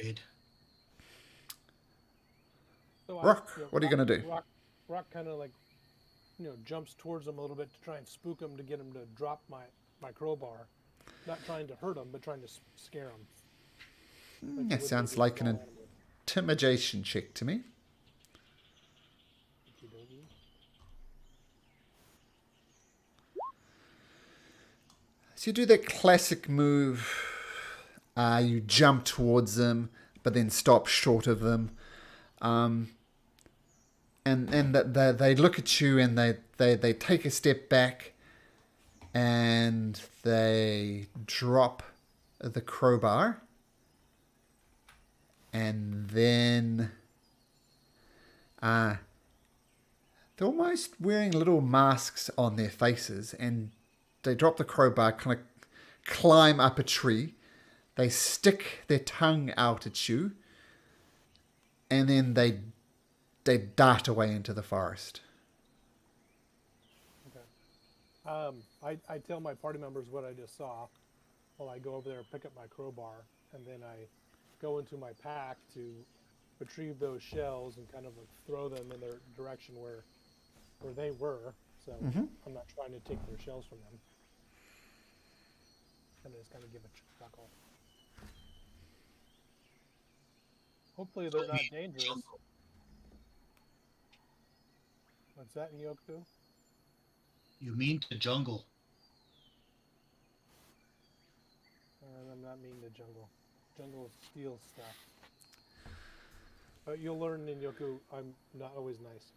So Rock, what are you going to do? Rock kind of jumps towards them a little bit to try and spook them, to get them to drop my crowbar. Not trying to hurt them, but trying to scare them. That sounds like an intimidation check to me. So you do that classic move. You jump towards them, but then stop short of them. And they look at you, and they take a step back, and they drop the crowbar. And then they're almost wearing little masks on their faces, and they drop the crowbar, kind of climb up a tree. They stick their tongue out at you, and then they dart away into the forest. Okay. I tell my party members what I just saw while I go over there and pick up my crowbar, and then I go into my pack to retrieve those shells and kind of throw them in their direction where they were. So I'm not trying to take their shells from them. And just kind of give a chuckle. Hopefully they're not dangerous. What's that, Nyoku? You mean to jungle? And I'm not mean to Jungle. Jungle steals stuff. But you'll learn in Yoku, I'm not always nice.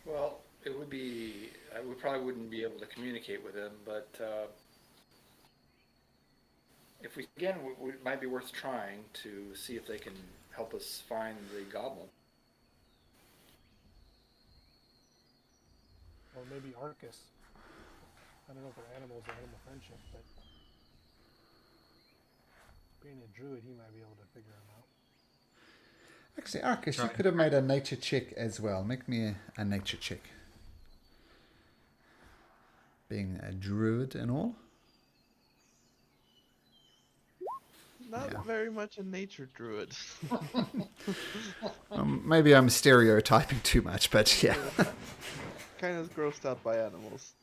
Well, it would be. We probably wouldn't be able to communicate with him, but if we again, it might be worth trying to see if they can help us find the goblin. Or maybe Arcus. I don't know if they're animals or animal friendship, but being a druid, he might be able to figure them out. Actually, Arcus, you Right. could have made a nature check as well. Make me a nature check. Being a druid and all. Not Yeah. very much a nature druid. Maybe I'm stereotyping too much, but yeah. Kind of grossed out by animals.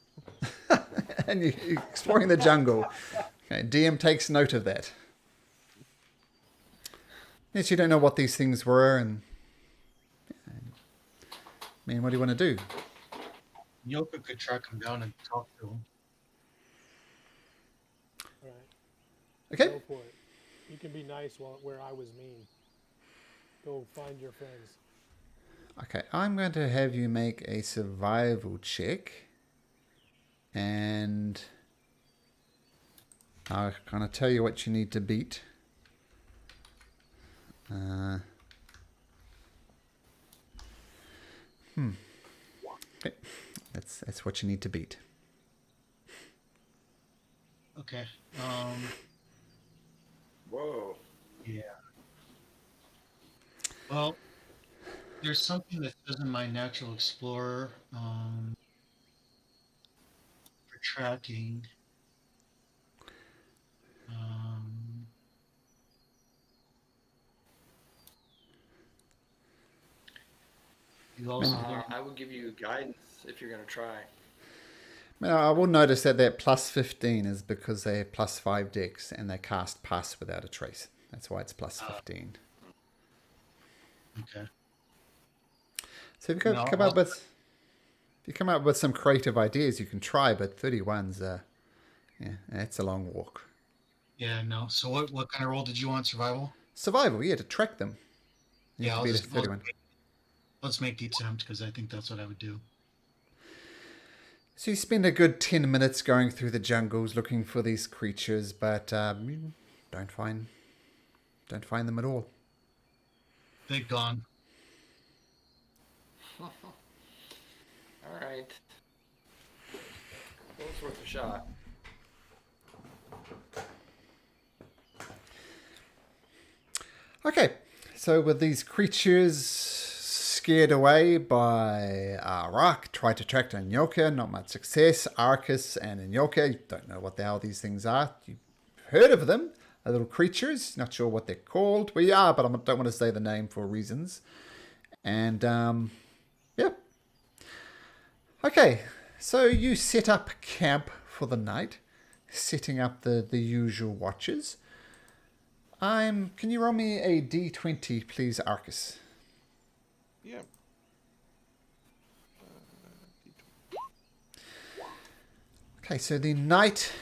And you're exploring the jungle. Okay, DM takes note of that. Yes, you don't know what these things were, and I mean, what do you want to do? Yoka could track him down and talk to him. All right. Okay. Go for it. You can be nice where I was mean. Go find your friends. Okay, I'm going to have you make a survival check. And I'll kind of tell you what you need to beat. Okay, that's what you need to beat. Okay. Whoa. Yeah. Well, there's something that says in my natural explorer for tracking. You also I would give you guidance if you're going to try. Now, I will notice that that plus 15 is because they're plus 5 dex and they cast Pass without a trace. That's why it's plus 15. okay. So if you No, come up with, if you come up with some creative ideas, you can try. But 31's, yeah, it's a long walk. Yeah, no. So what kind of roll did you want? Survival? Survival, yeah, to track them. You Yeah, have to beat a 31. let's make the attempt because I think that's what I would do. So you spend a good 10 minutes going through the jungles looking for these creatures, but you don't find them at all. They're gone. All right. Well, it's worth a shot. Okay, so with these creatures scared away by Arak, tried to track down Nyoka, not much success. Arcus and Nyoka, you don't know what the hell these things are. You've heard of them, are little creatures, not sure what they're called. Well, yeah, but I don't want to say the name for reasons. And, yeah. Okay, so you set up camp for the night, setting up the usual watches. Can you roll me a d20, please, Arcus? Yeah. Okay, so the night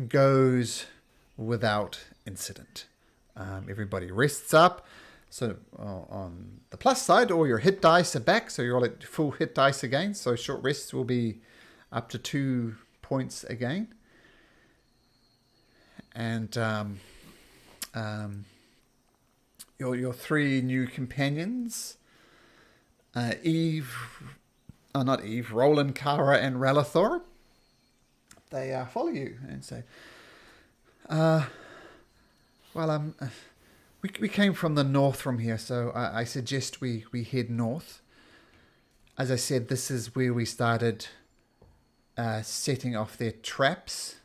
goes without incident. Everybody rests up. So on the plus side, all your hit dice are back, so you're all at full hit dice again. So short rests will be up to 2 points again. And your 3 new companions, not Eve, Roland, Kara, and Ralathor, they follow you and say, we came from the north from here, so I suggest we head north. As I said, this is where we started setting off their traps.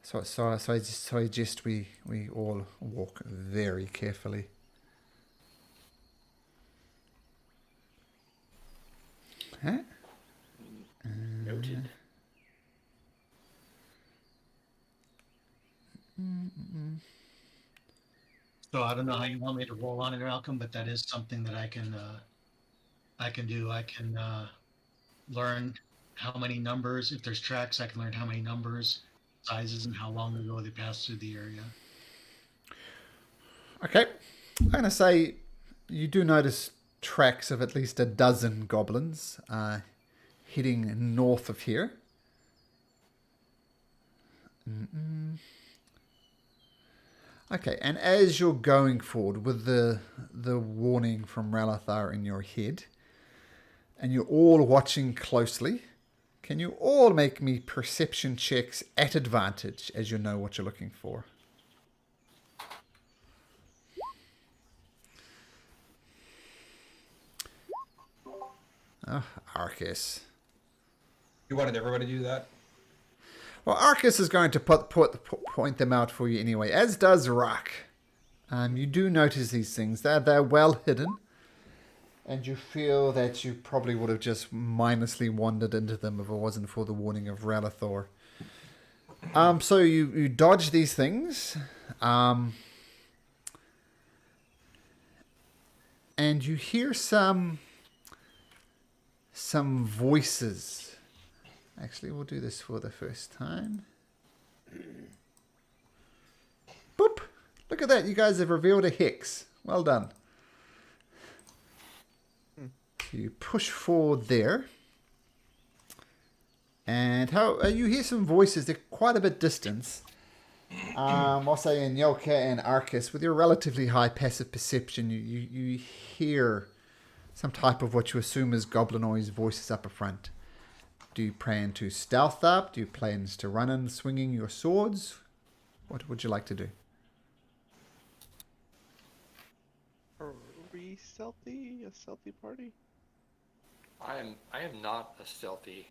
So I suggest we all walk very carefully. Huh? Noted. So I don't know how you want me to roll on it, Malcolm, but that is something that I can do. I can learn how many numbers. If there's tracks, I can learn how many numbers, sizes, and how long ago they passed through the area. Okay. I'm going to say you do notice tracks of at least a dozen goblins heading north of here. Okay, and as you're going forward with the warning from Ralathar in your head, and you're all watching closely, can you all make me perception checks at advantage as you know what you're looking for? Oh, Arcus. You wanted everybody to do that? Well, Arcus is going to point them out for you anyway, as does Rock. You do notice these things. They're well hidden, and you feel that you probably would have just mindlessly wandered into them if it wasn't for the warning of Ralathor. So you dodge these things, and you hear some voices. Actually, we'll do this for the first time. Boop! Look at that. You guys have revealed a hex. Well done. So you push forward there. And you hear some voices. They're quite a bit distant. I'll say in Yoka and Arcus, with your relatively high passive perception, you hear some type of what you assume is goblinoid voices up front. Do you plan to stealth up? Do you plan to run in swinging your swords? What would you like to do? Are we stealthy? A stealthy party? I am not a stealthy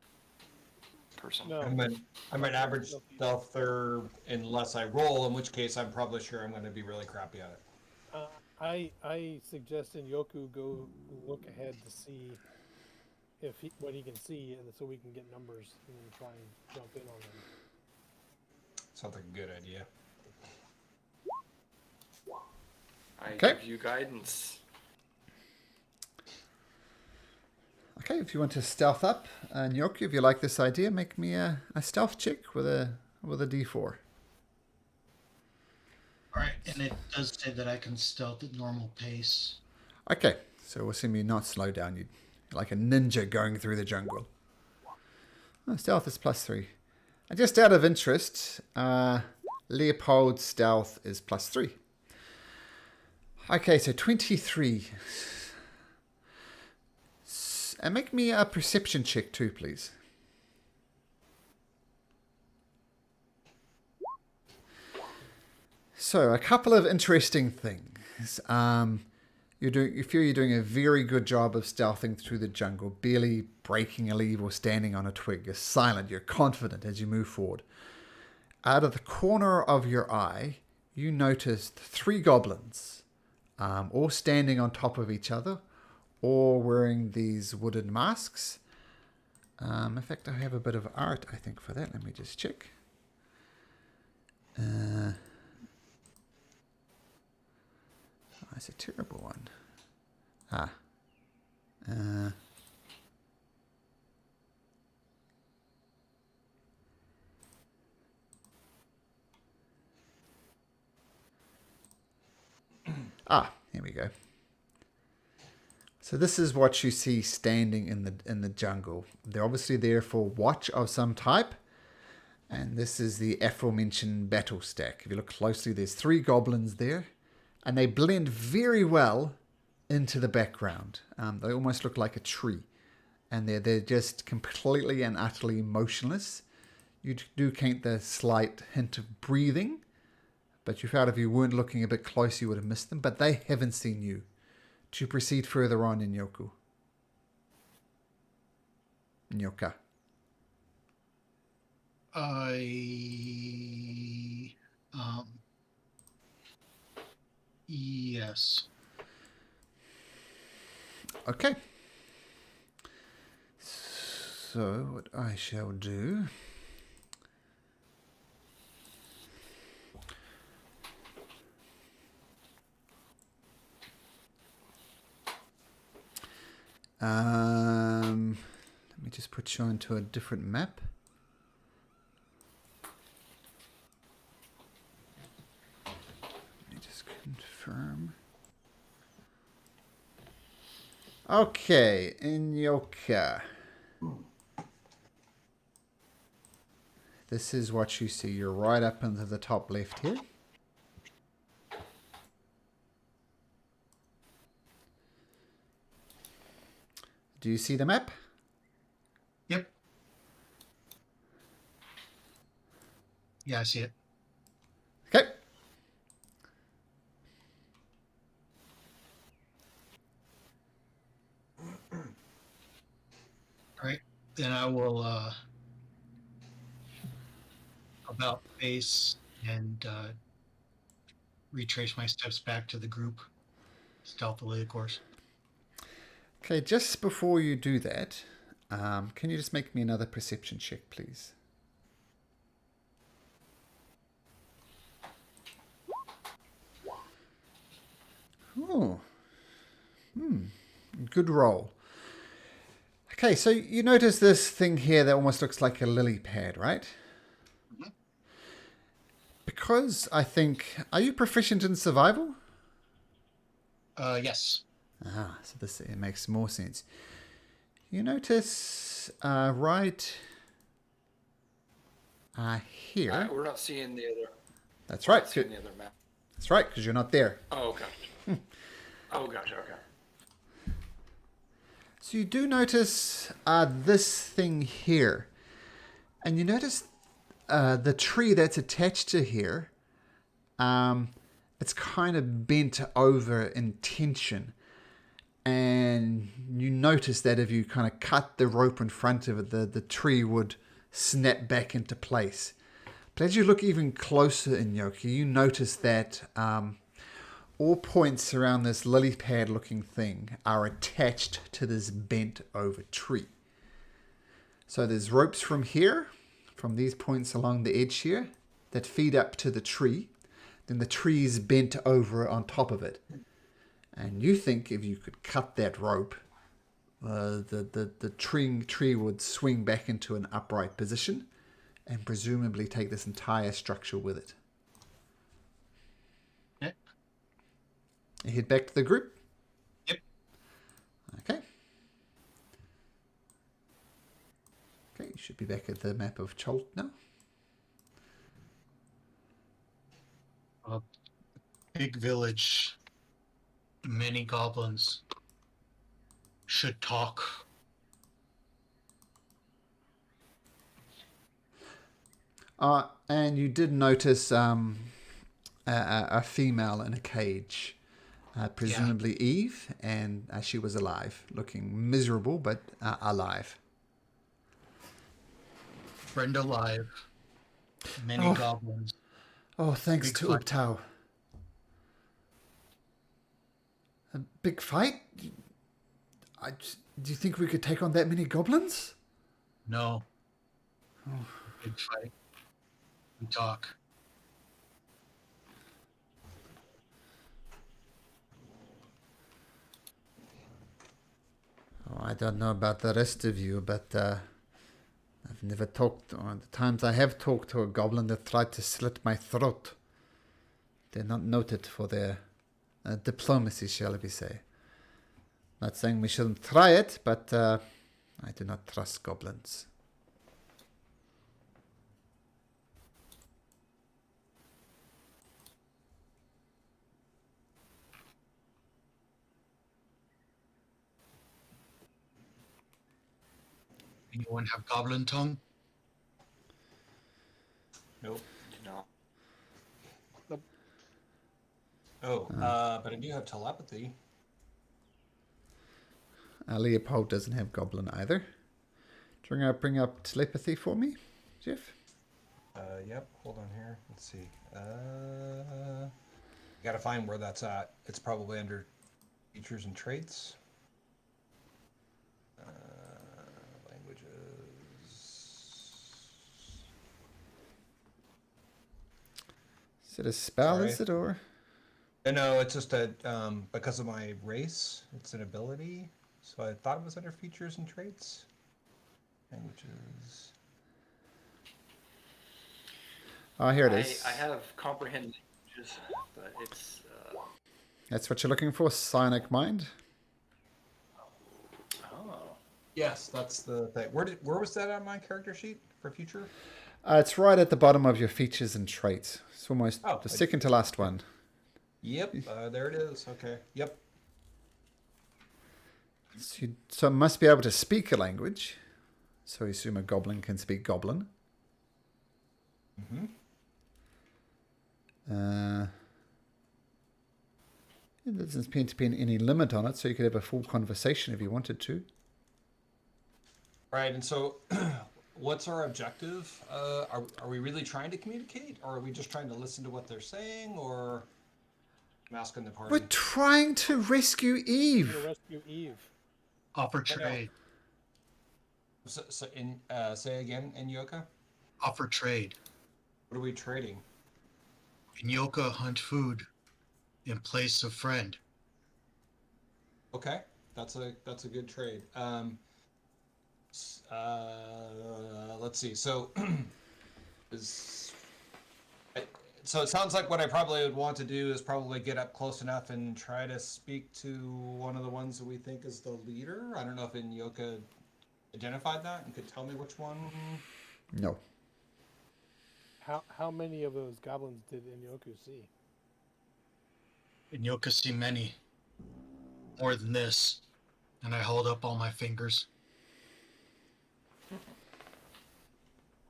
person. No. I'm an average stealther unless I roll, in which case I'm probably sure I'm going to be really crappy at it. I suggested Yoku go look ahead to see what he can see, and so we can get numbers and then try and jump in on them. Sounds like a good idea. I Okay. give you guidance. Okay, if you want to stealth up, and Yoki, if you like this idea, make me a stealth check with a D4. All right, and it does say that I can stealth at normal pace. Okay, so we'll assume you're not slow down. You're like a ninja going through the jungle. Oh, stealth is +3. And just out of interest, Leopold's stealth is +3. Okay, so 23. And make me a perception check too, please. So, a couple of interesting things. You feel you're doing a very good job of stealthing through the jungle, barely breaking a leaf or standing on a twig. You're silent, you're confident as you move forward. Out of the corner of your eye, you noticed 3 goblins, all standing on top of each other, or wearing these wooden masks. In fact, I have a bit of art, I think, for that. Let me just check. It's a terrible one. Here we go. So this is what you see standing in the jungle. They're obviously there for watch of some type. And this is the aforementioned battle stack. If you look closely, there's 3 goblins there. And they blend very well into the background. They almost look like a tree. And they're just completely and utterly motionless. You do count the slight hint of breathing. But you felt if you weren't looking a bit close, you would have missed them. But they haven't seen you. To proceed further on in Yoku. Nyoka. Yes. Okay. So what I shall do. Let me just put you onto a different map. Let me just confirm. Okay, Inyoka. This is what you see. You're right up into the top left here. Do you see the map? Yep. Yeah, I see it. Okay. All right. Then I will about face and retrace my steps back to the group, stealthily, of course. Okay, just before you do that, can you just make me another perception check, please? Oh. Good roll. Okay, so you notice this thing here that almost looks like a lily pad, right? Mhm. Because I think... Are you proficient in survival? Yes. Ah, so this it makes more sense. You notice right here. We're not seeing the other. That's We're right. not seeing the other map. That's right, because you're not there. Oh, gotcha. Oh, gotcha. Okay. So you do notice this thing here. And you notice the tree that's attached to here. It's kind of bent over in tension. And you notice that if you kind of cut the rope in front of it, the tree would snap back into place. But as you look even closer in Yoki, you notice that all points around this lily pad looking thing are attached to this bent over tree. So there's ropes from here, from these points along the edge here, that feed up to the tree. Then the tree is bent over on top of it. And you think if you could cut that rope, the tree would swing back into an upright position and presumably take this entire structure with it. Yep. You head back to the group? Yep. Okay. Okay, you should be back at the map of Cholt now. A big village. Many goblins should talk. And you did notice a female in a cage, presumably Eve, and she was alive, looking miserable, but alive. Friend alive. Many goblins. Oh, thanks Big to fight. Uptow. A big fight? Do you think we could take on that many goblins? No. Big fight. We talk. Oh, I don't know about the rest of you, but I've never talked, or the times I have talked to a goblin that tried to slit my throat. They're not noted for their diplomacy, shall we say. Not saying we shouldn't try it, but I do not trust goblins. Anyone have goblin tongue? Nope. No. Oh, but I do have telepathy. Leopold doesn't have goblin either. Do you want to bring up telepathy for me, Jeff? Yep. Hold on here. Let's see. Gotta find where that's at. It's probably under features and traits. Languages. Is it a spell, Sorry. is it, or? No, it's just a because of my race. It's an ability. So I thought it was under features and traits. Languages. Oh, here it is. I have comprehend languages, but it's That's what you're looking for, psionic mind. oh. Yes, that's the thing. Where was that on my character sheet for future? It's right at the bottom of your features and traits. It's almost Oh, the second to last one. Yep, there it is. Okay. Yep. So it must be able to speak a language. So I assume a goblin can speak goblin. Mm-hmm. There doesn't appear to be any limit on it, so you could have a full conversation if you wanted to. Right, and so what's our objective? Are we really trying to communicate, or are we just trying to listen to what they're saying, or I'm asking the party? We're trying to rescue I'm Eve. gonna rescue Eve. Offer trade. Say again, Inyoka? Offer trade. What are we trading? Inyoka hunt food in place of friend. Okay, that's a good trade. Let's see. So, so it sounds like what I probably would want to do is probably get up close enough and try to speak to one of the ones that we think is the leader. I don't know if Inyoka identified that and could tell me which one. No. How many of those goblins did Inyoku see? Inyoka see many. More than this. And I hold up all my fingers.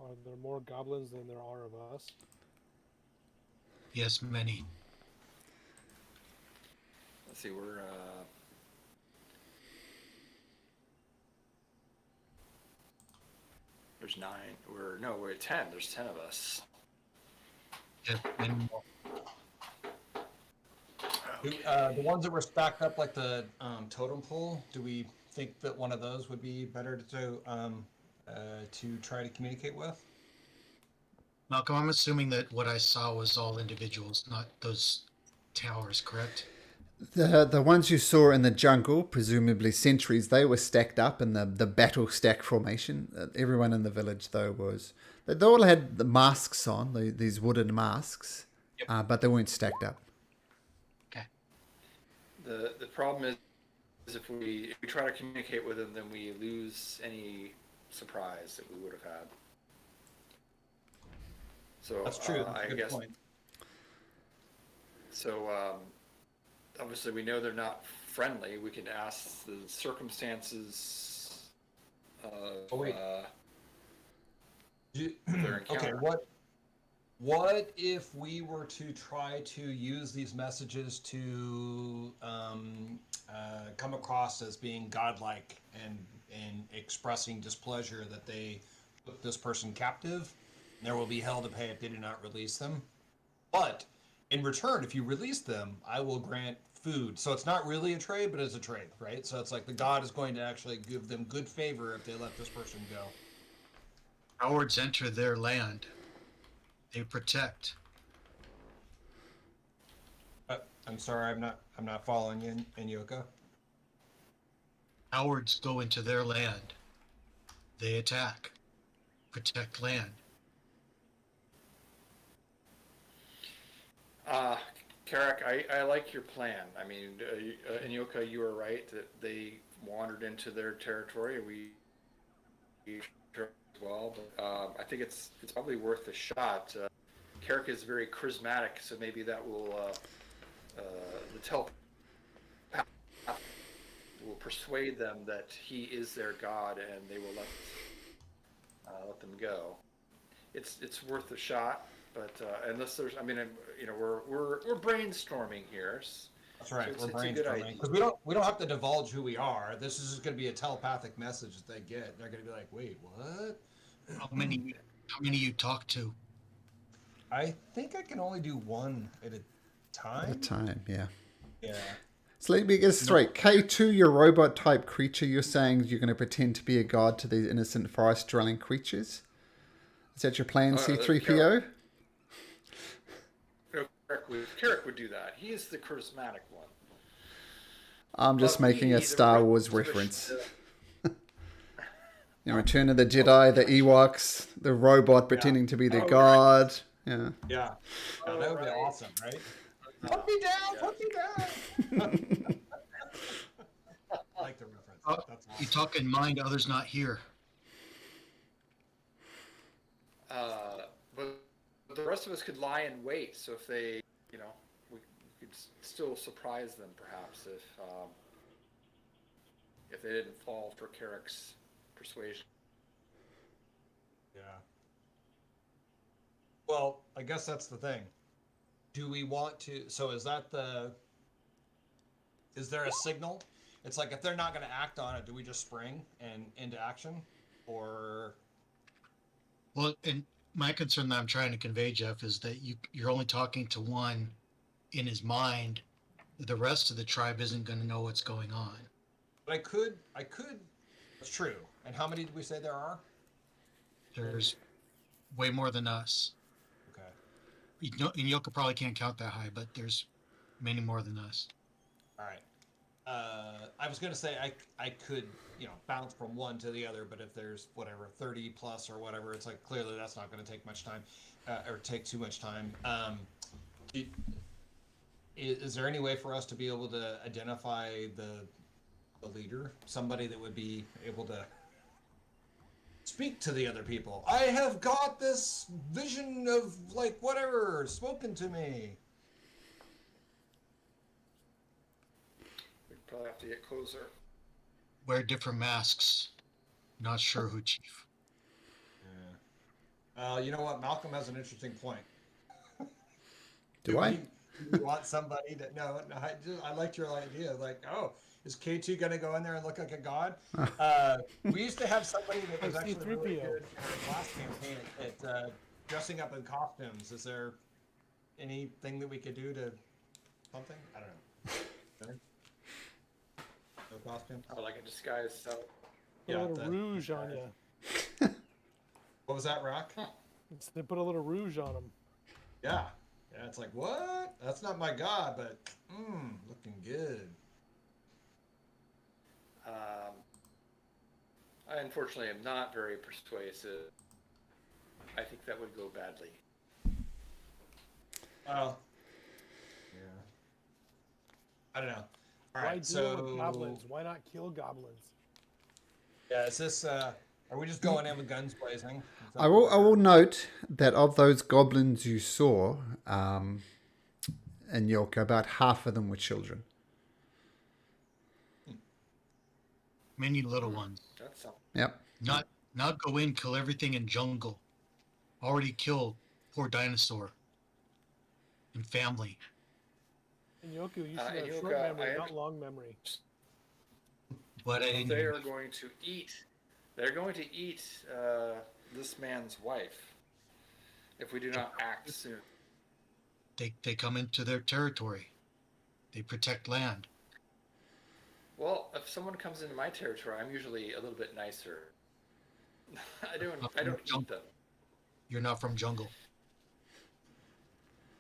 Are there more goblins than there are of us? Yes, many. Let's see, we're there's 9. We're at 10. There's 10 of us. Yes, many more. The ones that were stacked up like the totem pole. Do we think that one of those would be better to try to communicate with? Malcolm, I'm assuming that what I saw was all individuals, not those towers, correct? The ones you saw in the jungle, presumably sentries, they were stacked up in the battle stack formation. Everyone in the village, though, was... They all had the masks on, these wooden masks, Yep. but they weren't stacked up. Okay. The problem is if we try to communicate with them, then we lose any surprise that we would have had. So That's true. That's a I good guess. point. So obviously we know they're not friendly. We can ask the circumstances of wait. their Okay, encounter. what if we were to try to use these messages to come across as being godlike and expressing displeasure that they took this person captive? There will be hell to pay if they do not release them. But in return, if you release them, I will grant food. So it's not really a trade, but it's a trade, right? So it's like the god is going to actually give them good favor if they let this person go. Cowards enter their land. They protect. I'm sorry, I'm not following you, Inyoka. Cowards go into their land. They attack. Protect land. Karak, I like your plan. I mean, Inyoka, you were right that they wandered into their territory. We as well, but I think it's probably worth a shot. Karak is very charismatic, so maybe that will the telepath will persuade them that he is their god, and they will let them go. It's worth a shot. But unless there's, I mean, we're brainstorming here. That's right. So We're it's a good brainstorming idea. because we don't have to divulge who we are. This is just going to be a telepathic message that they get. They're going to be like, "Wait, what?" How many you talk to? I think I can only do one at a time. At a time, yeah. Yeah. So let me get this straight. K2, your robot type creature, you're saying you're going to pretend to be a god to these innocent forest dwelling creatures? Is that your plan, C3PO? Karak would do that. He is the charismatic one. I'm just But making we, a the Star rest Wars of us, reference. uh, Return of the Jedi, the Ewoks, the robot pretending to be the Oh, god. Yeah. Yeah. Yeah, that would be right. awesome, right? Uh, Put me down! yes. Put me down! I like the reference. Oh, That's you awesome. talk in mind, others not here. But the rest of us could lie in wait. So if they, you know, we could still surprise them, perhaps, if they didn't fall for Carrick's persuasion. Yeah. Well, I guess that's the thing. Do we want to? So is that the? Is there a signal? It's like if they're not going to act on it, do we just spring and into action, or? Well, and my concern that I'm trying to convey, Jeff, is that you're only talking to one in his mind. The rest of the tribe isn't going to know what's going on. But I could. That's true. And how many did we say there are? There's way more than us. Okay. And Yoka probably can't count that high, but there's many more than us. All right. I was going to say I could bounce from one to the other, but if there's whatever 30 plus or whatever, it's like clearly that's not going to take much time, or take too much time. Is there any way for us to be able to identify the leader, somebody that would be able to speak to the other people? I have got this vision of like whatever spoken to me. We'd probably have to get closer. Wear different masks. Not sure who chief. Yeah. You know what? Malcolm has an interesting point. Do I? You want somebody that no, I liked your idea. Like, oh, is K2 going to go in there and look like a god? We used to have somebody that was Like actually really C-3PO. good in our last campaign at dressing up in costumes. Is there anything that we could do to something? I don't know. No costume? Oh, like a disguise. So Put a little the- rouge on you. What was that, Rock? They put a little rouge on them. Yeah. Yeah, it's like, what? That's not my god, but looking good. I unfortunately am not very persuasive. I think that would go badly. Well, yeah. I don't know. All Why right, deal with goblins? Why not kill goblins? yeah, is this? Are we just going in with guns blazing? Is that I will note that of those goblins you saw in York, about half of them were children. Many little ones. That's something. Yep. Not go in, kill everything in jungle. Already killed poor dinosaur and family. And Yoku, you should And have short Yoka, memory, I not long memory. But I didn't. They are going to eat. They're going to eat this man's wife if we do not act soon. They come into their territory. They protect land. Well, if someone comes into my territory, I'm usually a little bit nicer. I don't eat them. You're not from jungle.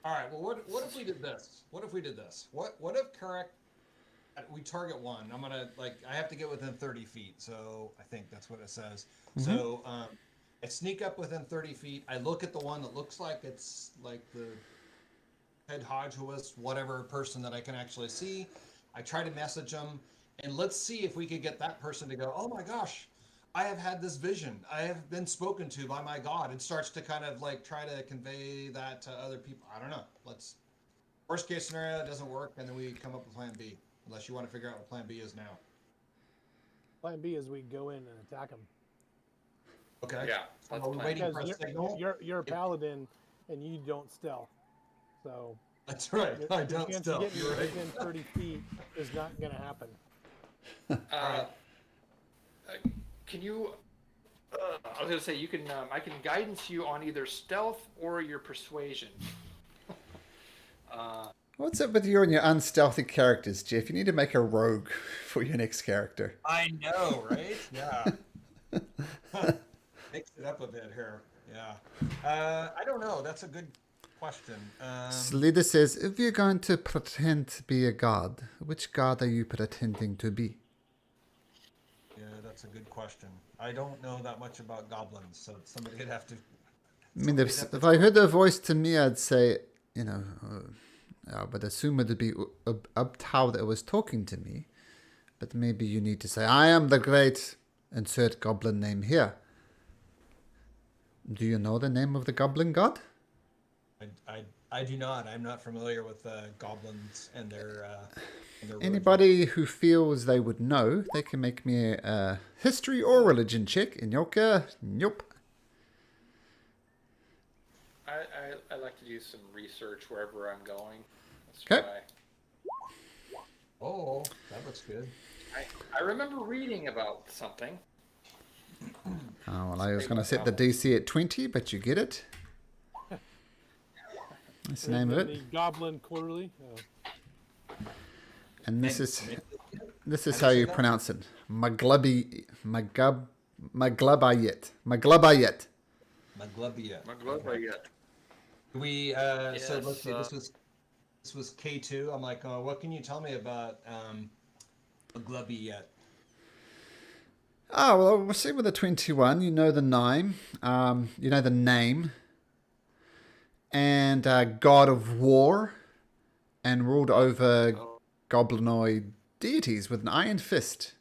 All right. Well, what if we did this? What if we did this? What if correct? We target one. I'm gonna I have to get within 30 feet. So I think that's what it says. So I sneak up within 30 feet. I look at the one that looks like it's like the head Hodgewist, whatever person that I can actually see. I try to message them, and let's see if we could get that person to go, oh my gosh, I have had this vision. I have been spoken to by my God, and starts to kind of try to convey that to other people. I don't know. Worst case scenario, it doesn't work, and then we come up with plan B, unless you want to figure out what plan B is now. Plan B is we go in and attack them. Okay. Yeah, So that's are we plan waiting B. for a Because signal? you're a paladin and you don't stealth. So That's right. your, I your don't chance still. of getting You're right. within 30 feet is not going to happen. Alright. Can you? I was gonna say you can. I can guidance you on either stealth or your persuasion. What's up with you and your unstealthy characters, Jeff? You need to make a rogue for your next character. I know, right? Yeah. Mix it up a bit here. Yeah. I don't know. That's a good question. Slida says, if you're going to pretend to be a god, which god are you pretending to be? Yeah, that's a good question. I don't know that much about goblins, so somebody would have to. I mean, if I heard their voice to me, I'd say, I would assume it'd be Ubtao that was talking to me. But maybe you need to say, I am the great insert goblin name here. Do you know the name of the goblin god? I do not. I'm not familiar with goblins and their. Anybody who feels they would know, they can make me a history or religion check. Inyoka, nope. I like to do some research wherever I'm going. That's 'Kay. why. Oh, that looks good. I remember reading about something. Oh, well, I was going to set the DC at 20, but you get it. That's the name of The it. Goblin Quarterly. And this is how you pronounce it. Maglabayet. Maglabayet. Maglubia. Magloba. We Yes, so let's see. This was K2. I'm like, what can you tell me about Maglubia? Oh, well, we'll see with the 21. You know the name. You know the name. And god of war. And ruled over goblinoid deities with an iron fist.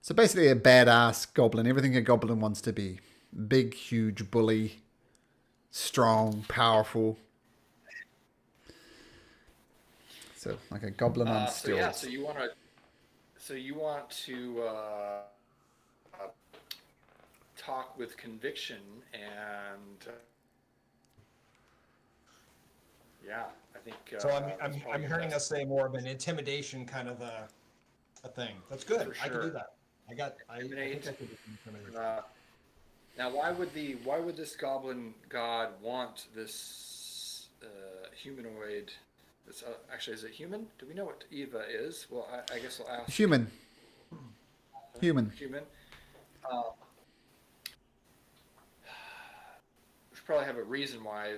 So basically a badass goblin. Everything a goblin wants to be. Big, huge, bully. Strong, powerful. So like a goblin on stilts. So you want to talk with conviction and yeah, I think. So that's I'm probably hearing best. us say more of an intimidation kind of a thing. That's good. For I can sure. do that. I think I Intimidate. could do intimidation. Now, why would this goblin god want this humanoid? This actually, is it human? Do we know what Eva is? Well, I guess I'll ask. Human. Human. Human. We should probably have a reason why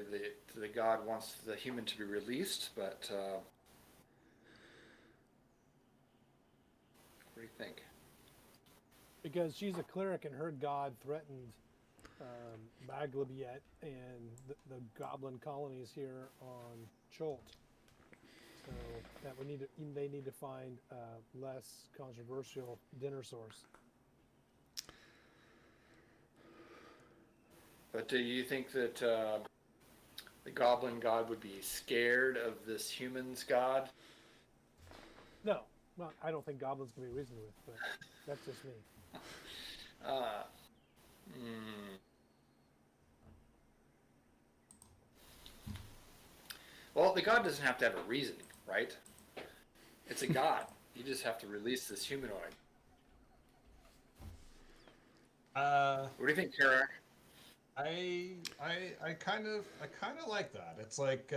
the god wants the human to be released, but what do you think? Because she's a cleric and her god threatened Maglabiet and the goblin colonies here on Cholt. So that they need to find a less controversial dinner source. But do you think that the goblin god would be scared of this human's god? No, well, I don't think goblins can be reasoned with, but that's just me. Well, the god doesn't have to have a reason, right? It's a god. You just have to release this humanoid. What do you think, Kara? I kind of like that. It's like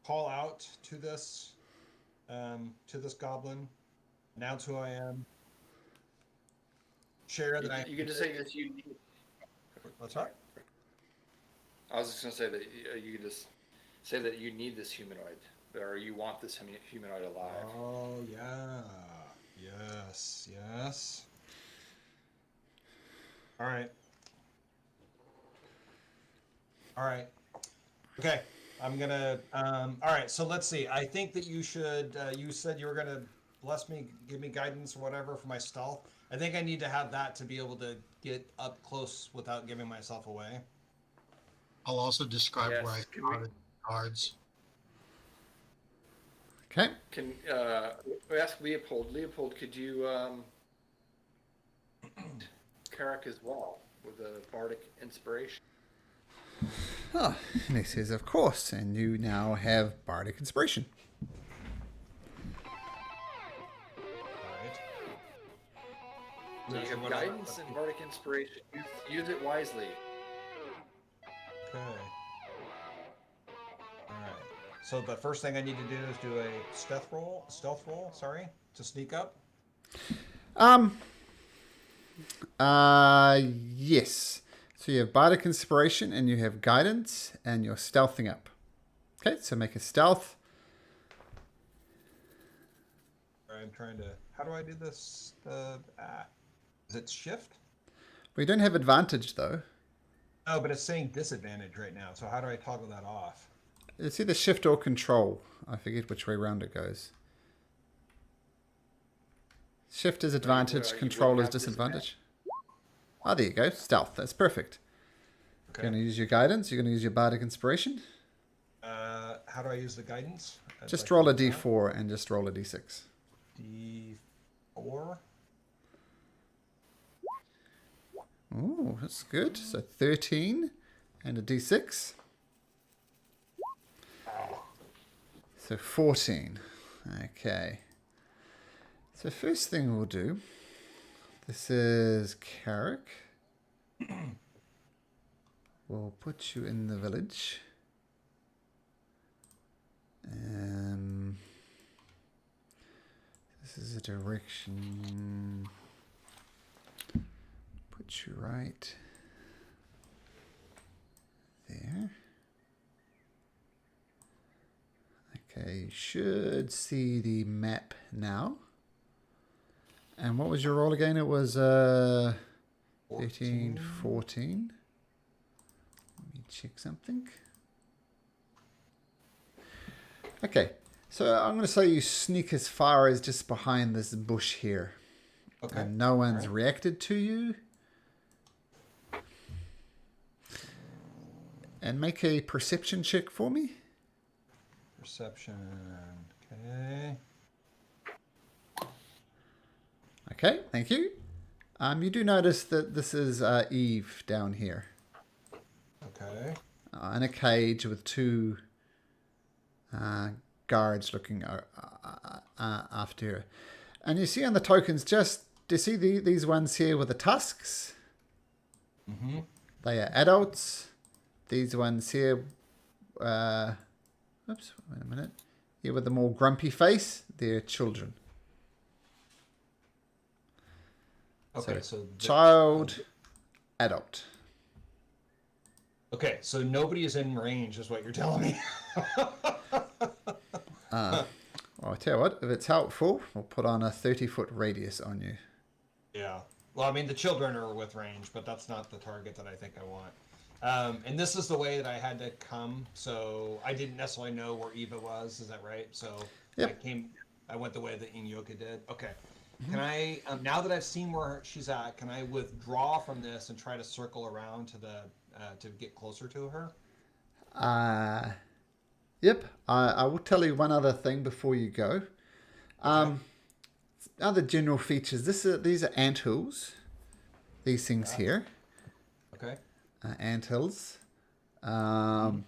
call out to this goblin, announce who I am, share that You can just say that you. What's that? I was just gonna say that you can just say that you need this humanoid, or you want this humanoid alive. Oh yeah, yes. All right. Okay, I'm gonna. All right, so let's see. I think that you should. You said you were gonna bless me, give me guidance or whatever for my stealth. I think I need to have that to be able to get up close without giving myself away. I'll also describe Yes, where I can we- spotted cards. Okay. Can we ask Leopold? Leopold, could you Karak as well with a bardic inspiration? Oh, and he says, of course. And you now have bardic inspiration. All right. So you have guidance and bardic inspiration. Use it wisely. Okay. All right. So the first thing I need to do is do a stealth roll. Sorry, to sneak up. Yes. So you have Bardic Inspiration and you have Guidance and you're stealthing up. Okay, so make a stealth. I'm trying to. How do I do this? Is it shift? We don't have advantage though. Oh, but it's saying disadvantage right now. So how do I toggle that off? It's either shift or control. I forget which way round it goes. Shift is advantage, you control is wouldn't have disadvantage. Oh, there you go. Stealth. That's perfect. Okay. You're going to use your guidance. You're going to use your Bardic Inspiration. How do I use the guidance? Just roll a d4 and just roll a d6. D4. Oh, that's good. So 13 and a d6. So 14. Okay. So first thing we'll do, this is Carrick. We'll put you in the village. This is a direction. Put you right there. Okay, you should see the map now. And what was your roll again? It was 13, 14. Let me check something. Okay, so I'm going to say you sneak as far as just behind this bush here. Okay. And no one's reacted to you. And make a perception check for me. Perception. Okay. Okay, thank you. You do notice that this is Eve down here. Okay. In a cage with two guards looking after her. And you see on the tokens, do you see these ones here with the tusks? Mm-hmm. They are adults. These ones here, oops, wait a minute. Here with the more grumpy face, they're children. Okay, child, adult. Okay, so nobody is in range, is what you're telling me. Well, I'll tell you what, if it's helpful, we'll put on a 30-foot radius on you. Yeah. Well, I mean, the children are with range, but that's not the target that I think I want. And this is the way that I had to come, so I didn't necessarily know where Eva was. Is that right? So Yep. I went the way that Inyoka did. Okay. Can I, now that I've seen where she's at, can I withdraw from this and try to circle around to to get closer to her? Yep. I will tell you one other thing before you go. Other general features. These are anthills. These things here. Okay. Anthills. You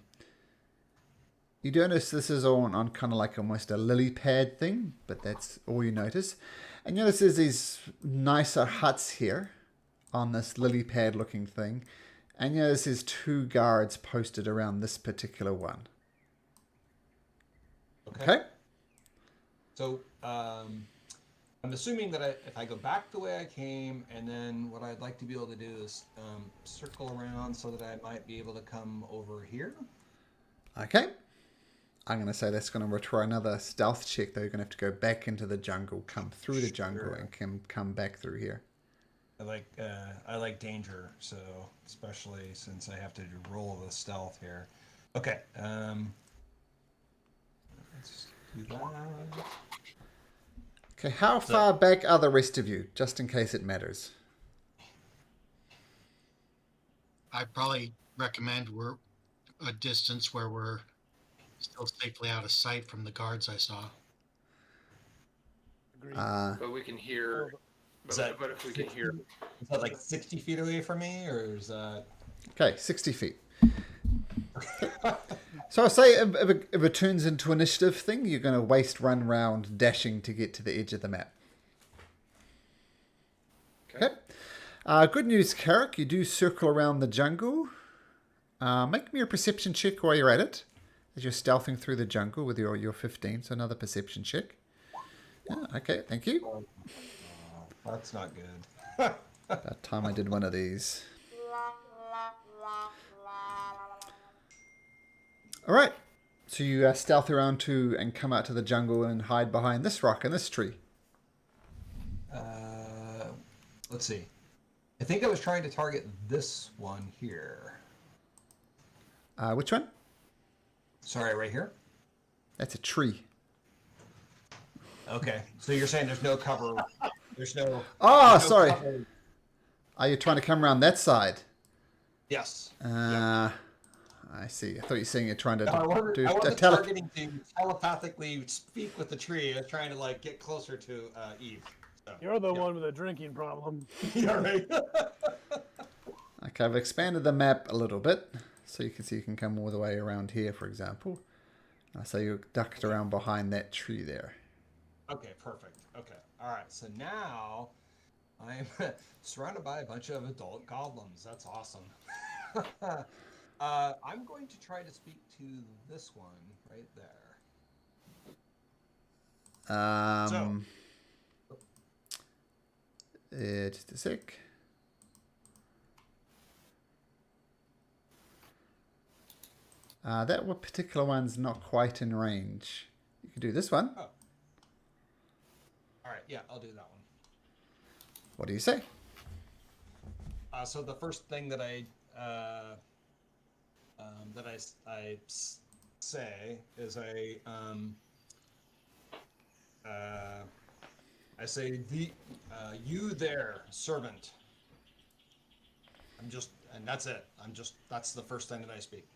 do notice this is on kind of like almost a lily pad thing, but that's all you notice. And you notice there's these nicer huts here on this lily pad looking thing. And you notice there's two guards posted around this particular one. Okay? So, I'm assuming that if I go back the way I came, and then what I'd like to be able to do is circle around so that I might be able to come over here. Okay. I'm going to say that's going to require another stealth check, though. You're going to have to go back into the jungle, come through the jungle, and come back through here. I like danger, so especially since I have to roll the stealth here. Okay. Let's do that. Okay, how far back are the rest of you, just in case it matters? I'd probably recommend we're a distance where we're still safely out of sight from the guards I saw. Agreed. But we can hear. But if we can hear. Is that like 60 feet away from me, or is that? Okay, 60 feet. So I'll say if it turns into an initiative thing, you're going to run round dashing to get to the edge of the map. Okay. Good news, Carrick. You do circle around the jungle. Make me a perception check while you're at it. As you're stealthing through the jungle with your 15, so another perception check. Yeah, okay, thank you. That's not good. About time I did one of these. All right. So you stealth around to and come out to the jungle and hide behind this rock and this tree. Let's see. I think I was trying to target this one here. Which one? Sorry, right here? That's a tree. Okay. So you're saying there's no cover. There's no. Oh, there's no sorry. cover. Are you trying to come around that side? Yes. I see. I thought you were saying you're trying to No, I do wasn't targeting to telepathically speak with the tree. I was trying to like get closer to Eve. So, You're the one with a drinking problem. yeah, right. Okay, I've expanded the map a little bit. So you can see you can come all the way around here, for example. So you're ducked around behind that tree there. Okay, perfect. Okay. All right. So now I'm surrounded by a bunch of adult goblins. That's awesome. I'm going to try to speak to this one right there. Just a sec. That particular one's not quite in range. You can do this one. Oh. All right. Yeah, I'll do that one. What do you say? So the first thing that I say is I say you there, servant. And that's it. That's the first thing that I speak,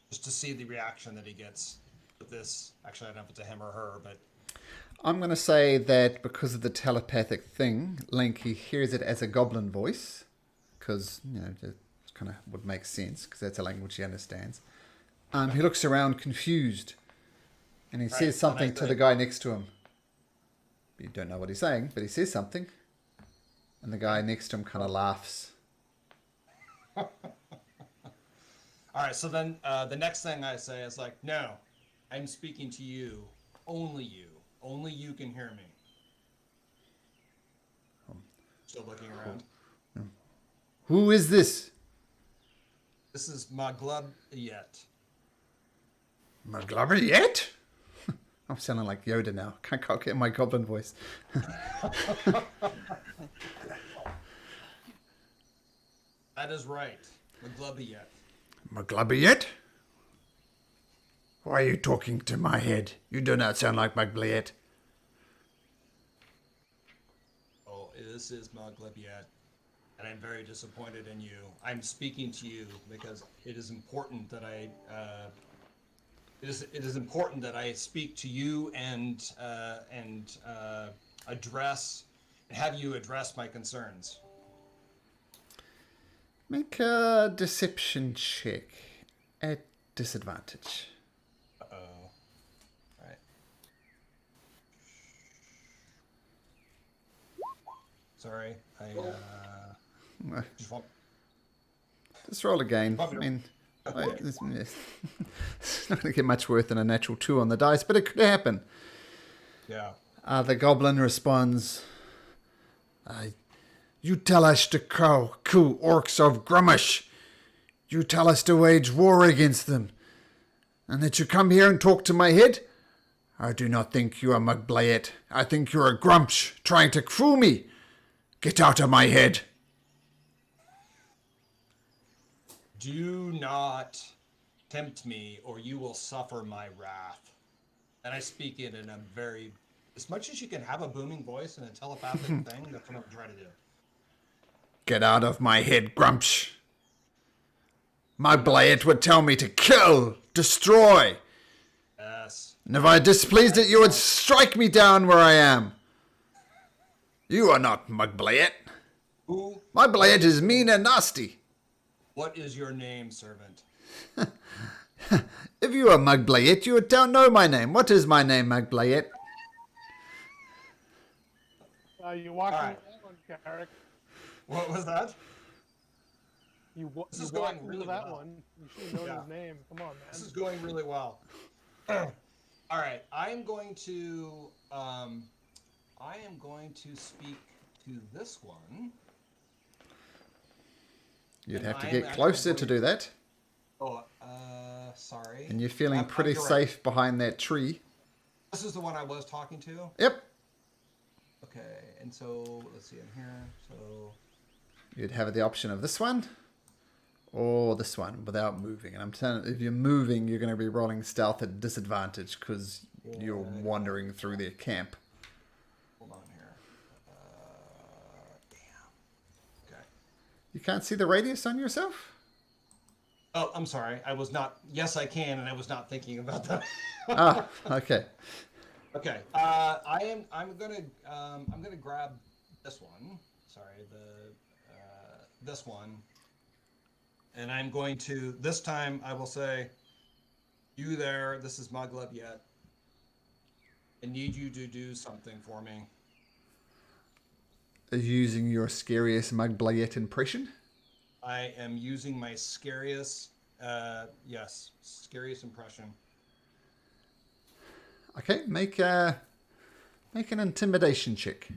just to see the reaction that he gets with this. Actually, I don't know if it's a him or her, but I'm going to say that because of the telepathic thing, Link, he hears it as a goblin voice, because, you know, it kind of would make sense, because that's a language he understands. He looks around confused, and he says something to the guy next to him. You don't know what he's saying, but he says something, and the guy next to him kind of laughs. All right. So then the next thing I say is like, no, I'm speaking to you, only you. Only you can hear me. Still looking around. Who is this? This is Maglubyet. Maglubyet? I'm sounding like Yoda now. Can't get my goblin voice. That is right. Maglubyet. Maglubyet? Why are you talking to my head? You do not sound like Maglubyet. Oh, this is Maglubyet, and I'm very disappointed in you. I'm speaking to you because it is important that it is important that I speak to you and have you address my concerns. Make a deception check at disadvantage. Uh-oh. Right. Sorry, Just roll again. I mean, it's not going to get much worse than a natural 2 on the dice, but it could happen. Yeah. The goblin responds, you tell us to kill orcs of Grummish. You tell us to wage war against them. And that you come here and talk to my head? I do not think you are Maglubyet. I think you're a Grumsh trying to fool me. Get out of my head. Do not tempt me, or you will suffer my wrath. And I speak it in a very, as much as you can have a booming voice and a telepathic thing, that's what I'm trying to do. Get out of my head, Grumsh. Maglubyet would tell me to kill, destroy. Yes. And if I displeased it, you would strike me down where I am. You are not Maglubyet. Who? Maglubyet is mean and nasty. What is your name, servant? If you are Maglubyet, you don't know my name. What is my name, Maglubyet? You walk All in right. that one, Carrick. What was that? You This is walk going into really that well. one. You should have known Yeah. his name. Come on, man. This is going really well. All right, I am going to speak to this one. You'd And have to I'm get actually closer to going do that. Oh, Sorry. And you're feeling I'm- pretty you're right. safe behind that tree. This is the one I was talking to. Yep. Okay, and so let's see in here. So You'd have the option of this one or this one without moving. And I'm telling you, if you're moving, you're going to be rolling stealth at disadvantage because you're wandering through their camp. hold on here. Damn. Okay. You can't see the radius on yourself? Oh, I'm sorry. I was not. Yes, I can, and I was not thinking about that. Ah, okay. Okay. I'm gonna grab this one. Sorry, this one. And I'm going to this time. I will say, you there? This is Muglub yet. I need you to do something for me. Using your scariest Mugbliet impression? I am using my scariest, scariest impression. Okay, make an intimidation check.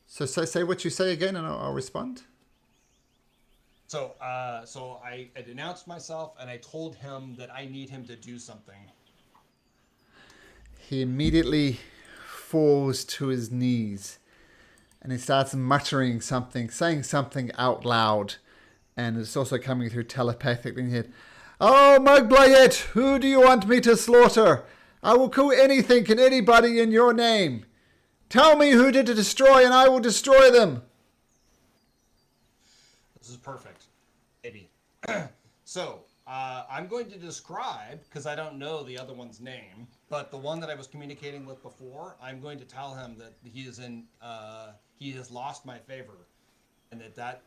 So say what you say again, and I'll respond. So I denounced myself, and I told him that I need him to do something. He immediately falls to his knees, and he starts muttering something, saying something out loud, and it's also coming through telepathically in his head. Oh, Mugbliet, who do you want me to slaughter? I will kill anything and anybody in your name. Tell me who did to destroy, and I will destroy them. This is perfect, maybe. So I'm going to describe, because I don't know the other one's name, but the one that I was communicating with before, I'm going to tell him that he has lost my favor, and that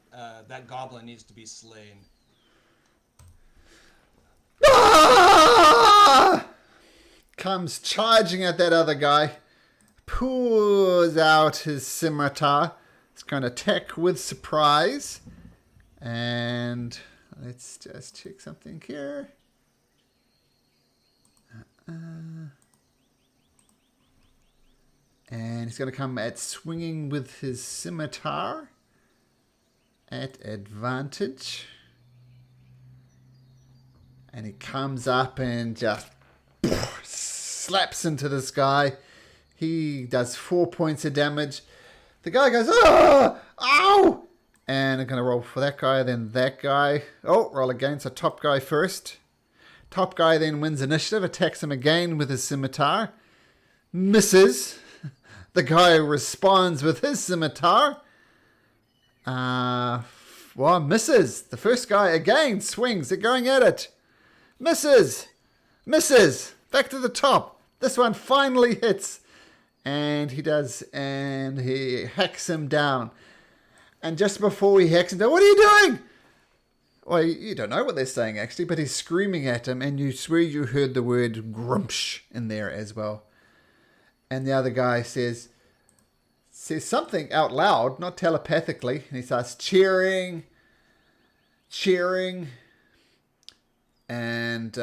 goblin needs to be slain. Ah! Comes charging at that other guy, pulls out his scimitar. It's going to attack with surprise. And let's just check something here. And he's going to come at swinging with his scimitar at advantage. And he comes up and just slaps into this guy. He does 4 points of damage. The guy goes, oh, ow! And I'm going to roll for that guy, then that guy. Oh, roll again. So top guy first. Top guy then wins initiative, attacks him again with his scimitar. Misses. The guy responds with his scimitar. Well, misses. The first guy again swings. They're going at it. Misses. Misses. Back to the top. This one finally hits. And he does. And he hacks him down. And just before he hacks him down, what are you doing? Well, you don't know what they're saying, actually. But he's screaming at him. And you swear you heard the word grumsh in there as well. And the other guy says something out loud, not telepathically. And he starts cheering. And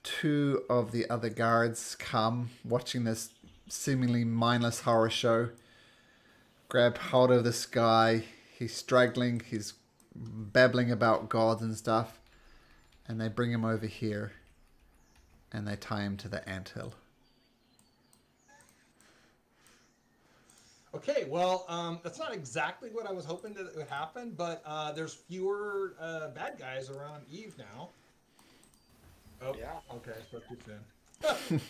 two of the other guards come, watching this seemingly mindless horror show, grab hold of this guy. He's struggling. He's babbling about gods and stuff. And they bring him over here. And they tie him to the anthill. Okay, well, that's not exactly what I was hoping that would happen, but there's fewer bad guys around Eve now. Oh, Yeah. Okay, I spoke too soon.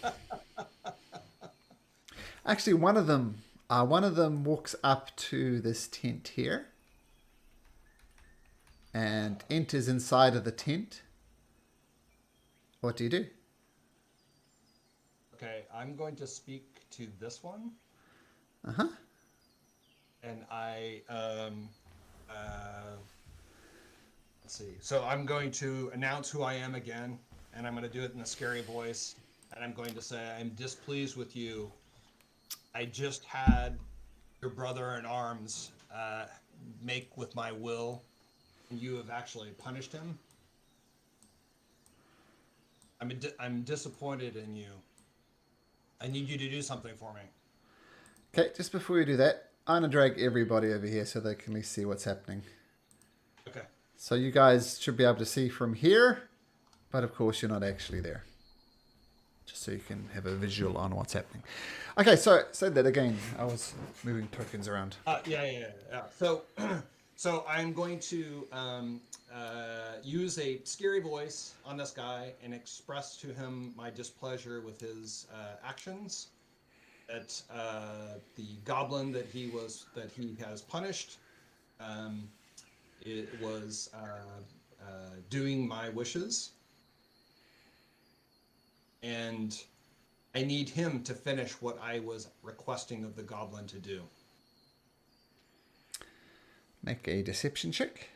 Actually, one of them walks up to this tent here and enters inside of the tent. What do you do? Okay, I'm going to speak to this one. Uh-huh. And let's see. So I'm going to announce who I am again, and I'm going to do it in a scary voice. And I'm going to say, I'm displeased with you. I just had your brother in arms make with my will, and you have actually punished him. I'm disappointed in you. I need you to do something for me. Okay, just before you do that, I'm gonna drag everybody over here so they can at least see what's happening. Okay. So you guys should be able to see from here, but of course you're not actually there. Just so you can have a visual on what's happening. Okay, so say that again. I was moving tokens around. Yeah. So, so I'm going to use a scary voice on this guy and express to him my displeasure with his actions. That the goblin that he has punished, it was doing my wishes, and I need him to finish what I was requesting of the goblin to do. Make a deception check.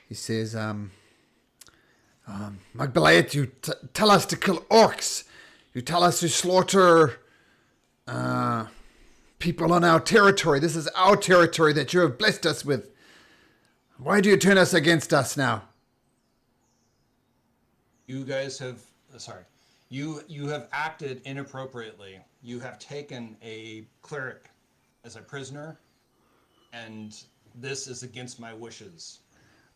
He says, Magbalayet, you tell us to kill orcs. You tell us to slaughter people on our territory. This is our territory that you have blessed us with. Why do you turn us against us now? You guys have, you have acted inappropriately. You have taken a cleric as a prisoner, and this is against my wishes.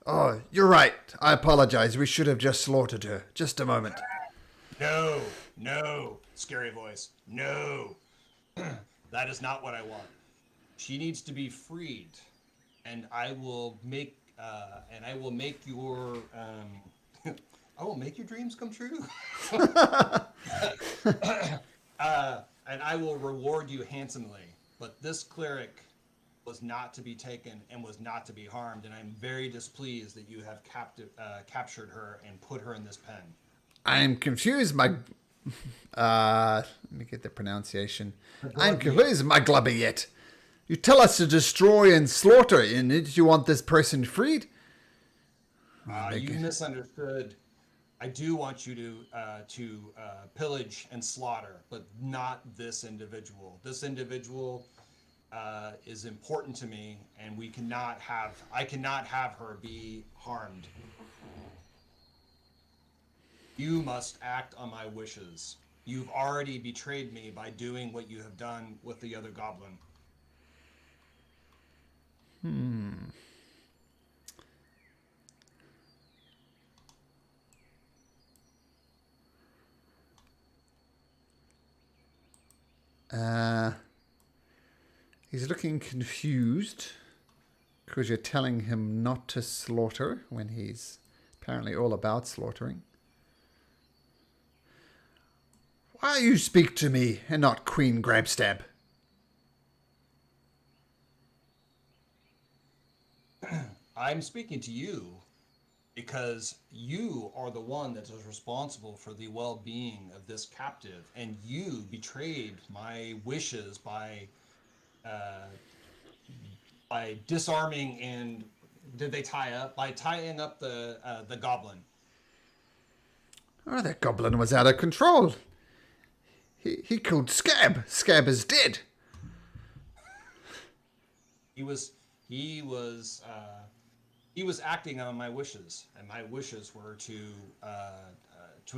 Oh, you're right. I apologize. We should have just slaughtered her. Just a moment. No, scary voice. No, that is not what I want. She needs to be freed, and I will make your I will make your dreams come true. And I will reward you handsomely. But this cleric was not to be taken and was not to be harmed, and I'm very displeased that you have captured her and put her in this pen. I'm confused, let me get the pronunciation. I'm confused, Maglabayet. You tell us to destroy and slaughter, and you want this person freed? You misunderstood. I do want you to pillage and slaughter, but not this individual. This individual is important to me, and I cannot have her be harmed. You must act on my wishes. You've already betrayed me by doing what you have done with the other goblin. He's looking confused because you're telling him not to slaughter when he's apparently all about slaughtering. Why you speak to me and not Queen Grabstab? I'm speaking to you because you are the one that is responsible for the well-being of this captive, and you betrayed my wishes by disarming and tying up the goblin. Oh, that goblin was out of control. He killed Scab. Scab is dead. He was acting on my wishes, and my wishes were to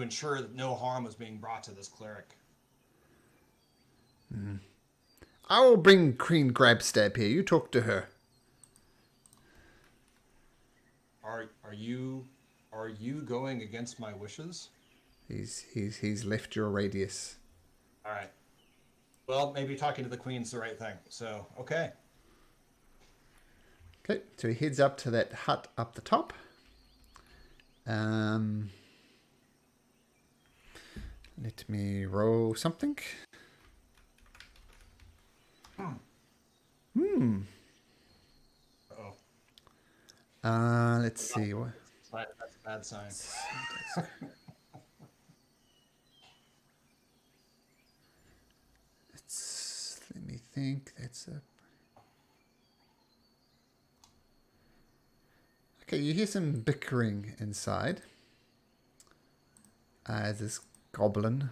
ensure that no harm was being brought to this cleric. I will bring Queen Grabstab here. You talk to her. Are you going against my wishes? He's left your radius. All right. Well, maybe talking to the queen's the right thing. So, okay. Okay, so he heads up to that hut up the top. Let me roll something. Uh-oh. Let's see. That's a bad sign. Let me think. That's a... Okay, you hear some bickering inside. As this goblin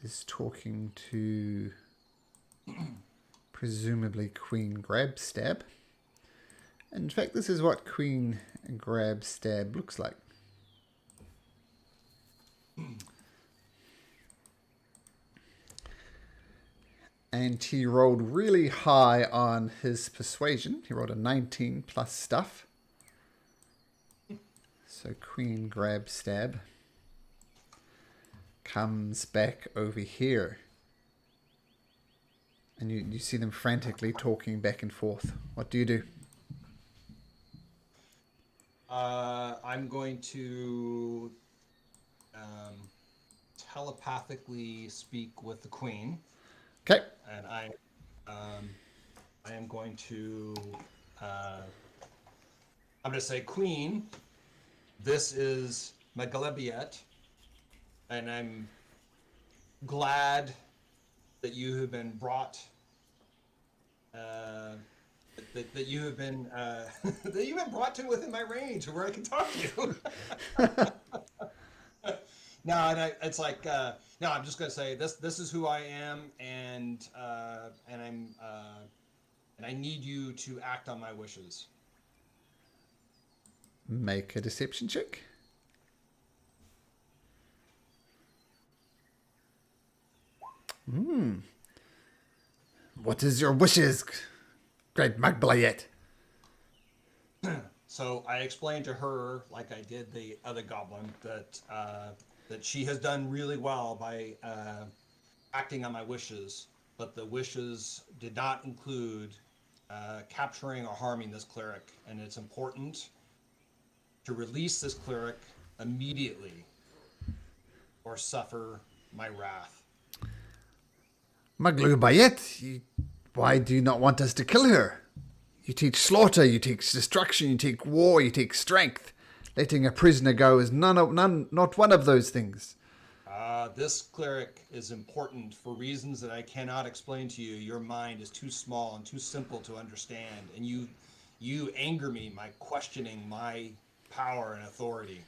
is talking to presumably Queen Grabstab. In fact, this is what Queen Grabstab looks like. And he rolled really high on his persuasion. He rolled a 19 plus stuff. So Queen Grab Stab comes back over here. And you see them frantically talking back and forth. What do you do? I'm going to telepathically speak with the queen, Okay. and I am going to I'm going to say, Queen, this is Megalebiet, and I'm glad that you have been brought. That you have been that you've been brought to within my range where I can talk to you. No, and it's like no. I'm just gonna say this. This is who I am, and I'm and I need you to act on my wishes. Make a deception check. What is your wishes, great Magbliet? So I explained to her, like I did the other goblin, that that she has done really well by acting on my wishes, but the wishes did not include capturing or harming this cleric, and it's important to release this cleric immediately or suffer my wrath. Maglubayet, why do you not want us to kill her? You teach slaughter, you teach destruction, you teach war, you teach strength. Letting a prisoner go is not one of those things. This cleric is important for reasons that I cannot explain to you. Your mind is too small and too simple to understand, and you anger me by questioning my power and authority.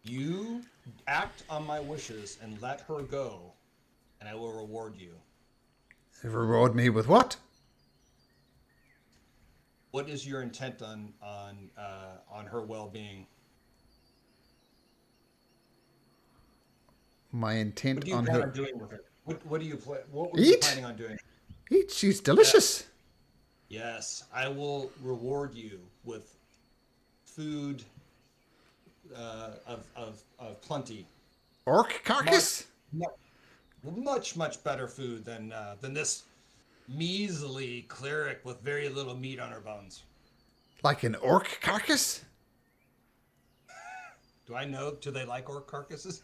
You act on my wishes and let her go, and I will reward you. Reward me with what? What is your intent on her well-being? My intent What do you on plan her... on doing with her? What do you what were you Eat? planning on doing? Eat, she's delicious. Yes, I will reward you with food of plenty. Orc carcass? Much better food than this measly cleric with very little meat on her bones. Like an orc carcass? Do I know? Do they like orc carcasses?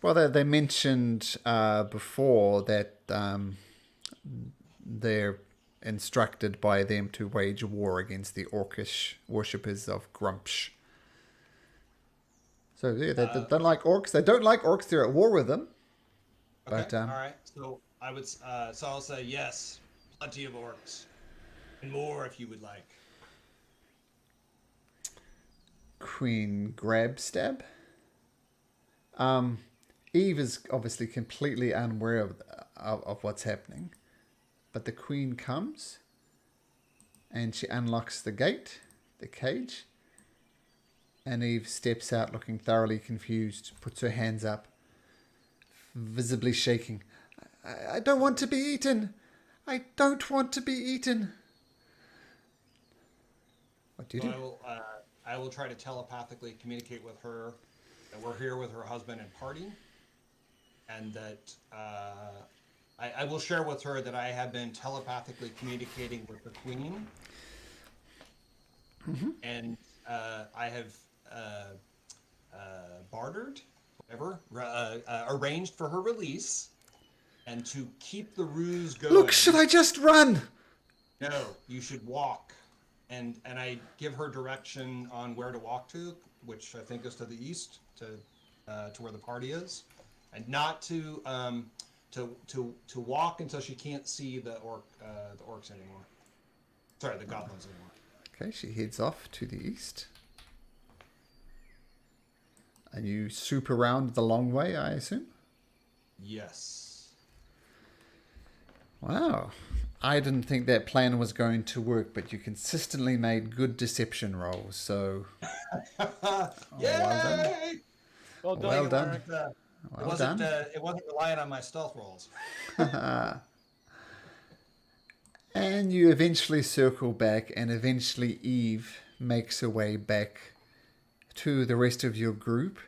Well, they mentioned before that they're instructed by them to wage war against the orcish worshippers of Grumpsh. So yeah, they don't like orcs. They don't like orcs. They're at war with them. Okay, But all right. So I would. So I'll say yes. Plenty of orcs, and more if you would like. Queen Grab Stab. Eve is obviously completely unaware of what's happening, but the queen comes and she unlocks the gate, the cage, and Eve steps out looking thoroughly confused, puts her hands up, visibly shaking. I don't want to be eaten. I don't want to be eaten. What do you do? I will try to telepathically communicate with her that we're here with her husband and party, and that I will share with her that I have been telepathically communicating with the queen, and I have bartered, whatever, arranged for her release, and to keep the ruse going. Look, should I just run? No, you should walk. And I give her direction on where to walk to, which I think is to the east, to where the party is, and not to walk until she can't see the orcs anymore. Sorry, the goblins anymore. Okay, she heads off to the east. And you swoop around the long way, I assume? Yes. Wow. I didn't think that plan was going to work, but you consistently made good deception rolls, so... Yay! Well done. Well done. Eric. Well done. It wasn't relying on my stealth rolls. And you eventually circle back, and eventually Eve makes her way back to the rest of your group.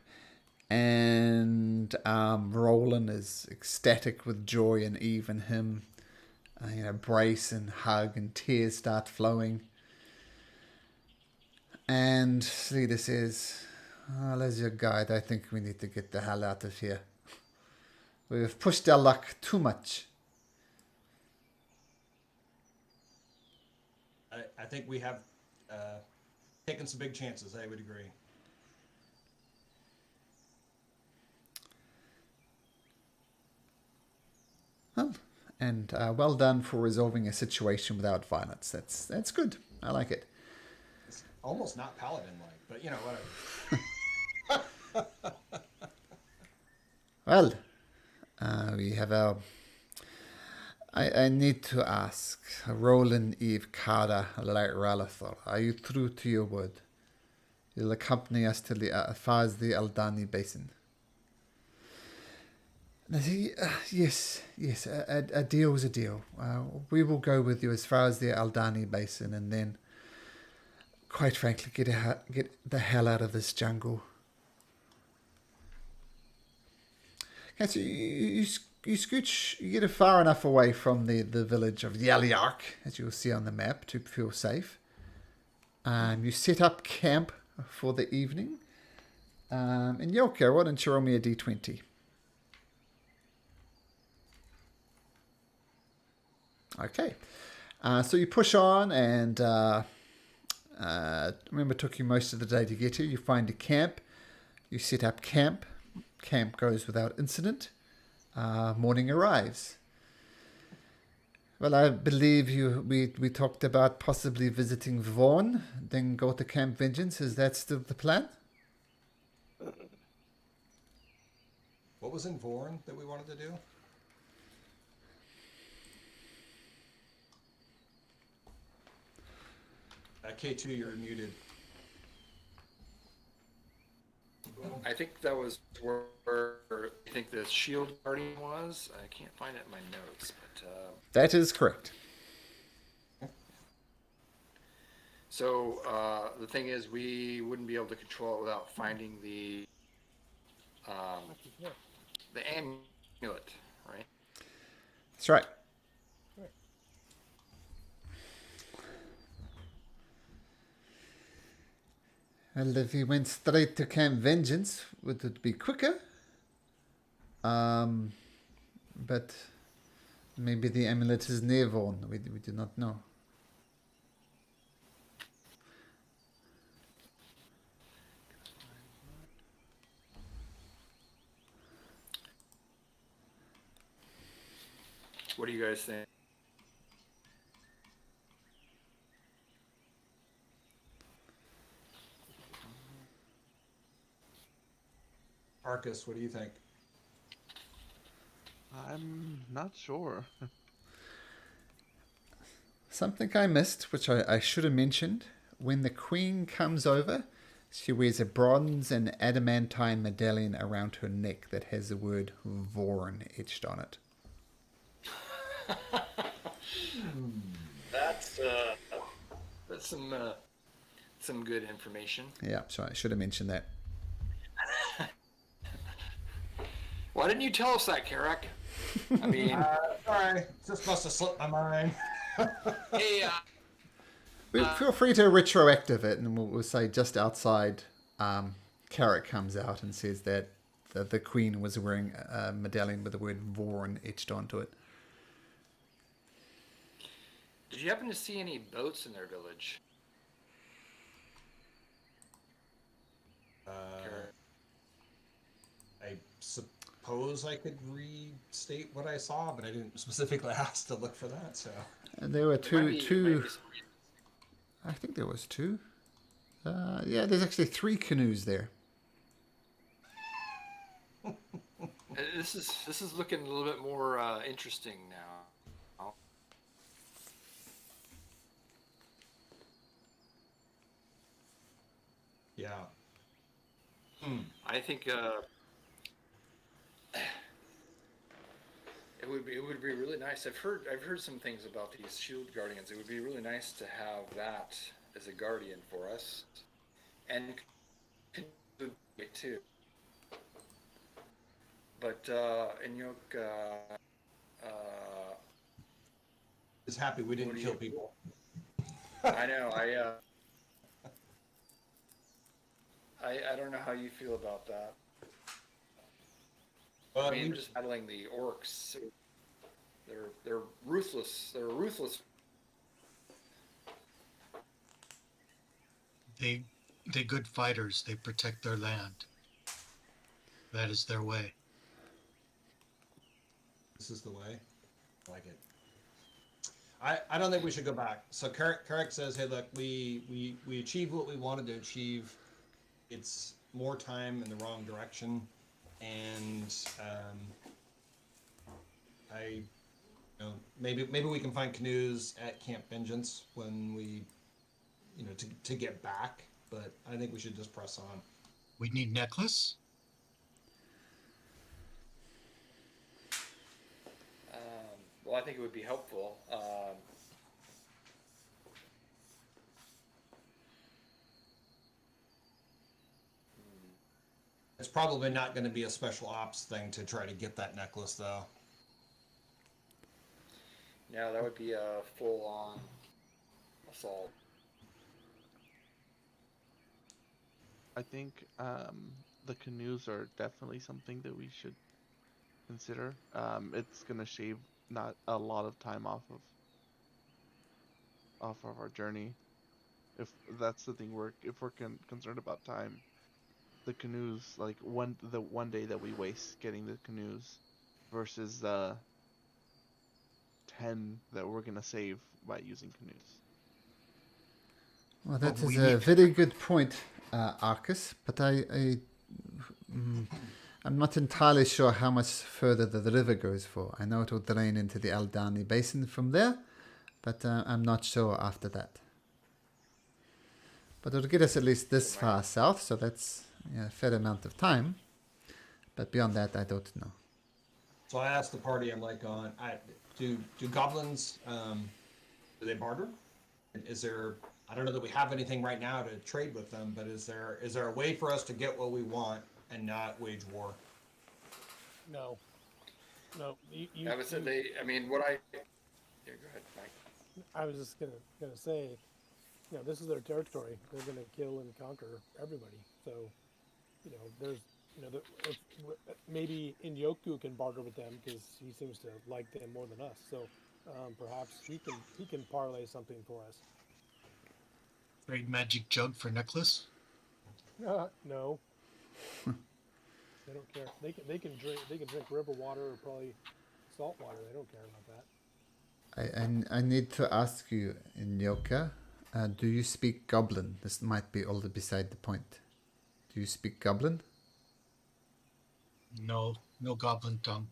And Roland is ecstatic with joy, and Eve and him embrace and hug, and tears start flowing. And Sleater says, well, as your guide, I think we need to get the hell out of here. We've pushed our luck too much. I think we have taken some big chances. I would agree. Well, and well done for resolving a situation without violence. That's good. I like it. It's almost not paladin-like, but whatever. Well, we have our... I need to ask, Roland, Eve, Cara, Ralathor, are you true to your word? You'll accompany us to as far as the Aldani Basin. Yes, a deal is a deal. We will go with you as far as the Aldani Basin, and then, quite frankly, get the hell out of this jungle. Okay, so you scooch, you get far enough away from the village of Yaliark, as you'll see on the map, to feel safe. You set up camp for the evening. And Yelka, why don't you roll me a d20? Okay. So you push on, and remember it took you most of the day to get here. You find a camp. You set up camp. Camp goes without incident. Morning arrives. Well, I believe we talked about possibly visiting Vaughan, then go to Camp Vengeance. Is that still the plan? What was in Vorn that we wanted to do? K2, you're muted. I think that was where I think the shield guardian was. I can't find it in my notes, but That is correct. so the thing is, we wouldn't be able to control it without finding the amulet, right? That's right. Well, if he went straight to Camp Vengeance, would it be quicker? But maybe the amulet is near Vaughan. We do not know. What do you guys think? Arcus, what do you think? I'm not sure. Something I missed, which I should have mentioned. When the Queen comes over, she wears a bronze and adamantine medallion around her neck that has the word Vorn etched on it. That's some good information. Yeah, so I should have mentioned that. Why didn't you tell us that, Karak? I mean, Sorry, just must have slipped my mind. hey, Feel free to retroactive it, and we'll say just outside, Carrot comes out and says that the Queen was wearing a medallion with the word Vorn etched onto it. did you happen to see any boats in their village? Karak? I suppose I could restate what I saw, but I didn't specifically ask to look for that. So And there were There might be some reasons. I think there was two. Yeah, there's actually 3 canoes there. This is looking a little bit more interesting now. yeah. I think it would be really nice. I've heard some things about these shield guardians. It would be really nice to have that as a guardian for us, and could do it too. But Inyoka, Is happy we didn't What do kill you- people. I know I don't know how you feel about that. But I mean, we just battling the orcs. They're ruthless. They're ruthless. They're good fighters. They protect their land. That is their way. This is the way. I like it. I don't think we should go back. So Carrick says, hey, look, we achieved what we wanted to achieve. It's more time in the wrong direction. And maybe we can find canoes at Camp Vengeance when we, to get back. But I think we should just press on. We need necklace. Well, I think it would be helpful. It's probably not going to be a special ops thing to try to get that necklace, though. Yeah, that would be a full-on assault. I think the canoes are definitely something that we should consider. It's gonna shave not a lot of time off of our journey. If that's the thing, if we're concerned about time, the canoes, like the one day that we waste getting the canoes versus the 10 that we're gonna save by using canoes. Well, that But we is a need- very good point, Arcus. But I'm not entirely sure how much further the river goes for. I know it will drain into the Aldani Basin from there, but I'm not sure after that. But it'll get us at least this far south, so that's a fair amount of time. But beyond that, I don't know. So I asked the party, I'm like, do goblins, do they barter? Is there, I don't know that we have anything right now to trade with them, but is there a way for us to get what we want and not wage war? No. I would say they. I mean, what I. Yeah, go ahead, Mike. I was just gonna say, this is their territory. They're gonna kill and conquer everybody. So, there's, maybe Inyoku can barter with them because he seems to like them more than us. So, perhaps he can parlay something for us. Trade magic jug for necklace. No. They don't care. They can drink river water or probably salt water. They don't care about that. I need to ask you, Nyoka, do you speak Goblin? This might be all beside the point. Do you speak Goblin? No goblin tongue.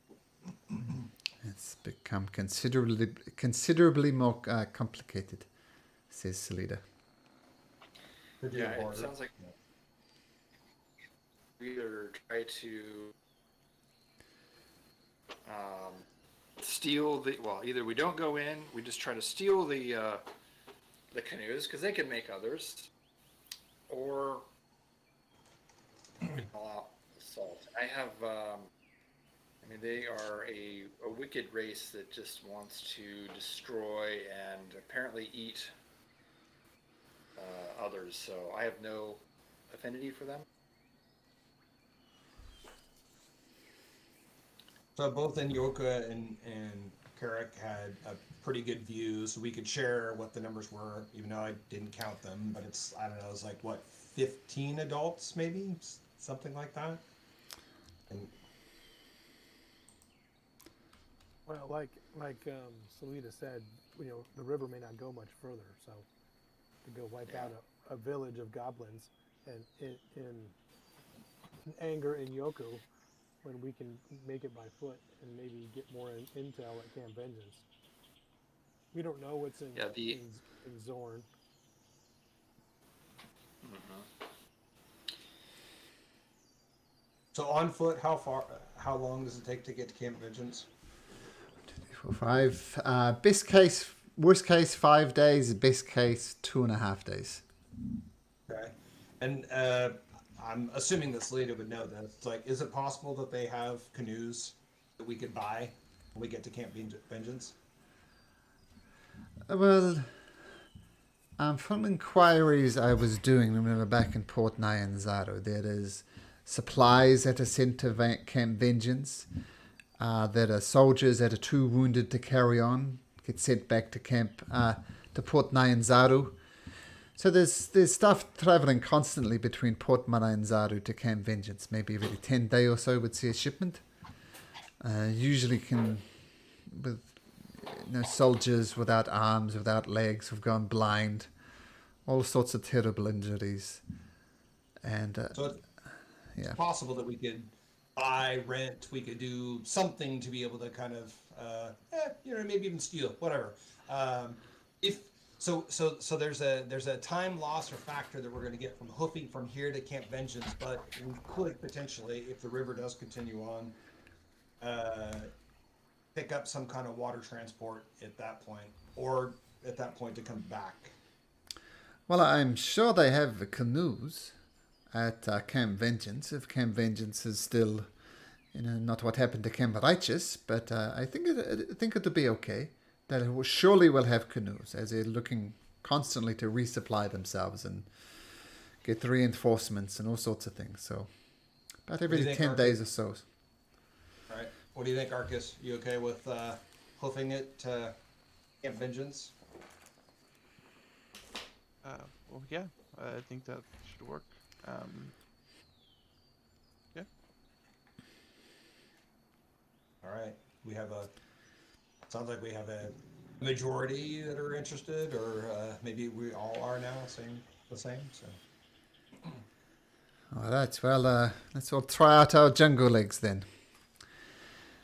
It's become considerably more complicated, says Salida. Yeah, it sounds like we either try to steal either we don't go in, we just try to steal the canoes because they can make others, or we call out assault. I have, I mean, they are a wicked race that just wants to destroy and apparently eat others. So I have no affinity for them. So both Inyoka and Carrick had a pretty good view, so we could share what the numbers were, even though I didn't count them, but it's, I don't know, it's like, 15 adults maybe? Something like that? And Well, like Salida said, the river may not go much further, so to go wipe out a village of goblins and in anger in Yoku, when we can make it by foot and maybe get more intel at Camp Vengeance. We don't know what's in Zorn. so on foot, how long does it take to get to Camp Vengeance? 5. Best case, worst case, 5 days. Best case, 2.5 days. Okay. And I'm assuming this leader would know this. It's like, is it possible that they have canoes that we could buy when we get to Camp Vengeance? Well, from inquiries I was doing, remember back in Port Nyanzaru, there is supplies that are sent to Camp Vengeance. There are soldiers that are too wounded to carry on, get sent back to to Port Nyanzaru. So there's stuff traveling constantly between Port Nyanzaru to Camp Vengeance. Maybe every 10 days or so would see a shipment. Usually with soldiers without arms, without legs, who've gone blind, all sorts of terrible injuries. And So it's possible that we could buy, rent, we could do something to be able to kind of, maybe even steal, whatever. So there's a time loss or factor that we're going to get from hoofing from here to Camp Vengeance, but we could potentially, if the river does continue on, pick up some kind of water transport at that point, or at that point to come back. Well, I'm sure they have canoes at Camp Vengeance, if Camp Vengeance is still, not what happened to Camp Righteous, but I think it'll be okay. That it surely will have canoes, as they're looking constantly to resupply themselves and get reinforcements and all sorts of things. So, about every 10 days or so. All right. What do you think, Arcus? You okay with hoofing it to Camp Vengeance? Well, yeah, I think that should work. Yeah. All right. Sounds like we have a majority that are interested, or maybe we all are now, the same. So. All right. Well, let's all try out our jungle legs then.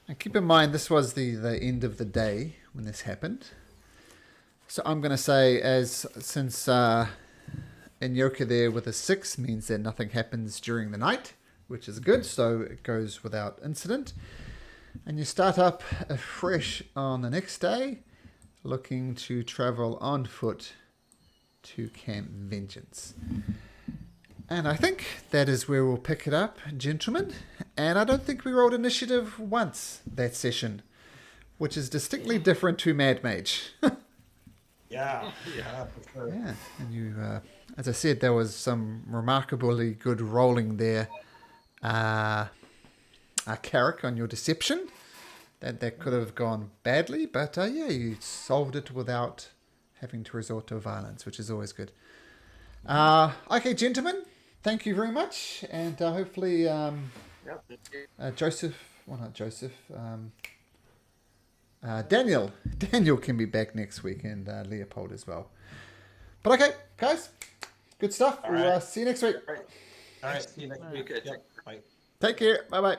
And keep in mind, this was the end of the day when this happened. So I'm going to say, since Inyoka there with a 6 means that nothing happens during the night, which is good, so it goes without incident. And you start up afresh on the next day, looking to travel on foot to Camp Vengeance. And I think that is where we'll pick it up, gentlemen. And I don't think we rolled initiative once that session, which is distinctly different to Mad Mage. Yeah, for sure. Yeah, and you, as I said, there was some remarkably good rolling there. Carrick on your deception. That could have gone badly, but you solved it without having to resort to violence, which is always good. Okay, gentlemen, thank you very much, and hopefully Joseph, well not Joseph, Daniel can be back next week, and Leopold as well. But okay, guys, good stuff. All We'll right. see you next week. All right. See you next week. Okay. Yep. Bye. Take care. Bye bye.